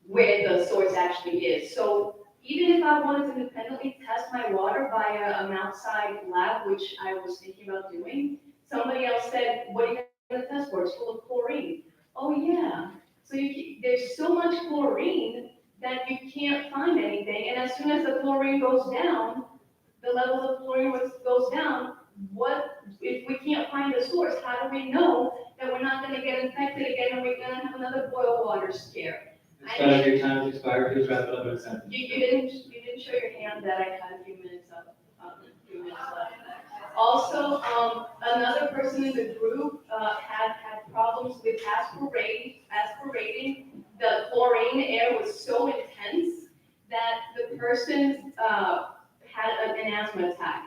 where the source actually is. So even if I wanted to independently test my water via an outside lab, which I was thinking about doing, somebody else said, what are you going to test for? It's full of chlorine. Oh, yeah. So there's so much chlorine that you can't find anything. And as soon as the chlorine goes down, the levels of chlorine goes down, if we can't find the source, how do we know that we're not going to get infected again and we're going to have another boil water scare? Your time has expired, please wrap it up in a sentence. You didn't show your hand that I had a few minutes left. Also, another person in the group had problems with aspirating. The chlorine air was so intense that the person had an asthma attack.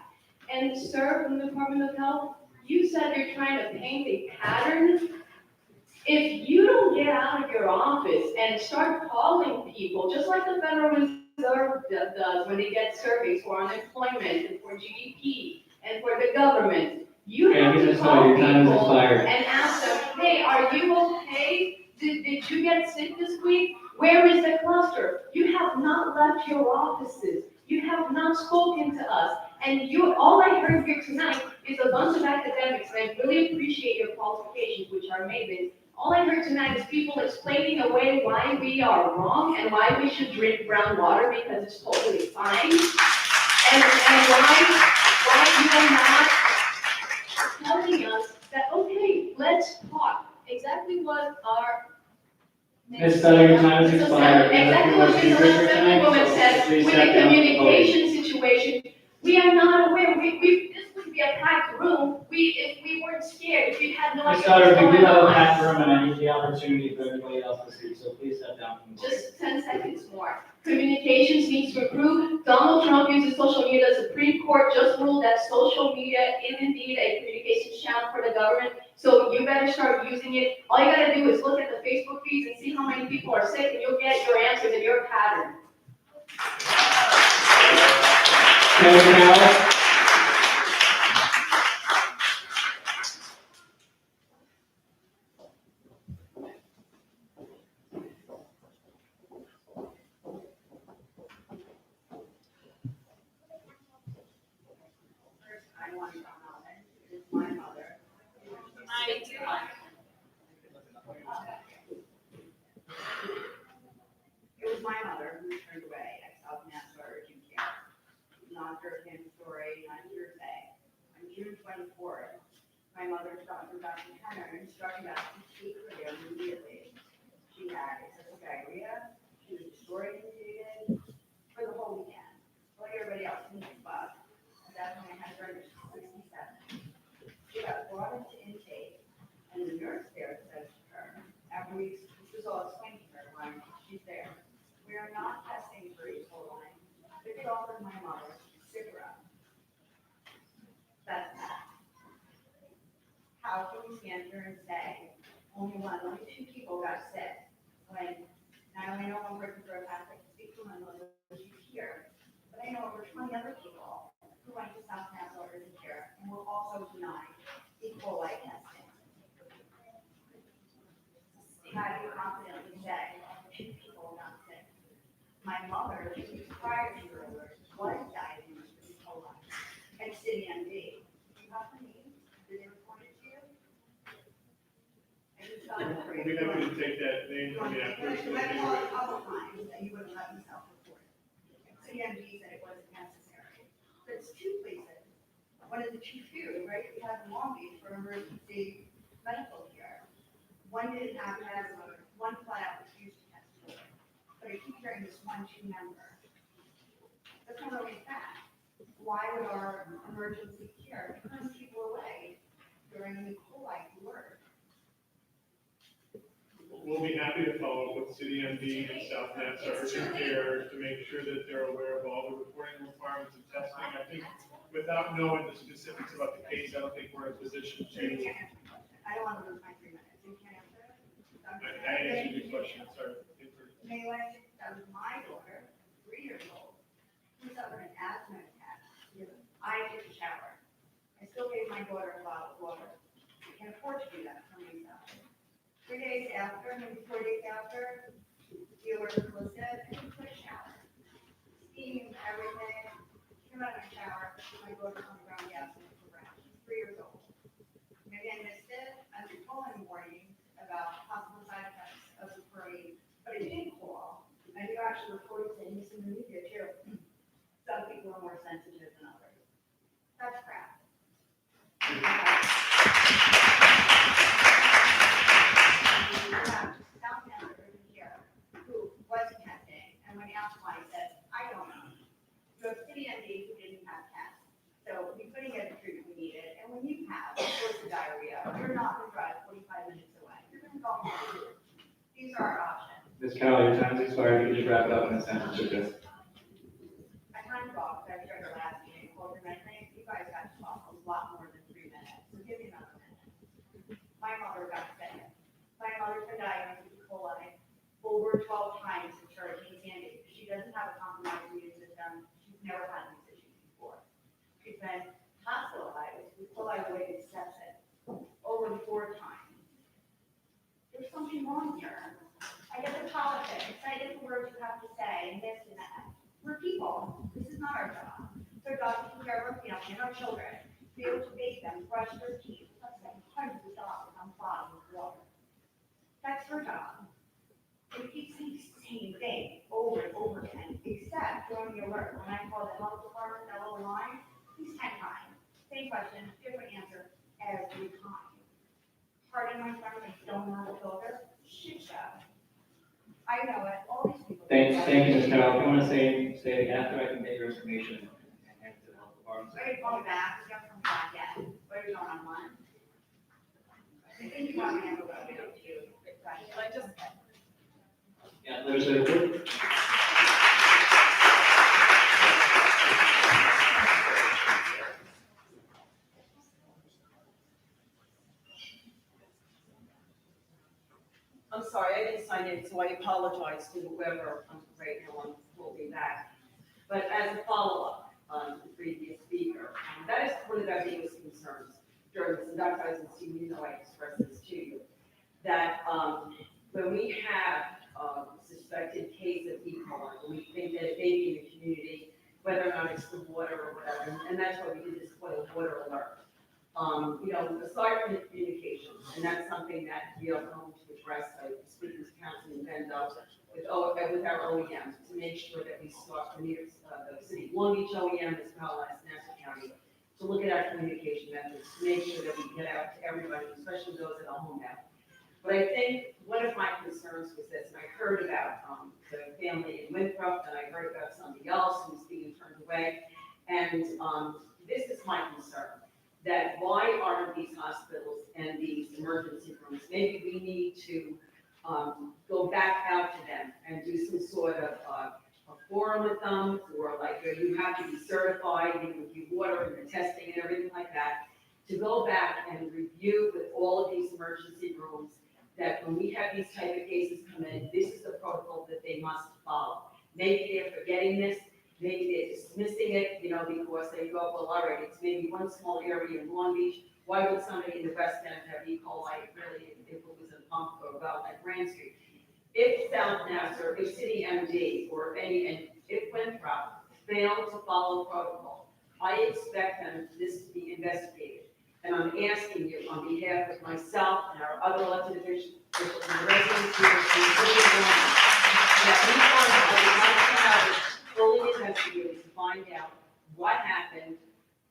And sir, from the Department of Health, you said you're trying to paint a pattern. If you don't get out of your office and start calling people, just like the Federal Reserve does when they get surveys for unemployment and for GDP and for the government, you have to call people and ask them, hey, are you okay? Did you get sick this week? Where is the cluster? You have not left your offices. You have not spoken to us. And all I heard here tonight is a bunch of academics, and I really appreciate your qualifications, which are amazing. All I heard tonight is people explaining away why we are wrong and why we should drink brown water because it's totally fine. And why you are not telling us that, okay, let's talk. Exactly what our Ms. Feather, your time has expired. Exactly what Ms. Assemblywoman said with the communication situation. We are not aware. This would be a packed room. If we weren't scared, if you had no idea Ms. Feather, what's we going do have a on. packed room, and I need the opportunity for everybody else to speak, so please step down from the podium. Just 10 seconds more. Communications needs to improve. Donald Trump uses social media. The Supreme Court just ruled that social media is indeed a communications channel for the government. So you better start using it. All you gotta do is look at the Facebook feeds and see how many people are sick, and you'll get your answers and your pattern. Kevin Powell? I want to comment. It's my mother. I do. It was my mother who turned away at South Nassau Urgent Care. Not Hurricane story, not hearsay. On June 24th, my mother stopped with Dr. Turner and started out to speak for her immediately. She had excessive diarrhea, she was disoriented for the whole weekend. Like everybody else in the bus. That's when I had her under 67. She got brought into intake, and the nurse there said to her, after this was all explained to her when she's there, we are not testing for E. coli. They offered my mother Cipra. That's that. How can we stand here and say only 2 people got sick when not only no one working for a Catholic speak to my mother, she's here, but I know over 20 other people who went to South Nassau Urgent Care and were also denied E. coli testing. My mother, who was prior to her alert, was diagnosed with E. coli at City MD. Do you have the names? Did they report it to you? I just got it for you. We'd be happy to take that name from the afterwards. You had called a couple times, and you wouldn't let me self-report it. CMD said it wasn't necessary. There's two places. One is the Chief Few, right? We have in Long Beach for emergency medical care. One didn't have asthma, one flat out refused to test for it. But I keep hearing this one team member. That's not always fact. Why would our emergency care turn people away during the E. coli alert? We'll be happy to follow up with City MD and South Mass Urgent Care to make sure that they're aware of all the reporting requirements and testing. I think without knowing the specifics about the case, I don't think we're in a position So you to. can't answer the question. I don't want to lose my 3 minutes. You can't answer it? I answered your question, sorry. Melee, that was my daughter, 3 years old, who suffered an asthma attack. I took a shower. I still gave my daughter a bottle of water. I can't afford to do that for myself. 3 days after, maybe 4 days after, the alert was said, I took a shower. Steam, everything. Came out of my shower, my daughter's on the ground gasping for breath. She's 3 years old. Maybe I missed it. I was calling warning about possible side effects of the parade, but I did call. And you actually reported things in the media too. Some people are more sensitive than others. That's crap. You have South Mass Urgent Care, who was testing, and when asked why, he said, I don't know. You have City MD who didn't have tests. So we couldn't get the treatment we needed, and when you have, of course, the diarrhea, you're not gonna drive 45 minutes away. You're gonna go home. These are our options. Ms. Carroll, your time's expired, you can just wrap it up in a sentence or two. I kind of talked, I tried the last meeting, over, and I think you guys got to talk a lot more than 3 minutes, so give me another minute. My mother got sick. My mother's been diagnosed with E. coli over 12 times since Hurricane Sandy. She doesn't have a compromised immune system. She's never had these issues before. She's been hospitalized with E. coli-related sepsis over 4 times. There's something wrong here. I get the politics, I get the words you have to say, and this and that. We're people. This is not our job. It's our job to take care of our family and our children, to be able to bathe them, brush their teeth. That's like hundreds of dollars on bottom of water. That's her job. And we keep saying the same thing over and over again, except during the alert. When I call the health department, that little line, he's 10 times. Same question, different answer every time. Pardon my French, I don't know the filter. Shit show. I know it, all these people. Thank you, Ms. Carroll. If you want to say it again after, I can take your information and hand it to the health department. Are you calling back? You haven't come back yet. What are you going on one? I think you want me to go to. I just. Yeah, legislative report. I'm sorry, I didn't sign in, so I apologize to whoever right now will be back. But as a follow-up on the previous speaker, that is one of our biggest concerns during this, and Dr. Eisenstein, you know I expressed this to you, that when we have a suspected case of E. coli, and we think that it may be in the community, whether or not it's the water or whatever, and that's why we did this boil water alert. Aside from the communications, and that's something that we are going to address, like speakers, council, and Vendo, with our OEMs, to make sure that we start the New York, the city of Long Beach OEM, as well as Nassau County, to look at our communication methods, to make sure that we get out to everybody, especially those that are home now. But I think one of my concerns was this, and I heard about the family in Winthrop, and I heard about somebody else who's being turned away, and this is my concern. That why aren't these hospitals and these emergency rooms, maybe we need to go back out to them and do some sort of a forum with them, or like you have to be certified, you give you water and the testing and everything like that, to go back and review with all of these emergency rooms, that when we have these type of cases come in, this is the protocol that they must follow. Maybe they're forgetting this, maybe they're dismissing it, because they go, well, all right, it's maybe one small area in Long Beach. Why would somebody in the West End have E. coli really if it was a pump or well at Grand Street? if South Nassau, if City MD, or any, and if Winthrop fail to follow protocol, I expect them, this to be investigated. And I'm asking you on behalf of myself and our other elected officials and the residents here, that we want, I would like to have it fully investigated to find out what happened.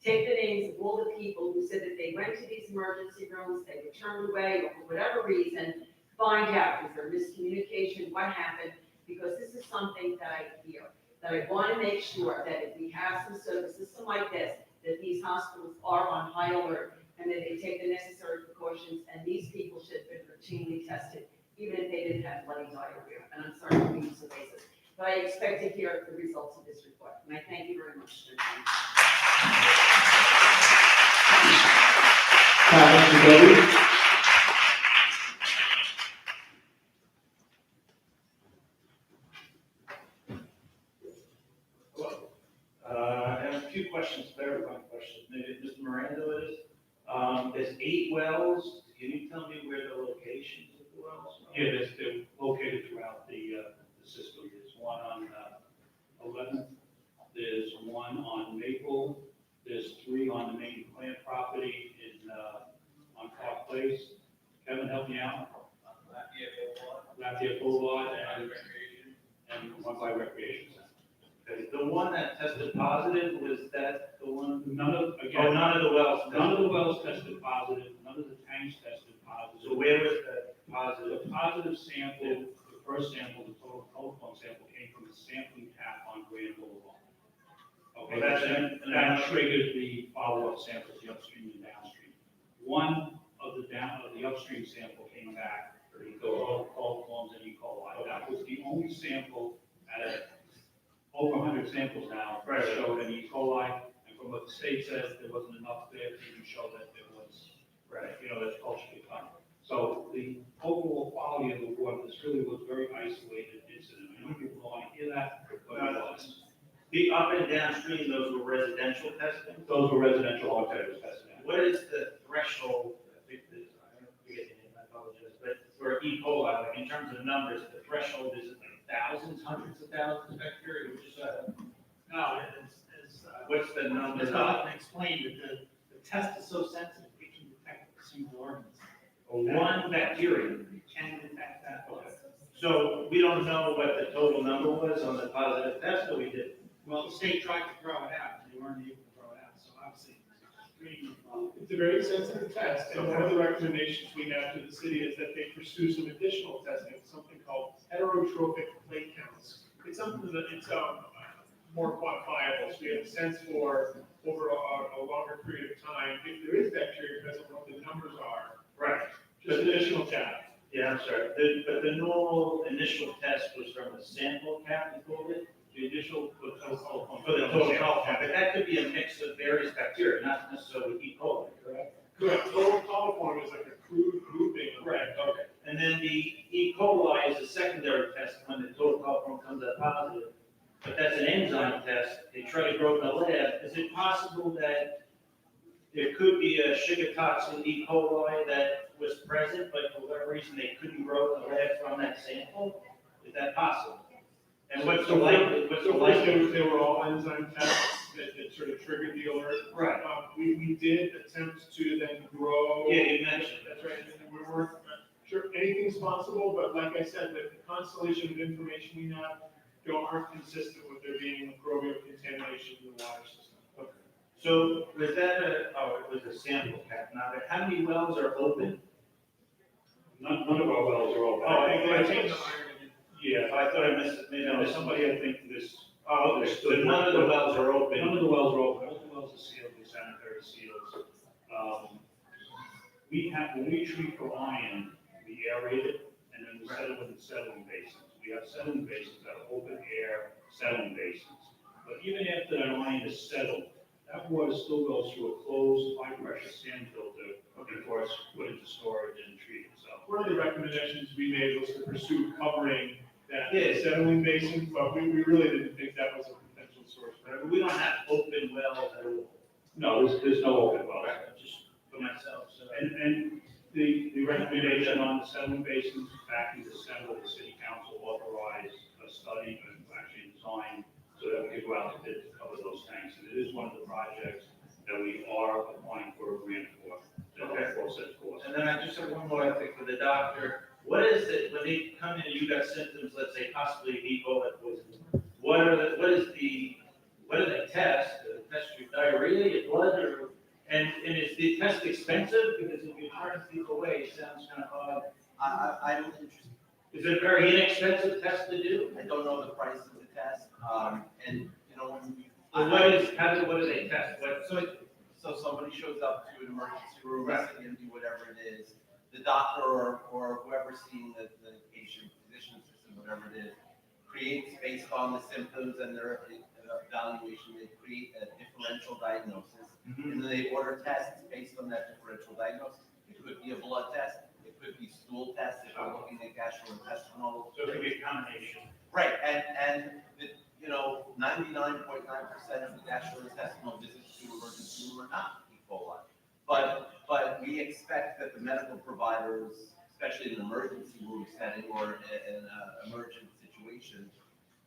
Take the names of all the people who said that they went to these emergency rooms, they were turned away, or for whatever reason, find out, is there miscommunication, what happened? Because this is something that I hear, that I want to make sure that if we have some sort of a system like this, that these hospitals are on high alert, and that they take the necessary precautions, and these people should have been routinely tested, even if they didn't have bloody diarrhea. And I'm sorry for being so basic, but I expect to hear the results of this report, and I thank you very much. Mr. Goby? I have a few questions, clarifying questions. Maybe Mr. Miranda is. There's 8 wells. Can you tell me where the locations of the wells are? Yeah, they're located throughout the system. There's one on 11th, there's one on Maple, there's 3 on the main plant property on Park Place. Kevin, help me out. Lafayette Boulevard and one by Recreation Center. Okay, the one that tested positive, was that the one? None of the wells. None of the wells tested positive, none of the tanks tested positive. So where was the positive? The positive sample, the first sample, the total telephone sample came from the sampling tap on Grand Boulevard. Okay, Well, that triggered the follow-up samples, the upstream and downstream. One of the upstream sample came back, all forms of E. coli. That was the only sample out of over 100 samples now that showed an E. coli. And from what the state says, there wasn't enough there to even show that there was, that's culturally done. So the overall quality of the water, this really was a very isolated incident. I know people don't want to hear that, but it was. The up and downstream, those were residential testing? Those were residential hotels testing. What is the threshold, I don't forget the name, I apologize, but for E. coli, like in terms of numbers, the threshold is like thousands, hundreds of thousands of bacteria, which is, No, what's the number? As I explained, that the test is so sensitive, we can detect single organisms. One bacteria. We can detect that. So we don't know what the total number was on the positive test, or we did? Well, the state tried to throw it out, they weren't able to throw it out, so obviously, It's a very sensitive test, and one of the recommendations we have to the city is that they pursue some additional testing, something called heterotrophic plate counts. It's something that it's more quantifiable, so we have a sense for over a longer period of time, if there is bacteria present, what the numbers are. Right. Just additional data. Yeah, I'm sorry, but the normal initial test was from a sample count, you called it? The initial, for the total telephone. For the total count, but that could be a mix of various bacteria, not necessarily E. coli, correct? Correct, total coliform is like a crude grouping. Correct, okay. And then the E. coli is a secondary test when the total coliform comes up positive. But that's an enzyme test, they try to grow in the lab. Is it possible that there could be a sugar toxin E. coli that was present, but for whatever reason they couldn't grow in the lab from that sample? Is that possible? And what's the likelihood? So first, they were all enzyme tests that sort of triggered the alert. Right. We did attempt to then grow. Yeah, you mentioned. That's right, and we weren't sure anything's possible, but like I said, the constellation of information we have aren't consistent with there being microbial contamination in the water system. Okay. So was that it was a sample cap. Now, how many wells are open? None of our wells are open. Oh, I think the iron. Yeah, I thought I missed it. Maybe I missed somebody, I think this. Oh, okay, so none of the wells are open. None of the wells are open, all the wells are sealed with sanitary seals. When we treat for iron, we aerate it, and then we settle it in settling basins. We have settling basins that are open air settling basins. But even after that iron is settled, that water still goes through a closed, high-pressure sand filter before it's put into storage and treated. So One of the recommendations we made was to pursue covering that Yeah. settling basin, but we really didn't think that was a potential source. We don't have open wells at all. no, there's no open wells. Just for myself, so. And The recommendation on the settlement basins, back in December, the city council authorized a study and actually design so that we could go out to bid to cover those tanks. And it is one of the projects that we are applying for a grant for, to help offset costs. And then I just have one more, I think, for the doctor. What is it, when they come in and you got symptoms, let's say possibly E. coli poisoning, what do they test? Do they test your diarrhea, your blood, or, and is the test expensive? Because if you're turning people away, it sounds kind of odd. I don't, Is it a very inexpensive test to do? I don't know the price of the test, and, you know, when you. What do they test? So somebody shows up to an emergency room, and do whatever it is, the doctor or whoever's seeing the patient, physician assistant, whatever it is, creates based on the symptoms and their evaluation, they create a differential diagnosis. And then they order tests based on that differential diagnosis. It could be a blood test, it could be stool tests, if we're looking at gastrointestinal. So it could be a combination. Right, and you know, 99.9% of the gastrointestinal visits to emergency room are not E. coli. But we expect that the medical providers, especially in an emergency room setting or in an emergent situation,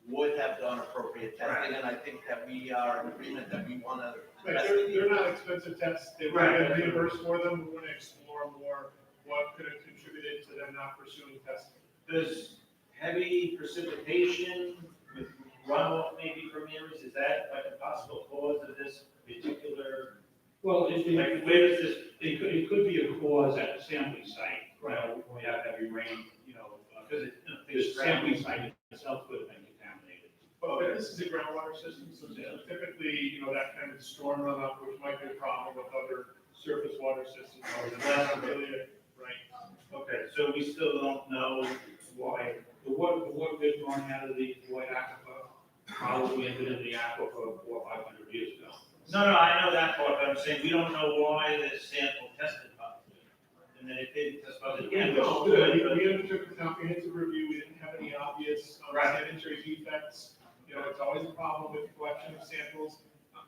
would have done appropriate testing, and I think that we are in agreement that we want to Right, investigate. they're not expensive tests, they want to get reimbursed for them, we want to explore more what could have contributed to them not pursuing testing. Does heavy precipitation with runoff maybe from areas, is that like a possible cause of this particular? Well, Like, where is this? it could be a cause at the sampling site, you know, when we have heavy rain, you know, because the sampling site itself could have been contaminated. But this is a groundwater system, so typically, you know, that kind of storm runoff, which might be a problem with other surface water systems, that's really it, right? Okay, so we still don't know why. The water that's running out of the White Aquifer probably entered into the aquifer 400 or 500 years ago. No, I know that part, but I'm saying we don't know why the sample tested positive. And then it didn't test positive again, which is good, but. We undertook a comprehensive review, we didn't have any obvious sanitary defects. You know, it's always a problem with collection of samples.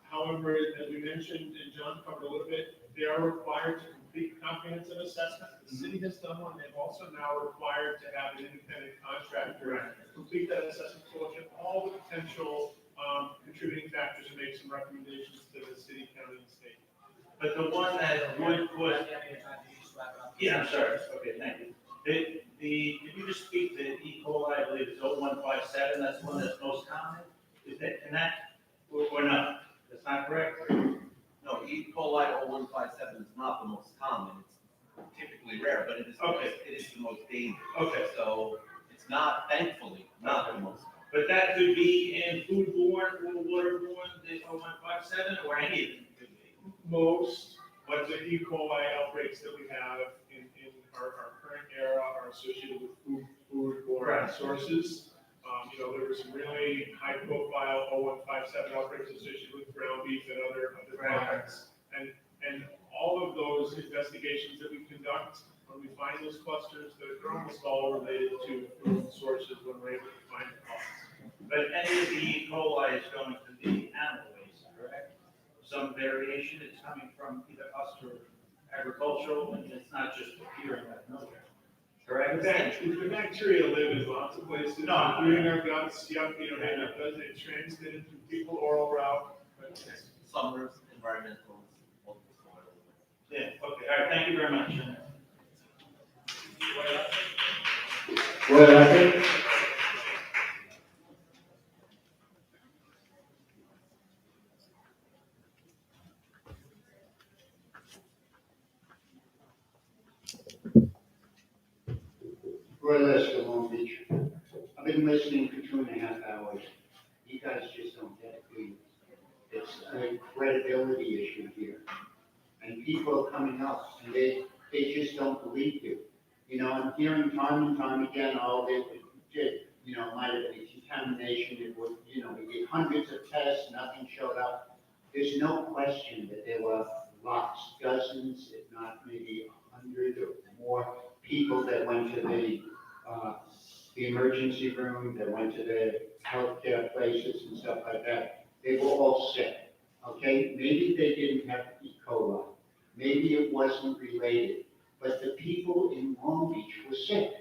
However, as we mentioned, and John covered a little bit, they are required to complete comprehensive assessment. The city has done one, they've also now required to have an independent contractor complete that assessment, to look at all the potential contributing factors and make some recommendations to the city, county, and state. But the one that would cause. Yeah, I'm sorry, okay, thank you. Can you just speak to E. coli, I believe it's 0157, that's the one that's most common? Is that, or not? That's not correct? No, E. coli 0157 is not the most common, it's typically rare, but it is, it is the most dangerous. Okay. So it's not, thankfully, not the most common. But that could be in foodborne or waterborne, the 0157, or any of them could be. Most of the E. coli outbreaks that we have in our current era are associated with food-borne sources. You know, there were some really high-profile 0157 outbreaks associated with ground beef and other products. And all of those investigations that we conduct, when we find those clusters, they're almost all related to food sources when we're able to find the cause. But any of the E. coli is going to be animal waste, correct? Some variation is coming from either us or agricultural, and it's not just appearing out of nowhere. Correct? The bacteria live in lots of places, including our guts, you know, it transmitted through fecal oral route. Summers, environmental, Yeah, okay, all right, thank you very much. Well, I think. Roy Lester, Long Beach. I've been listening for 2.5 hours. You guys just don't get it, do you? It's a credibility issue here. And people are coming up and they just don't believe you. You know, I'm hearing time and time again, you know, might have been contamination, it was, you know, we did hundreds of tests, nothing showed up. There's no question that there were lots, dozens, if not maybe 100 or more people that went to the emergency room, that went to the healthcare places and stuff like that. They were all sick, okay? Maybe they didn't have E. coli. Maybe it wasn't related. but the people in Long Beach were sick.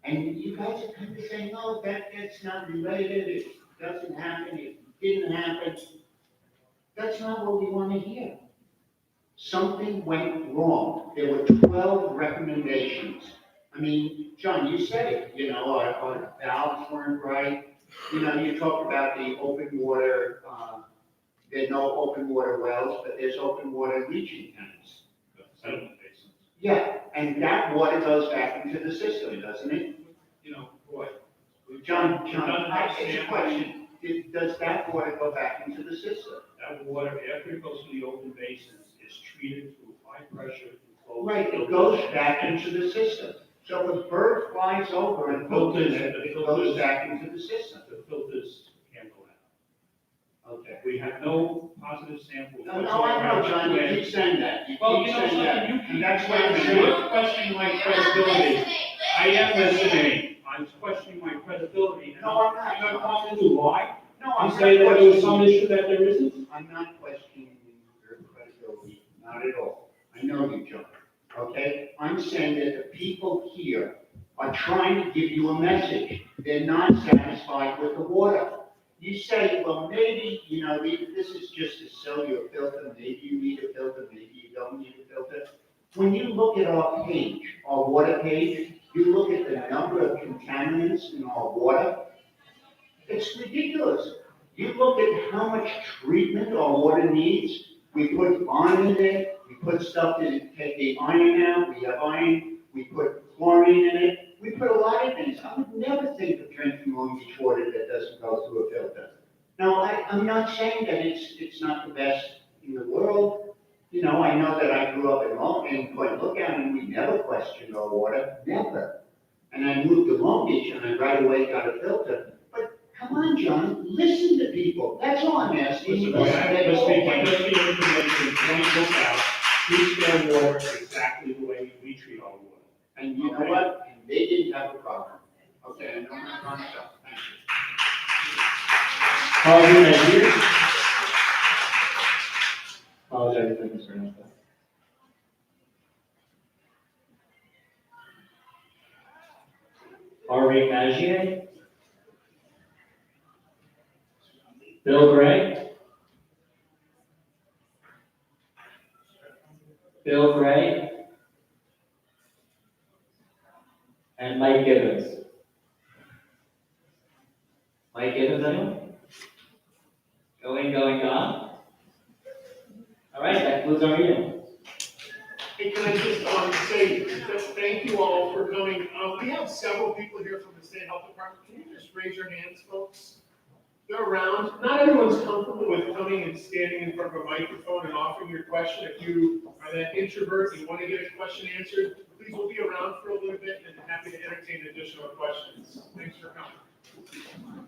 And you guys are kind of saying, oh, that's not related, it doesn't happen, it didn't happen. That's not what we want to hear. Something went wrong. There were 12 recommendations. I mean, John, you said it, you know, our valves weren't right. You know, you talked about the open water, there are no open water wells, but there's open water leaching tanks. Settlement basins. Yeah, and that water goes back into the system, doesn't it? You know, boy. John, We've done enough it's a sampling. question. Does that water go back into the system? That water, after it goes to the open basins, is treated through high pressure controlled. Right, it goes back into the system. So if a bird flies over and filters it, it goes back into the system. The filters can't go out. Okay. We have no positive samples. No, I know, John, you keep saying that. You Well, keep you know saying that. something, you And that's why you're questioning my credibility. I am listening. I'm questioning my credibility. And No, I'm not. You know what I'm to do? Why? No, I'm You not say that there was some questioning- issue that there isn't? I'm not questioning your credibility, not at all. I know you, John, okay? I'm saying that the people here are trying to give you a message. They're not satisfied with the water. You say, well, maybe, you know, this is just to sell you a filter, maybe you need a filter, maybe you don't need a filter. When you look at our page, our water page, you look at the number of contaminants in our water, it's ridiculous. You look at how much treatment our water needs. We put iron in it, we put stuff to take the iron out, we have iron, we put chlorine in it, we put a lot of things. I would never think of drinking Long Beach water that doesn't go through a filter. Now, I'm not saying that it's not the best in the world. You know, I know that I grew up in Point Lookout and we never questioned our water, never. And I moved to Long Beach and I right away got a filter. But come on, John, listen to people. That's all I'm asking. Listen, Listen to let's people. be information, don't look out, treat their water exactly the way we treat our water. And you know what? And they didn't have a problem. Okay, and I'm not trying to stop. Thank you. Harvey Nazier. Apologize if I mispronounced that. Harvey Nazier. Bill Gray. Bill Gray. And Mike Gibbons. Mike Gibbons, anyone? Going, gone? All right, that concludes our meeting. Hey, can I just say thank you all for coming. We have several people here from the State Health Department. Can you just raise your hands, folks? They're around. Not everyone's comfortable with coming and standing in front of a microphone and offering your question. If you are that introvert and want to get a question answered, please, we'll be around for a little bit and happy to entertain additional questions. Thanks for coming.